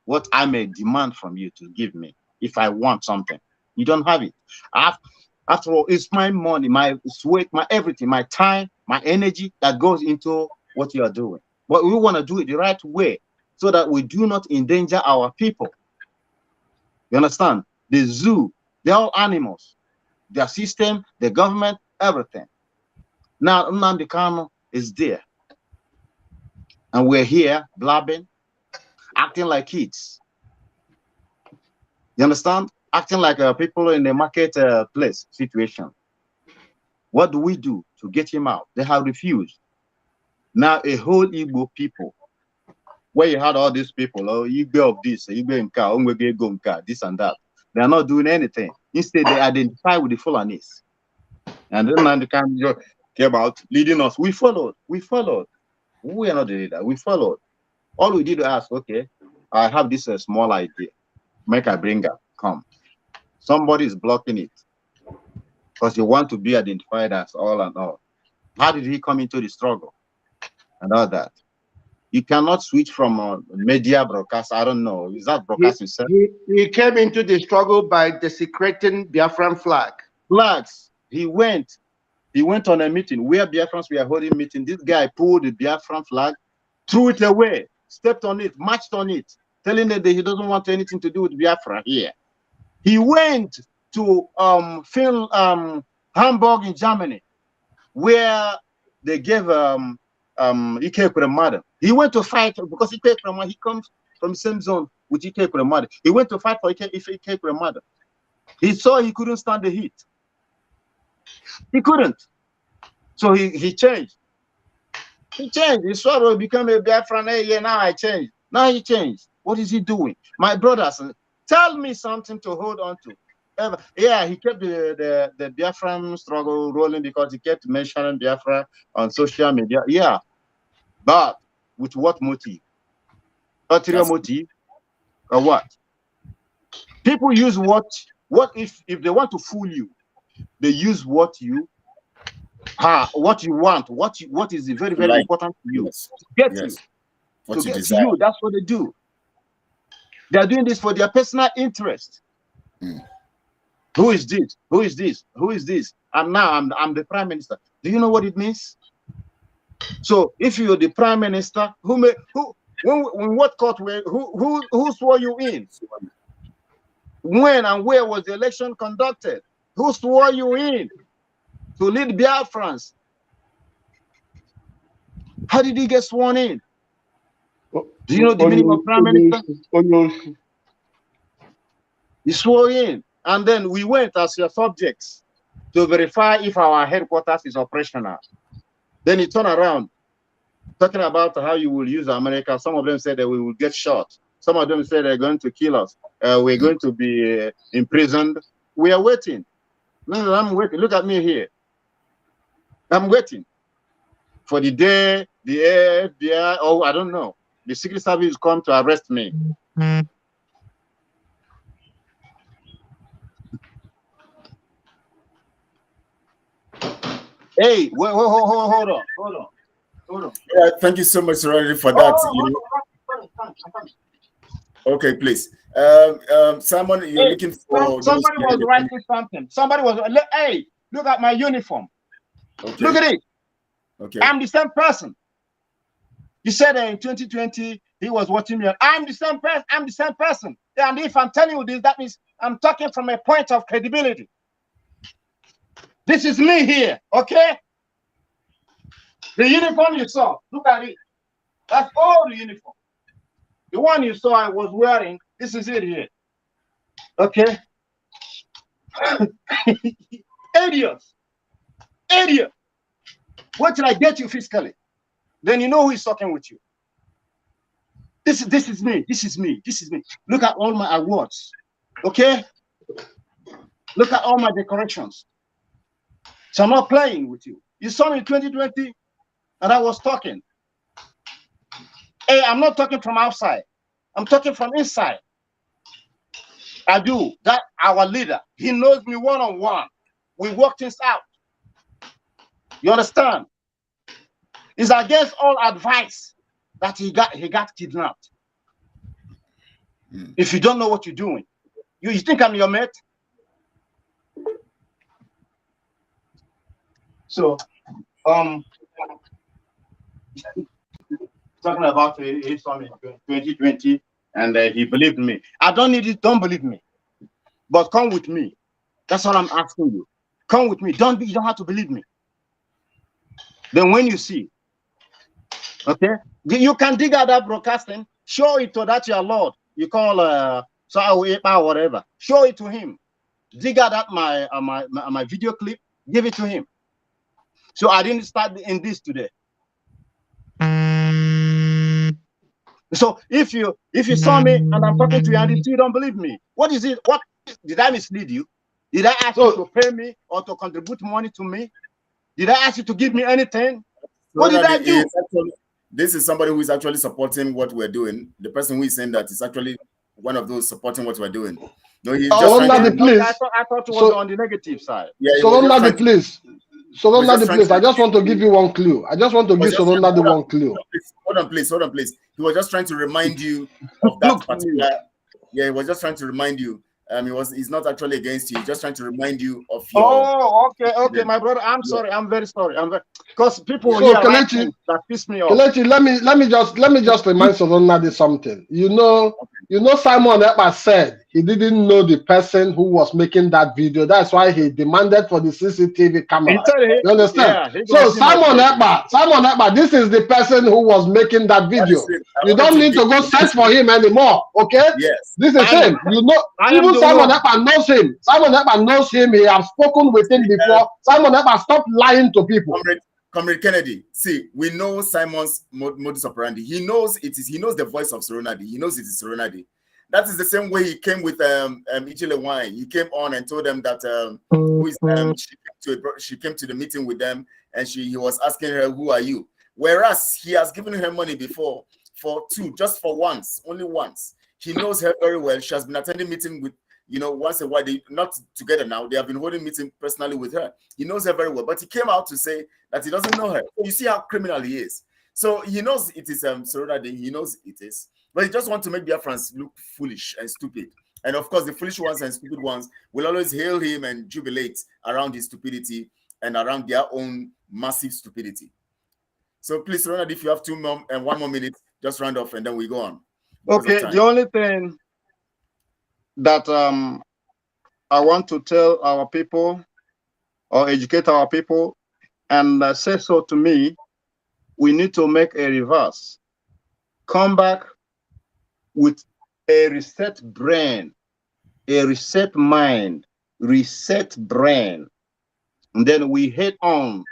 what I may demand from you to give me if I want something. You don't have it. After all, it's my money, my sweat, my everything, my time, my energy that goes into what you are doing. But we want to do it the right way so that we do not endanger our people. You understand? The zoo, they're all animals. Their system, the government, everything. Now, Nnamdi Kanu is there. And we're here blabbing, acting like kids. You understand? Acting like people in the market place situation. What do we do to get him out? They have refused. Now a whole Igbo people, where you had all these people, oh, Igbo of this, Igbo Nka, this and that, they are not doing anything. Instead, they identify with the Fulanis. And then Nnamdi Kanu came about leading us. We followed. We followed. We are not the leader. We followed. All we did was ask, okay, I have this small idea. Make a bringer. Come. Somebody is blocking it because you want to be identified as all and all. How did he come into the struggle and all that? You cannot switch from media broadcast. I don't know. Is that broadcast itself? He came into the struggle by desecrating Biafran flag. Flags. He went on a meeting where Biafrans were holding meeting. This guy pulled the Biafran flag, threw it away, stepped on it, marched on it, telling them that he doesn't want anything to do with Biafra here. He went to Hamburg in Germany, where they gave Ike Kuremada. He went to fight because Ike Kuremada, he comes from the same zone with Ike Kuremada. He went to fight for Ike Kuremada. He saw he couldn't stand the heat. He couldn't. So he changed. He changed. He saw he became a Biafran. Hey, yeah, now I changed. Now he changed. What is he doing? My brothers, tell me something to hold on to. Yeah, he kept the Biafran struggle rolling because he kept mentioning Biafra on social media. Yeah. But with what motive? Ulterior motive or what? People use what if they want to fool you, they use what you want, what is very, very important to you. Yes. To get Yes. you. What To you get desire. to you. That's what they do. They are doing this for their personal interest. Who is this? Who is this? Who is this? And now I'm the prime minister. Do you know what it means? So if you're the prime minister, when what court who swore you in? When and where was the election conducted? Who swore you in to lead Biafrans? How did he get sworn in? Do you know the meaning of prime minister? He swore in, and then we went as your subjects to verify if our headquarters is operational. Then he turned around, talking about how you will use America. Some of them said that we will get shot. Some of them said they're going to kill us. We're going to be imprisoned. We are waiting. No, I'm waiting. Look at me here. I'm waiting for the day the FBI, oh, I don't know, the Secret Service come to arrest me. Hey, hold on. Yeah, thank you so much, Roddy, for that. Okay, please. Simon, you're looking for. Somebody was writing something. Somebody was. Hey, look at my uniform. Okay. Look at it. Okay. I'm the same person. You said in 2020 he was watching me. I'm the same person. I'm the same person. And if I'm telling you this, that means I'm talking from a point of credibility. This is me here, okay? The uniform you saw, look at it. That's all the uniform. The one you saw I was wearing, this is it here. Okay? Idiots. Idiot. What till I get you physically? Then you know who is talking with you. This is me. This is me. This is me. Look at all my awards. Okay? Look at all my decorations. So I'm not playing with you. You saw me in 2020 and I was talking. Hey, I'm not talking from outside. I'm talking from inside. I do. That our leader, he knows me one-on-one. We work things out. You understand? It's against all advice that he got kidnapped. If you don't know what you're doing, you think I'm your mate? So, talking about his son in 2020, and he believed me. I don't need it. Don't believe me, but come with me. That's all I'm asking you. Come with me. You don't have to believe me. Then when you see, okay, you can dig out that broadcasting. Show it to that your Lord. You call whatever. Show it to him. Dig out that my video clip. Give it to him. So I didn't start in this today. So if you saw me and I'm talking to you and you don't believe me, what is it? What did I mislead you? Did I ask you to pay me or to contribute money to me? Did I ask you to give me anything? What did I do? This is somebody who is actually supporting what we're doing. The person who is saying that is actually one of those supporting what we're doing. No, he's just Nnamdi, please. I thought it was on the negative side. Yeah, Nnamdi, please. Nnamdi, please. I just want to give you one clue. I just want to give Nnamdi one clue. Hold on, please. He was just trying to remind you of that particular. Yeah, he was just trying to remind you. He's not actually against you. He's just trying to remind you of your. Oh, okay, my brother. I'm sorry. I'm very sorry. Because people here Kelechi, that piss me off. Kelechi, let me just remind Nnamdi something. You know, Simon Ekpa said he didn't know the person who was making that video. That's why he demanded for the CCTV camera. You understand? Yeah, so Simon Ekpa, this is the person who was making that video. You don't need to go search for him anymore. Okay? Yes. This is him. You know, even Simon Ekpa knows him. Simon Ekpa knows him. He has spoken with him before. Simon Ekpa, stop lying to people. Comrade Kennedy, see, we know Simon's modus operandi. He knows the voice of Serenadi. He knows it is Serenadi. That is the same way he came with Ichile Wine. He came on and told them that she came to the meeting with them and he was asking her, who are you? Whereas he has given her money before for just for once, only once. He knows her very well. She has been attending meeting with, once a while. They not together now. They have been holding meeting personally with her. He knows her very well, but he came out to say that he doesn't know her. So you see how criminal he is. So he knows it is Serenadi. He knows it is, but he just wants to make Biafrans look foolish and stupid. And of course, the foolish ones and stupid ones will always hail him and jubilate around his stupidity and around their own massive stupidity. So please, Serenadi, if you have 1 more minute, just round off and then we go on. Okay, the only thing that I want to tell our people or educate our people and say so to me, we need to make a reverse. Come back with a reset brain, a reset mind, reset brain. And then we head on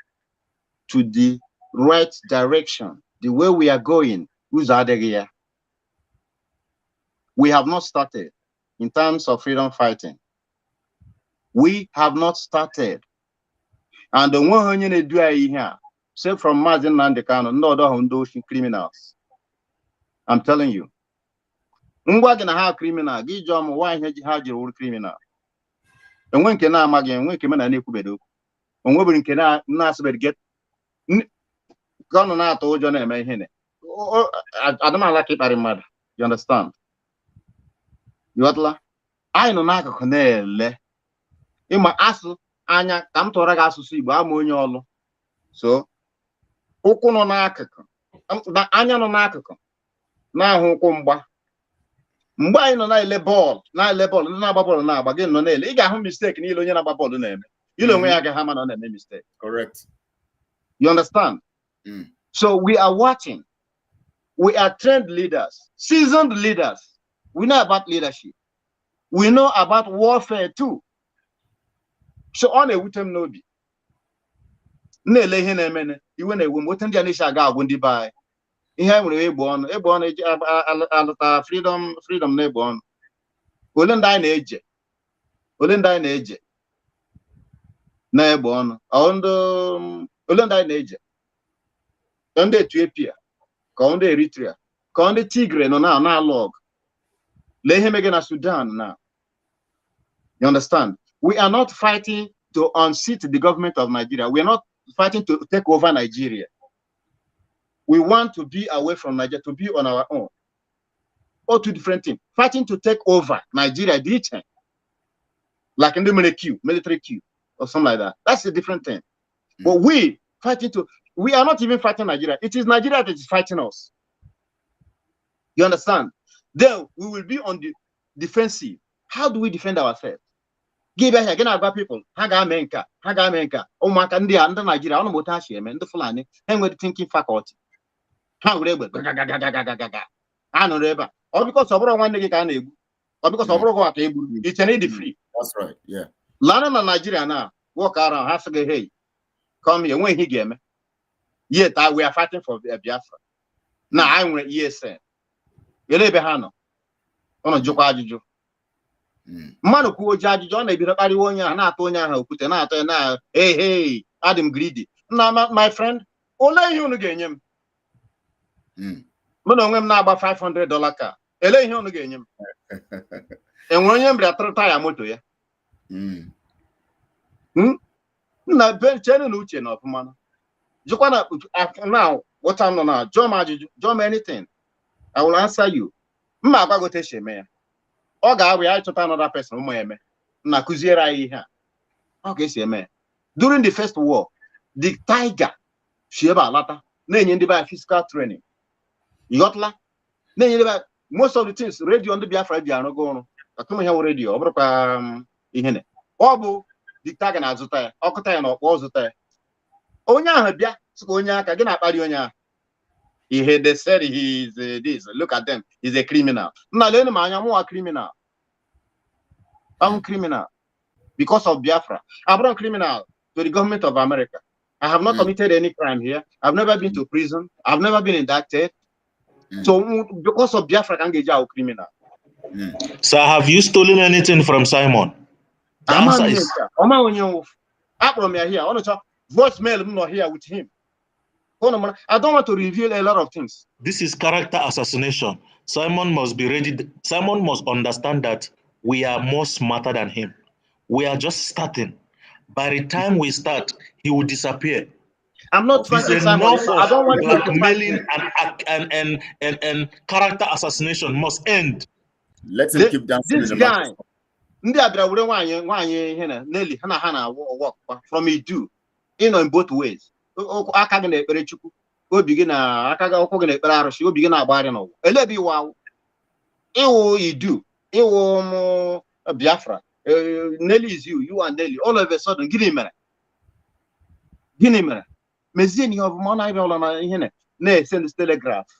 to the right direction, the way we are going. Who's Adegia? We have not started in terms of freedom fighting. We have not started. And the one who do here, say from Mazi Nnamdi Kanu, no other criminals. I'm telling you. Ngwa gonna have criminal, give John why had your own criminal. And when can I imagine when came in a new kubedo? And when can I not get gone out to John and Mahine? I don't like it very mad. You understand? Yotla, I know Naka Conele. In my asshole, Anya, come to Ragasu, I'm on your so Okuno Nakaka. Anya no Nakaka. Now, Hukumba. Mba no na ile ball, na ball na ba again no na ile. I got mistake ni ilo nya na ba ball na eme. Ilo nwe ya ga hama na eme mistake. Correct. You understand? So we are watching. We are trained leaders, seasoned leaders. We know about leadership. We know about warfare too. So on a wutem no bi. Na ele ihe na eme ne. Iwe na ewu motem dia na isha ga agwo ndi bai. Ihe nwere egbo ọnụ alụta freedom na egbo ọnụ ole ndị anyị na-eje na egbo ọnụ ole ndị anyị na-eje ndị Ethiopia ka ndị Eritrea ka ndị Tigray nọ na alụ ọgụ lee ihe mege na Sudan na. You understand? We are not fighting to unseat the government of Nigeria. We are not fighting to take over Nigeria. We want to be away from Nigeria, to be on our own. Or two different things. Fighting to take over Nigeria, like in the military coup, or something like that. That's a different thing. But we are not even fighting Nigeria. It is Nigeria that is fighting us. You understand? Then we will be on the defensive. How do we defend ourselves? Give us again our people. Haga menka. Oh my God, under Nigeria, I don't know what the Fulani, and we're thinking faculty. How rebel? I know rebel. Or because of one nigga can able, or because of what able, it's an free. That's right, yeah. Lana Nigeria now, walk around, have to get hey. come here when he game. Yet we are fighting for Biafra. Now I'm with ESN. Yelebehano. On a joke ajuju. Manu ku ojaji John be bari wonya na atonya ha okute na ato na hey Adam greedy. Na my friend, ole ihe unu ga-enyem. Mụ na onwe m na-agba $500 ka. Ele ihe unu ga-enyem. Enwe onye mbra trata ya moto ya. Na ben chenu na uche na ofuma. Jukwa na now what I'm now Jom anything. I will answer you. Mma agbagote sheme ya. Ọ ga-abụ ya chọta another person ụmụ eme na kụziere anyị ihe a. Ọ ga-esi eme. During the first war, the tiger si ebe alata na-enye ndị be physical training. Yotla na-enye ndị be most of the things radio ndị Biafra bi arụgo ọrụ. Akụm ihe radio ọ bụrụkwa ihe ne. Ọ bụ the tiger na-azụta ya, ọkụta ya na ọkpọ zụta ya. Onye ahụ bịa sịkwa onye aka gị na-akparị onye ahụ. They said he is this. Look at them. He's a criminal. I'm a criminal. I'm criminal because of Biafra. I'm not a criminal to the government of America. I have not committed any crime here. I've never been to prison. I've never been indicted. So because of Biafra, I can get a criminal. So have you stolen anything from Simon? The answer is voicemail. I'm not here with him. I don't want to reveal a lot of things. This is character assassination. Simon must be ready. Simon must understand that we are more smarter than him. We are just starting. By the time we start, he will disappear. I'm not fighting Simon. I don't want blackmailing and character assassination must end. Let him keep dancing. This guy, from Edu, in both ways. Aka gị na-ekpere Chukwu obi gị na aka gị ụkwụ gị na-ekpere arụsị obi gị na-agbagharị n'ụwa elebi iwu ịwụ Idu ịwụ Biafra Nelly is you and Nelly all of a sudden gịnị mere mezie n'ihe ọbụma ọ na-abịa ụlọ na ihe na-esend telegraph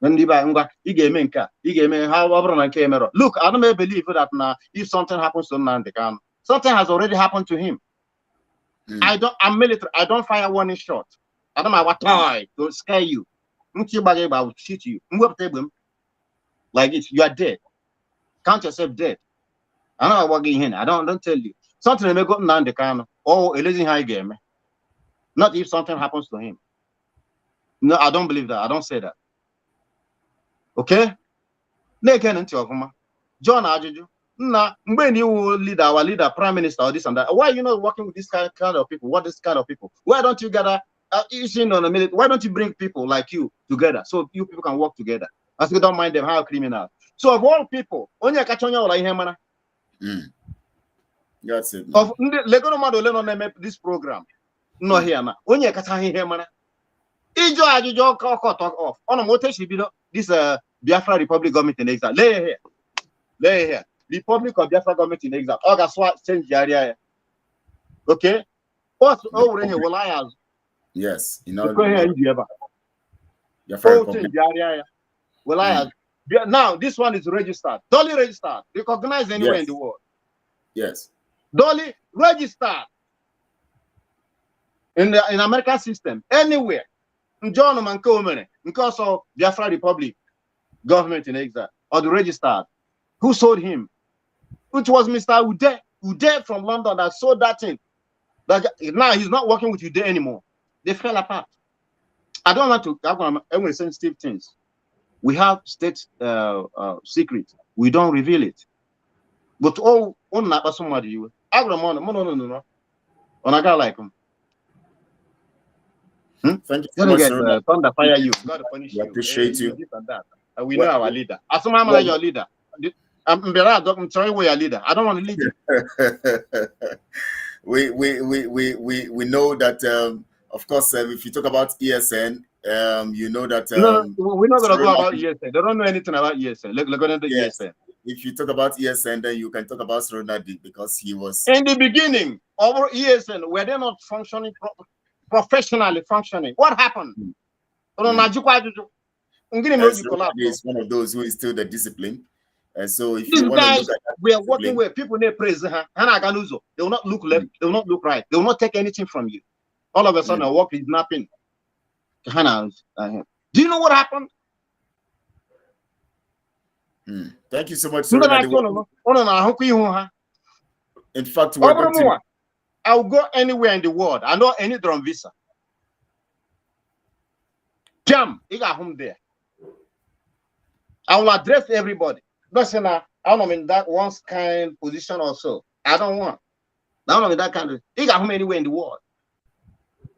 ndị ba ngwa ị ga-eme nke a ị ga-eme ha ọ bụrụ na nke emerọ. Look, I don't believe that now if something happens to Nnamdi Kanu, something has already happened to him. I'm military. I don't fire warning shot. I don't know what toy to scare you. I will shoot you. Like it, you are dead. Count yourself dead. I don't know what getting I don't tell you. Something may go down the Kanu. Oh, a lazy high game. Not if something happens to him. No, I don't believe that. I don't say that. Okay? Naked into your John Ajuju. Nah, when you lead our leader, prime minister, or this and that, why are you not working with this kind of people? What this kind of people? Why don't you gather? On a minute, why don't you bring people like you together so you people can work together? As you don't mind them, how criminal. So of all people, only a kachonya or like him, that's it. Of Legono Madoleno this program, no here, only a katahi hemana. Ijo ajo talk off. On a motation, this Biafra Republic government in exile. Lay here. Republic of Biafra government in exile. August change the area. Okay? What's over here? Will I ask? Yes, Now this one is registered. Dolly registered. Recognized anywhere in the world. Yes. Dolly registered in the American system anywhere. John Mankomene because of Biafra Republic government in exile or the registered. Who sold him? Which was Mr. Ude from London that sold that thing. But now he's not working with Ude anymore. They fell apart. I don't want to I'm sensitive things. We have state secret. We don't reveal it. But on somebody you no. On a guy like him. Thank you so much. Thunder fire you. God punish you. We appreciate you. This and that. We know our leader. As I'm your leader. I'm sorry, we're your leader. I don't want to lead you. we know that of course if you talk about ESN, you know that no, we're not gonna go about ESN. They don't know anything about ESN. Look at the ESN. If you talk about ESN, then you can talk about Ronaldo because he was in the beginning our ESN were they not functioning professionally functioning. What happened? Is one of those who is still the discipline. And so if you want to look at that, we are working with people they praise they will not look left, they will not look right, they will not take anything from you. All of a sudden, I walk kidnapping. Do you know what happened? Thank you so much, In sir. fact, we're going to... I'll go anywhere in the world. I know any drum visa. Jam, you got home there. I will address everybody. Listen, I don't mean that one kind position or so. I don't want. I don't mean that kind of. You got home anywhere in the world.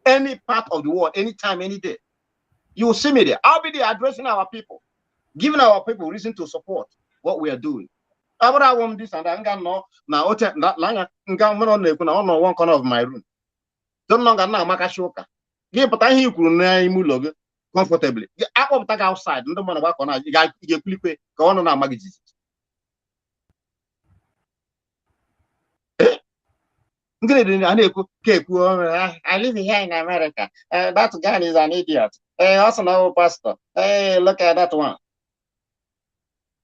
Any part of the world, anytime, any day. You will see me there. I'll be there addressing our people, giving our people reason to support what we are doing. I want this and I got no now. One corner of my room. Don't longer now, Makashoka. Give but I hear you comfortably. I want to outside. No man work on it. You click go on our magazines. I live here in America. That guy is an idiot. Also now pastor. Hey, look at that one.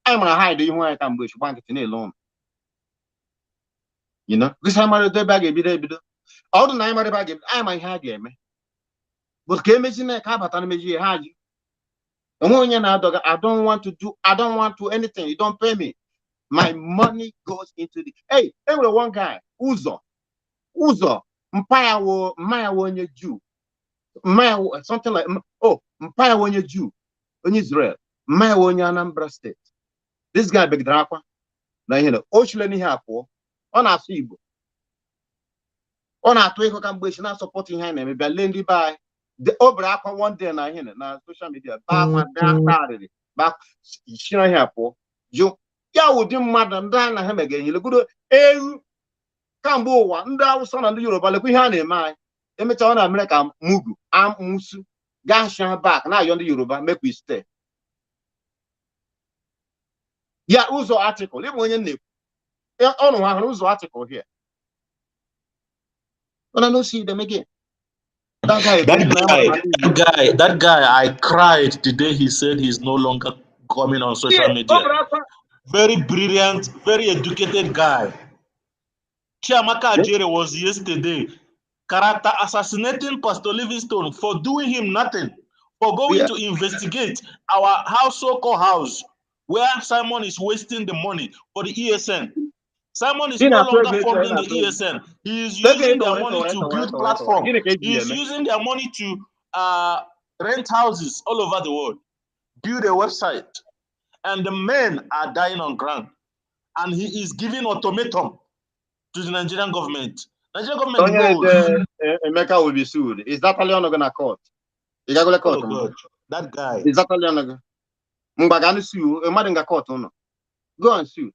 I'm gonna hide you when I can bush bank it alone. You know, this time I do bag a bit. All the time I bag I might have game. But came in a carpet and measure had you. I don't want to do, I don't want to anything. You don't pay me. My money goes into the every one guy, Uzo, Mpaya wo Maya wo nye Jew. Maya something like Mpaya wo nye Jew on Israel. Maya wo nye Anambra State. This guy big drapa. Now you know, Oshuleni hapo on our Igbo. On our Tweko Cambush, not supporting him, maybe Lendi by the Obra one day now here now social media back Shina hapo. You would madam Dana him again. You look good. Kambo one down son and Europe, like we had in mind. Emiton America Mugu, Am Musu, Gashan back. Now you're on the Yoruba, make we stay. Yeah, Uzo article. Even when you name. Yeah, on one Uzo article here. But I don't see them again. That guy, I cried the day he said he's no longer coming on social media. Very brilliant, very educated guy. Chiamaka Ajere was yesterday character assassinating Pastor Livingstone for doing him nothing, for going to investigate our so-called house where Simon is wasting the money for the ESN. Simon is no longer funding the ESN. He is using their money to build platform. He is using their money to rent houses all over the world, build a website, and the men are dying on ground. And he is giving ultimatum to the Nigerian government. Nigerian government knows. Emeka will be sued. Is that Leon gonna court? Is that court? Oh God, that guy. Is that Leon? Mbagani sue. A man in court no. Go and sue.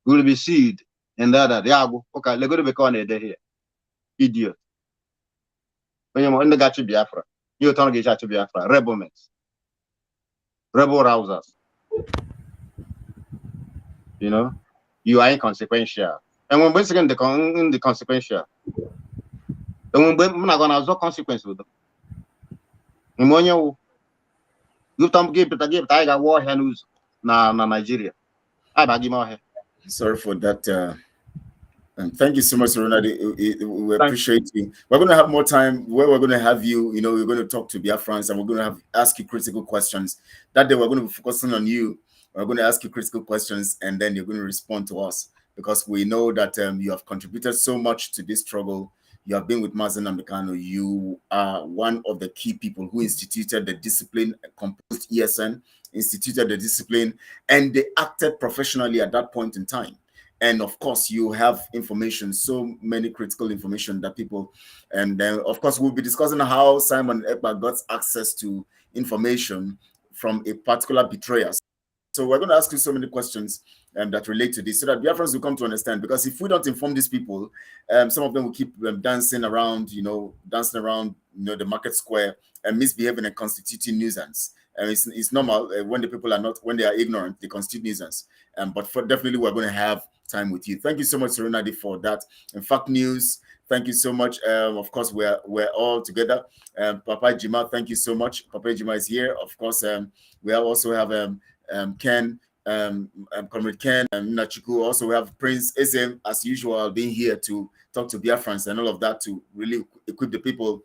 Will be sued and that. Okay, let's go to Bekone here. Idiot. When you're in the Gachi Biafra, you're talking about Gachi Biafra. Rebel men. Rebel rousers. You know. You are inconsequential. And when we're saying the consequential, and when we're not going to have consequences with them. And when you give it, I got war here news na Nigeria. I bag him here. Sorry for that. And thank you so much, Ronald. We appreciate you. We're going to have more time where we're going to have you. You know, we're going to talk to Biafrans and we're going to ask you critical questions. That day, we're going to be focusing on you. We're going to ask you critical questions and then you're going to respond to us because we know that you have contributed so much to this struggle. You have been with Mazi Nnamdi Kanu. You are one of the key people who instituted the discipline, composed ESN, instituted the discipline, and they acted professionally at that point in time. And of course, you have information, so many critical information that people, and then of course, we'll be discussing how Simon Ekpa got access to information from a particular betrayer. So we're going to ask you so many questions that relate to this so that Biafrans will come to understand. Because if we don't inform these people, some of them will keep dancing around, the market square and misbehaving and constituting nuisance. And it's normal when the people when they are ignorant, they constitute nuisance. But definitely we're going to have time with you. Thank you so much, Serenadi, for that. In fact, news. Thank you so much. Of course, we're all together. Papa Jima, thank you so much. Papa Jima is here. Of course, we also have Ken Comrade Ken, Nachiku. Also, we have Prince Ezem, as usual, being here to talk to Biafrans and all of that to really equip the people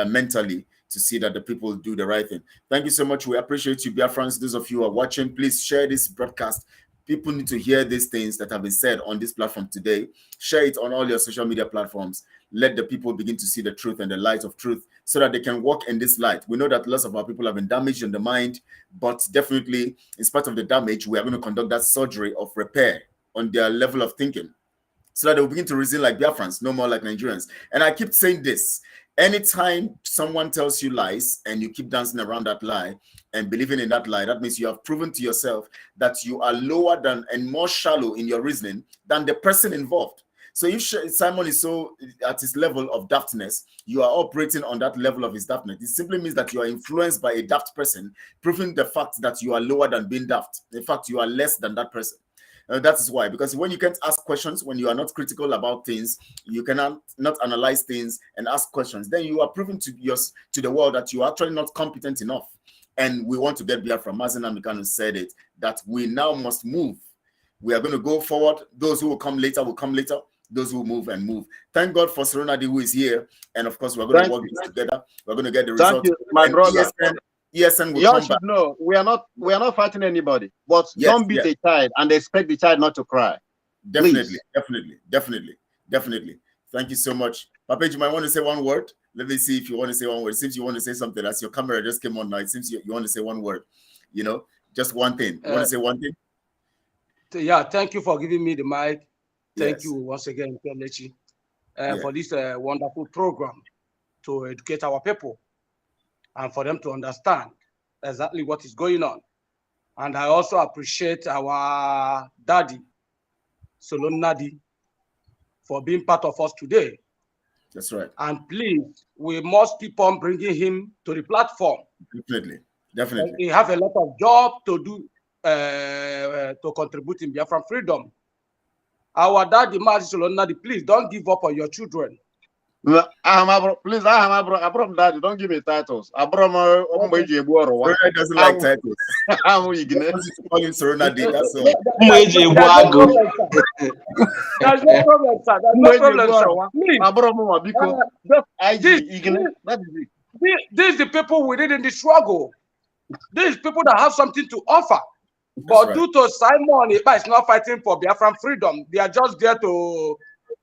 mentally to see that the people do the right thing. Thank you so much. We appreciate you, Biafrans. Those of you who are watching, please share this broadcast. People need to hear these things that have been said on this platform today. Share it on all your social media platforms. Let the people begin to see the truth and the light of truth so that they can walk in this light. We know that lots of our people have been damaged in the mind, but definitely, in spite of the damage, we are going to conduct that surgery of repair on their level of thinking so that they will begin to reason like Biafrans, no more like Nigerians. And I keep saying this. Anytime someone tells you lies and you keep dancing around that lie and believing in that lie, that means you have proven to yourself that you are lower than and more shallow in your reasoning than the person involved. So if Simon is so at his level of daftness, you are operating on that level of his daftness. It simply means that you are influenced by a daft person, proving the fact that you are lower than being daft. In fact, you are less than that person. That is why, because when you can't ask questions, when you are not critical about things, you cannot not analyze things and ask questions, then you are proving to the world that you are actually not competent enough. And we want to get Biafra. Mazi Nnamdi Kanu said it, that we now must move. We are going to go forward. Those who will come later will come later. Those who move and move. Thank God for Serenadi, who is here. And of course, we're going to work this together. We're going to get the result. Thank you, my brother. ESN will Y'all come should back. know we are not fighting anybody, but don't beat a child and expect the child not to cry. Definitely, Please. definitely. Thank you so much. Papa, you might want to say one word. Let me see if you want to say one word. It seems you want to say something. As your camera just came on now, it seems you want to say one word. You know, just one thing. You want to say one thing? Yeah, thank you for giving me the mic. Thank you once again, Kelechi, for this wonderful program to educate our people and for them to understand exactly what is going on. And I also appreciate our daddy, Solon Nadi, for being part of us today. That's right. And please, we must keep on bringing him to the platform. Definitely. We have a lot of job to do to contribute in Biafran freedom. Our daddy, Mazi Solon Nadi, please don't give up on your children. Please, Abram Daddy, don't give me titles. Abram doesn't like titles. I'm ignorant. Call him Serenadi. That's all. There's no problem, sir. There's no problem, sir. There's no problem, sir. These the people we need in the struggle. These people that have something to offer. But due to Simon, it's not fighting for Biafran freedom. They are just there to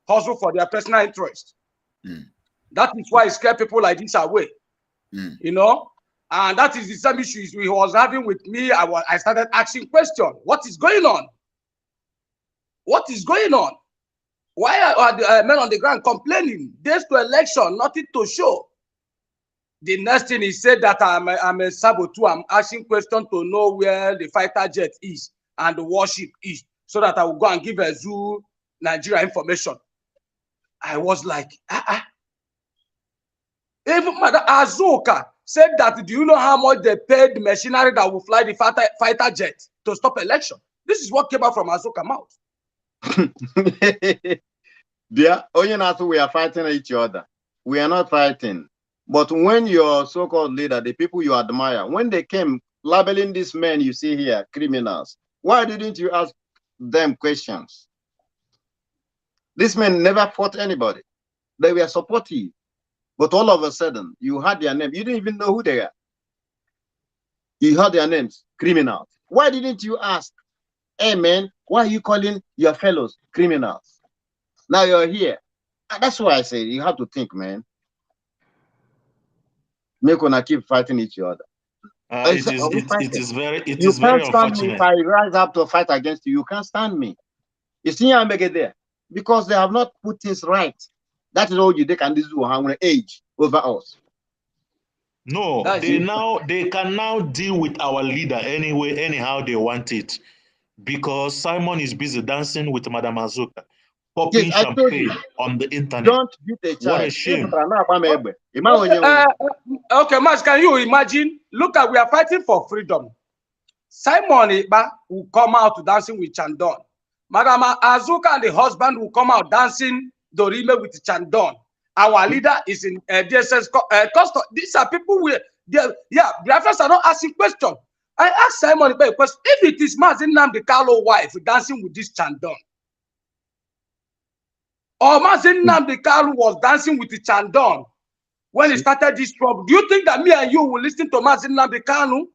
hustle for their personal interest. That is why it scared people like this away. You know, and that is the same issues we was having with me. I started asking questions. What is going on? What is going on? Why are the men on the ground complaining? Days to election, nothing to show. The next thing he said that I'm a saboteur. I'm asking questions to know where the fighter jet is and the warship is, so that I will go and give a zoo Nigeria information. I was like, Even Madam Azuka said that, do you know how much they paid the machinery that will fly the fighter jet to stop election? This is what came out from Azuka mouth. We are fighting each other. We are not fighting. But when your so-called leader, the people you admire, when they came labeling these men you see here, criminals, why didn't you ask them questions? These men never fought anybody. They were supportive. But all of a sudden, you heard their name. You didn't even know who they are. You heard their names, criminals. Why didn't you ask, hey man, why are you calling your fellows criminals? Now you're here. That's why I say you have to think, man. Make una keep fighting each other. It is very unfortunate. You can't stand me if I rise up to fight against you. You can't stand me. You see, I make it there because they have not put things right. That is all you can do. How age over us? No, they can now deal with our leader anyway, anyhow they want it, because Simon is busy dancing with Madam Azuka, popping champagne on the internet. Don't beat a child. What a shame. Okay, Mas, can you imagine? Look at, we are fighting for freedom. Simon Iba will come out dancing with Chandon. Madam Azuka and the husband will come out dancing Dorime with Chandon. Our leader is in DSS custody. These are people Biafrans are not asking questions. I asked Simon a question. If it is Mazi Nnamdi Kanu wife dancing with this Chandon, or Mazi Nnamdi Kanu was dancing with the Chandon when he started this trouble, do you think that me and you will listen to Mazi Nnamdi Kanu?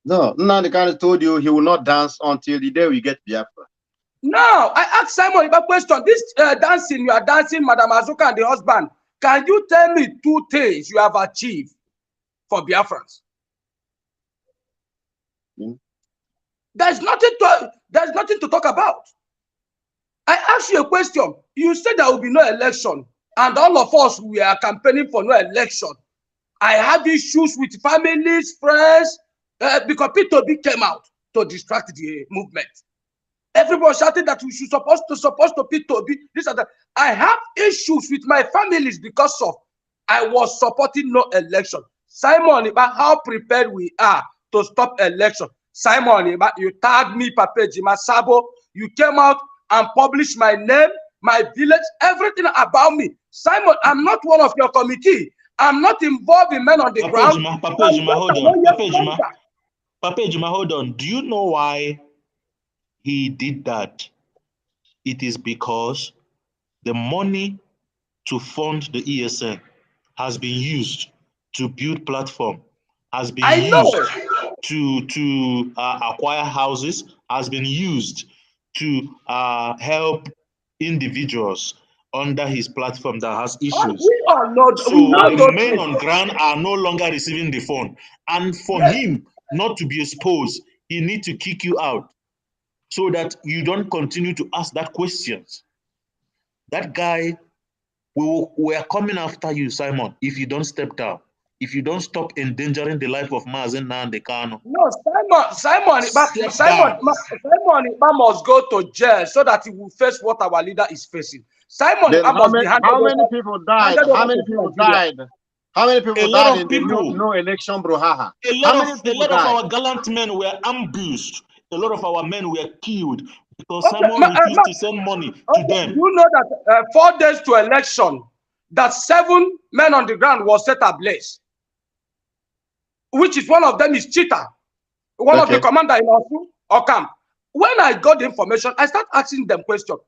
No, Nnamdi Kanu told you he will not dance until the day we get Biafra. No, I asked Simon a question. This dancing you are dancing, Madam Azuka and the husband, can you tell me 2 things you have achieved for Biafrans? There's nothing to talk about. I asked you a question. You said there will be no election, and all of us we are campaigning for no election. I have issues with families, friends, because P2B came out to distract the movement. Everybody shouting that we should supposed to P2B. This and that. I have issues with my families because of I was supporting no election. Simon, about how prepared we are to stop election. Simon, you tagged me, Papa Jima Sabo. You came out and published my name, my village, everything about me. Simon, I'm not one of your committee. I'm not involved in men on the ground. Papa Jima, hold on. Papa Jima, hold on. Do you know why he did that? It is because the money to fund the ESN has been used to build platform, has been used to acquire houses, has been used to help individuals under his platform that has issues. So the men on ground are no longer receiving the fund. And for him not to be exposed, he needs to kick you out so that you don't continue to ask that questions. That guy, we are coming after you, Simon, if you don't step down. If you don't stop endangering the life of Mazi Nnamdi Kanu. No, Simon must go to jail so that he will face what our leader is facing. Simon, how many people died? How many people died? How many people died in the no election brouhaha? A lot of our gallant men were ambushed. A lot of our men were killed because Simon refused to send money to them. You know that 4 days to election, that 7 men on the ground was set ablaze. Which is one of them is Cheetah, one of the commander in our camp. When I got the information, I start asking them questions.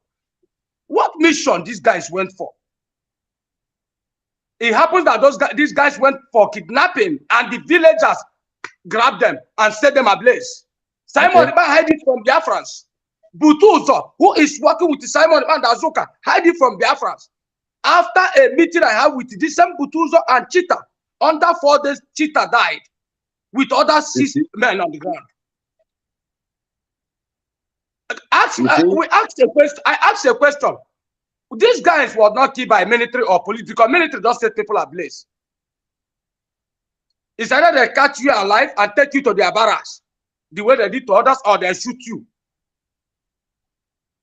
What mission these guys went for? It happens that these guys went for kidnapping, and the villagers grabbed them and set them ablaze. Simon Riba hid it from Biafrans. Butuzo, who is working with Simon and Azuka, hide it from Biafrans. After a meeting I have with this same Butuzo and Cheetah, under 4 days, Cheetah died with other 6 men on the ground. I asked a question. These guys were not killed by military or political. Military just set people ablaze. It's either they catch you alive and take you to their barracks, the way they did to others, or they shoot you.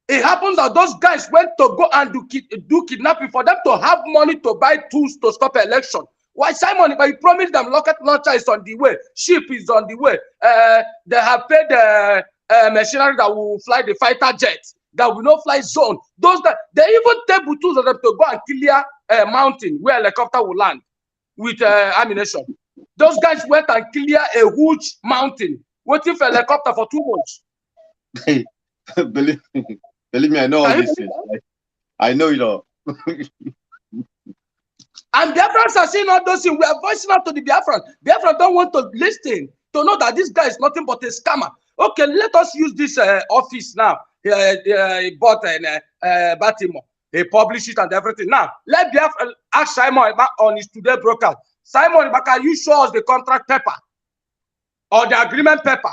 It happens that those guys went to go and do kidnapping for them to have money to buy tools to stop election. Why, Simon, but you promised them rocket launcher is on the way, ship is on the way. They have paid the machinery that will fly the fighter jets, that will not fly zone. Those that they even take tools of them to go and clear a mountain where a helicopter will land with ammunition. Those guys went and clear a huge mountain, waiting for a helicopter for 2 months. Believe me, I know all these things. I know it all. And Biafrans are saying all those things. We are voicing out to the Biafrans. Biafrans don't want to listen, to know that this guy is nothing but a scammer. Okay, let us use this office now. He bought Baltimore. He published it and everything. Now, let Biafra ask Simon on his today broadcast. Simon, can you show us the contract paper or the agreement paper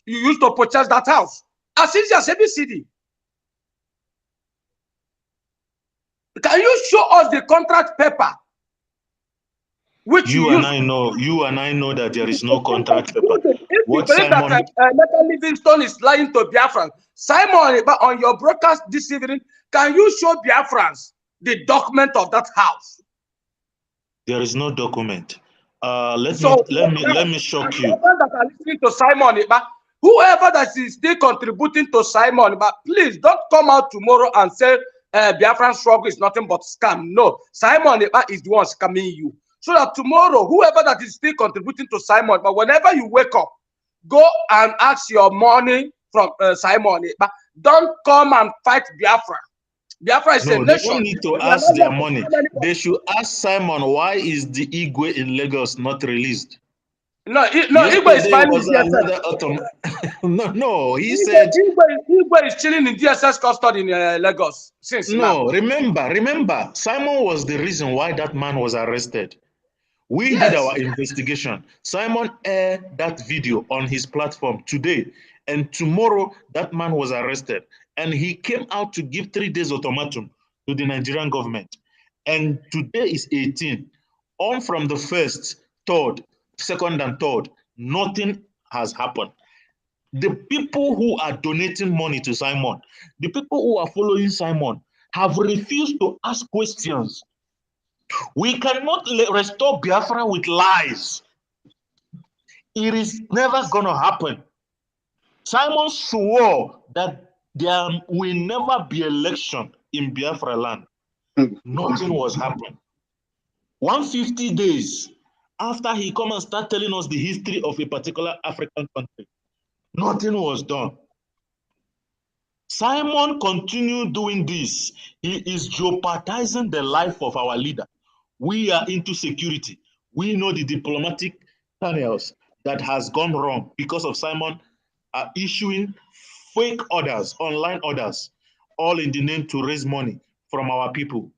you used to purchase that house? As easy as ABCD. Can you show us the contract paper? Which you and I know that there is no contract paper. If you believe that Meta Livingstone is lying to Biafrans, Simon, on your broadcast this evening, can you show Biafrans the document of that house? There is no document. Let me shock you. That are listening to Simon, whoever that is still contributing to Simon, but please don't come out tomorrow and say Biafran struggle is nothing but scam. No, Simon is the one scamming you. So that tomorrow, whoever that is still contributing to Simon, but whenever you wake up, go and ask your money from Simon. But don't come and fight Biafra. Biafra is a No, they nation. don't need to We are ask not their here to money. kill anybody. They should ask Simon, why is the Igwe in Lagos not released? No, Igwe is Yesterday filing was DSS. another no, he said Igwe is chilling in DSS custody in Lagos since now. no. Remember, Simon was the reason why that man was arrested. We did Yes. our investigation. Simon aired that video on his platform today, and tomorrow that man was arrested, and he came out to give 3 days ultimatum to the Nigerian government. And today is 18. On from the 1st, 3rd, 2nd, and 3rd, nothing has happened. The people who are donating money to Simon, the people who are following Simon, have refused to ask questions. We cannot restore Biafra with lies. It is never going to happen. Simon swore that there will never be election in Biafra land. Nothing was happening. 150 days after he come and start telling us the history of a particular African country, nothing was done. Simon continued doing this. He is jeopardizing the life of our leader. We are into security. We know the diplomatic channels that has gone wrong because of Simon issuing fake orders, online orders, all in the name to raise money from our people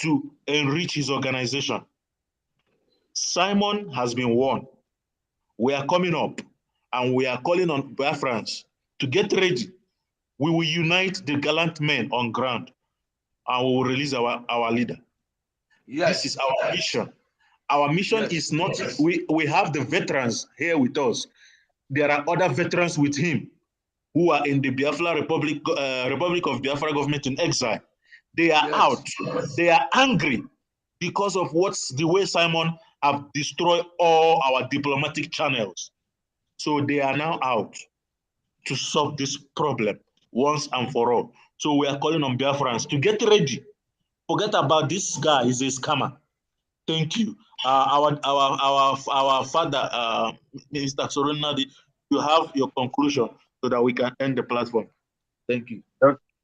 to enrich his organization. Simon has been warned. We are coming up and we are calling on Biafrans to get ready. We will unite the gallant men on ground and we will release our leader. Yes. This is our mission. Our mission is not, we have the veterans here with us. There are other veterans with him who are in the Biafra Republic of Biafra government in exile. They are out. They are angry because of the way Simon have destroyed all our diplomatic channels. So they are now out to solve this problem once and for all. So we are calling on Biafrans to get ready. Forget about this guy, he's a scammer. Thank you. Our father, Mr. Soronadi, you have your conclusion so that we can end the platform. Thank you.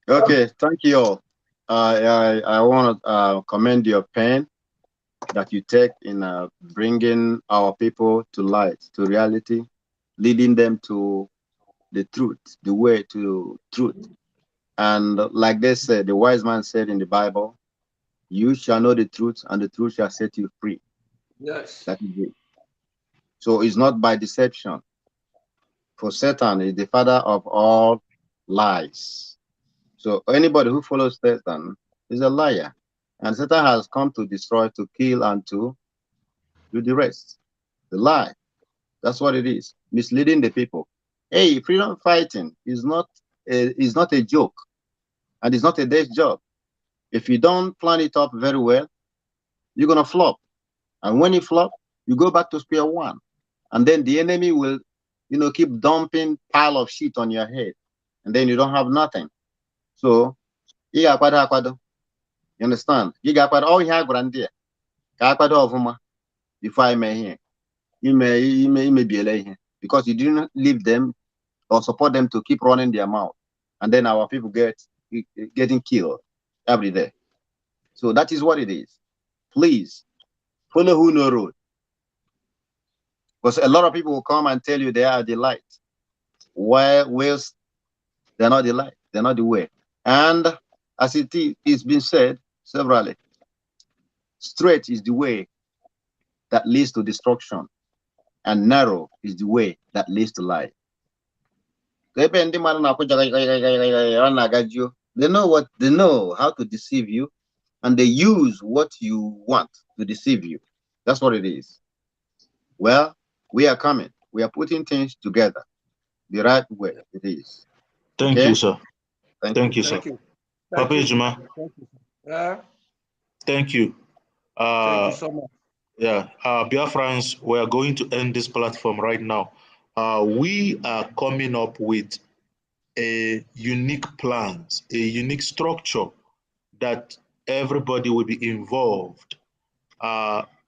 Okay, thank you all. I want to commend your pen that you take in bringing our people to light, to reality, leading them to the truth, the way to truth. And like they said, the wise man said in the Bible, you shall know the truth and the truth shall set you free. Yes. That is it. So it's not by deception. For Satan is the father of all lies. So anybody who follows Satan is a liar. And Satan has come to destroy, to kill, and to do the rest. The lie. That's what it is. Misleading the people. Hey, freedom fighting is not a joke. And it's not a day's job. If you don't plan it up very well, you're going to flop. And when you flop, you go back to square one. And then the enemy will, keep dumping pile of shit on your head. And then you don't have nothing. So, you understand? You got all you have grandia. Before I may hear. You may be a because you didn't leave them or support them to keep running their mouth. And then our people getting killed every day. So that is what it is. Please follow who no road. Because a lot of people will come and tell you they are the light. Whilst they're not the light, they're not the way. And as it's been said severally, straight is the way that leads to destruction, and narrow is the way that leads to life. They know how to deceive you, and they use what you want to deceive you. That's what it is. Well, we are coming. We are putting things together the right way it is. Thank you, sir. Thank you, sir. Thank you. Papa Ejima. Thank you. Yeah. Thank you. Thank you so much. Yeah, Biafrans, we are going to end this platform right now. We are coming up with a unique plans, a unique structure that everybody will be involved.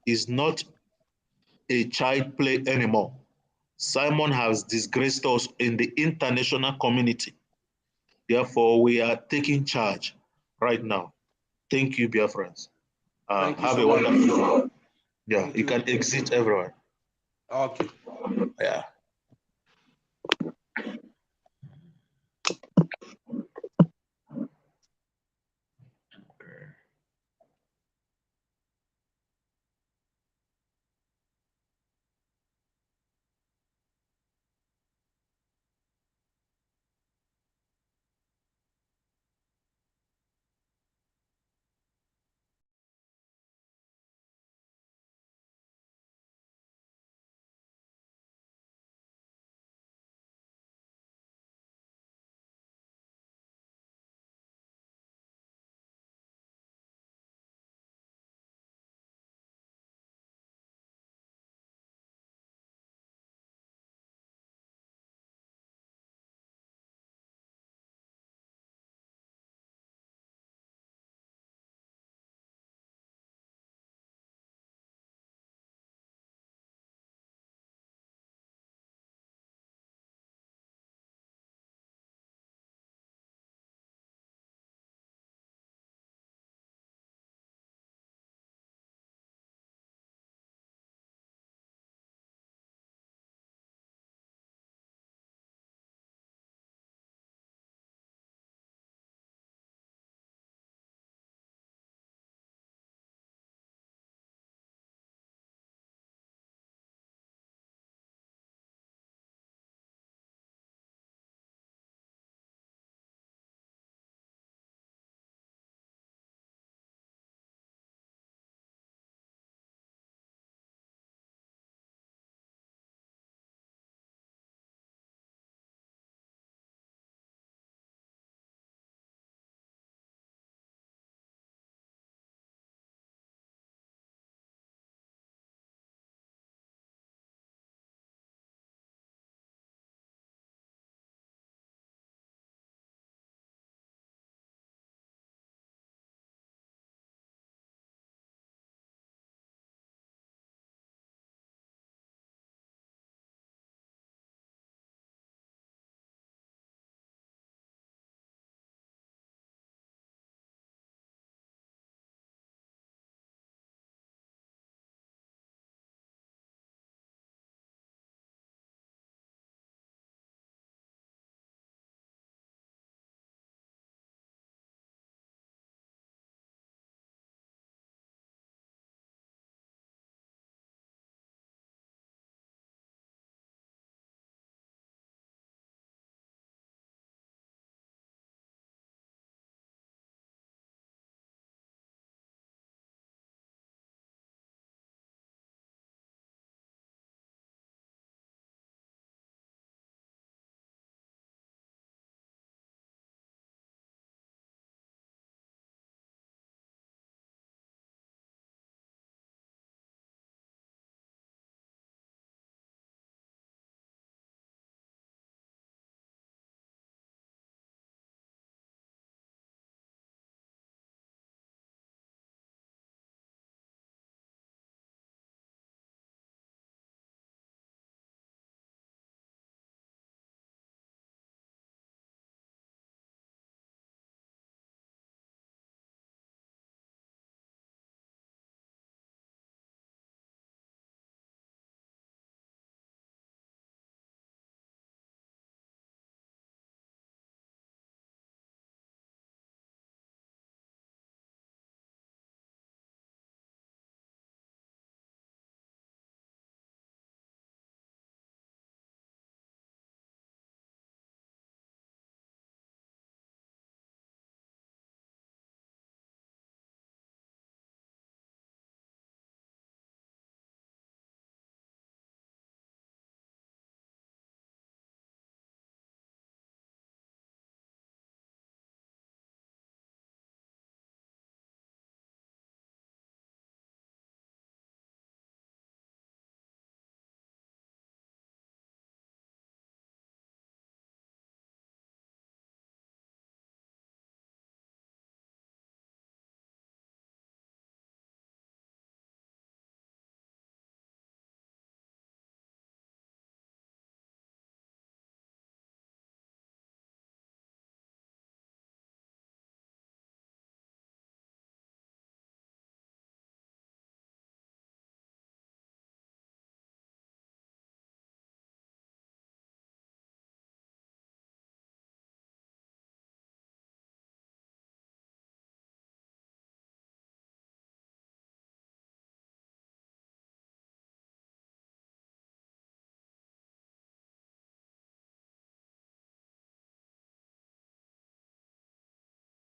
Is not a child play anymore. Simon has disgraced us in the international community. Therefore, we are taking charge right now. Thank you, Biafrans. Thank you Have so a much. wonderful day. Yeah, Thank you can exit everyone. Okay. Yeah.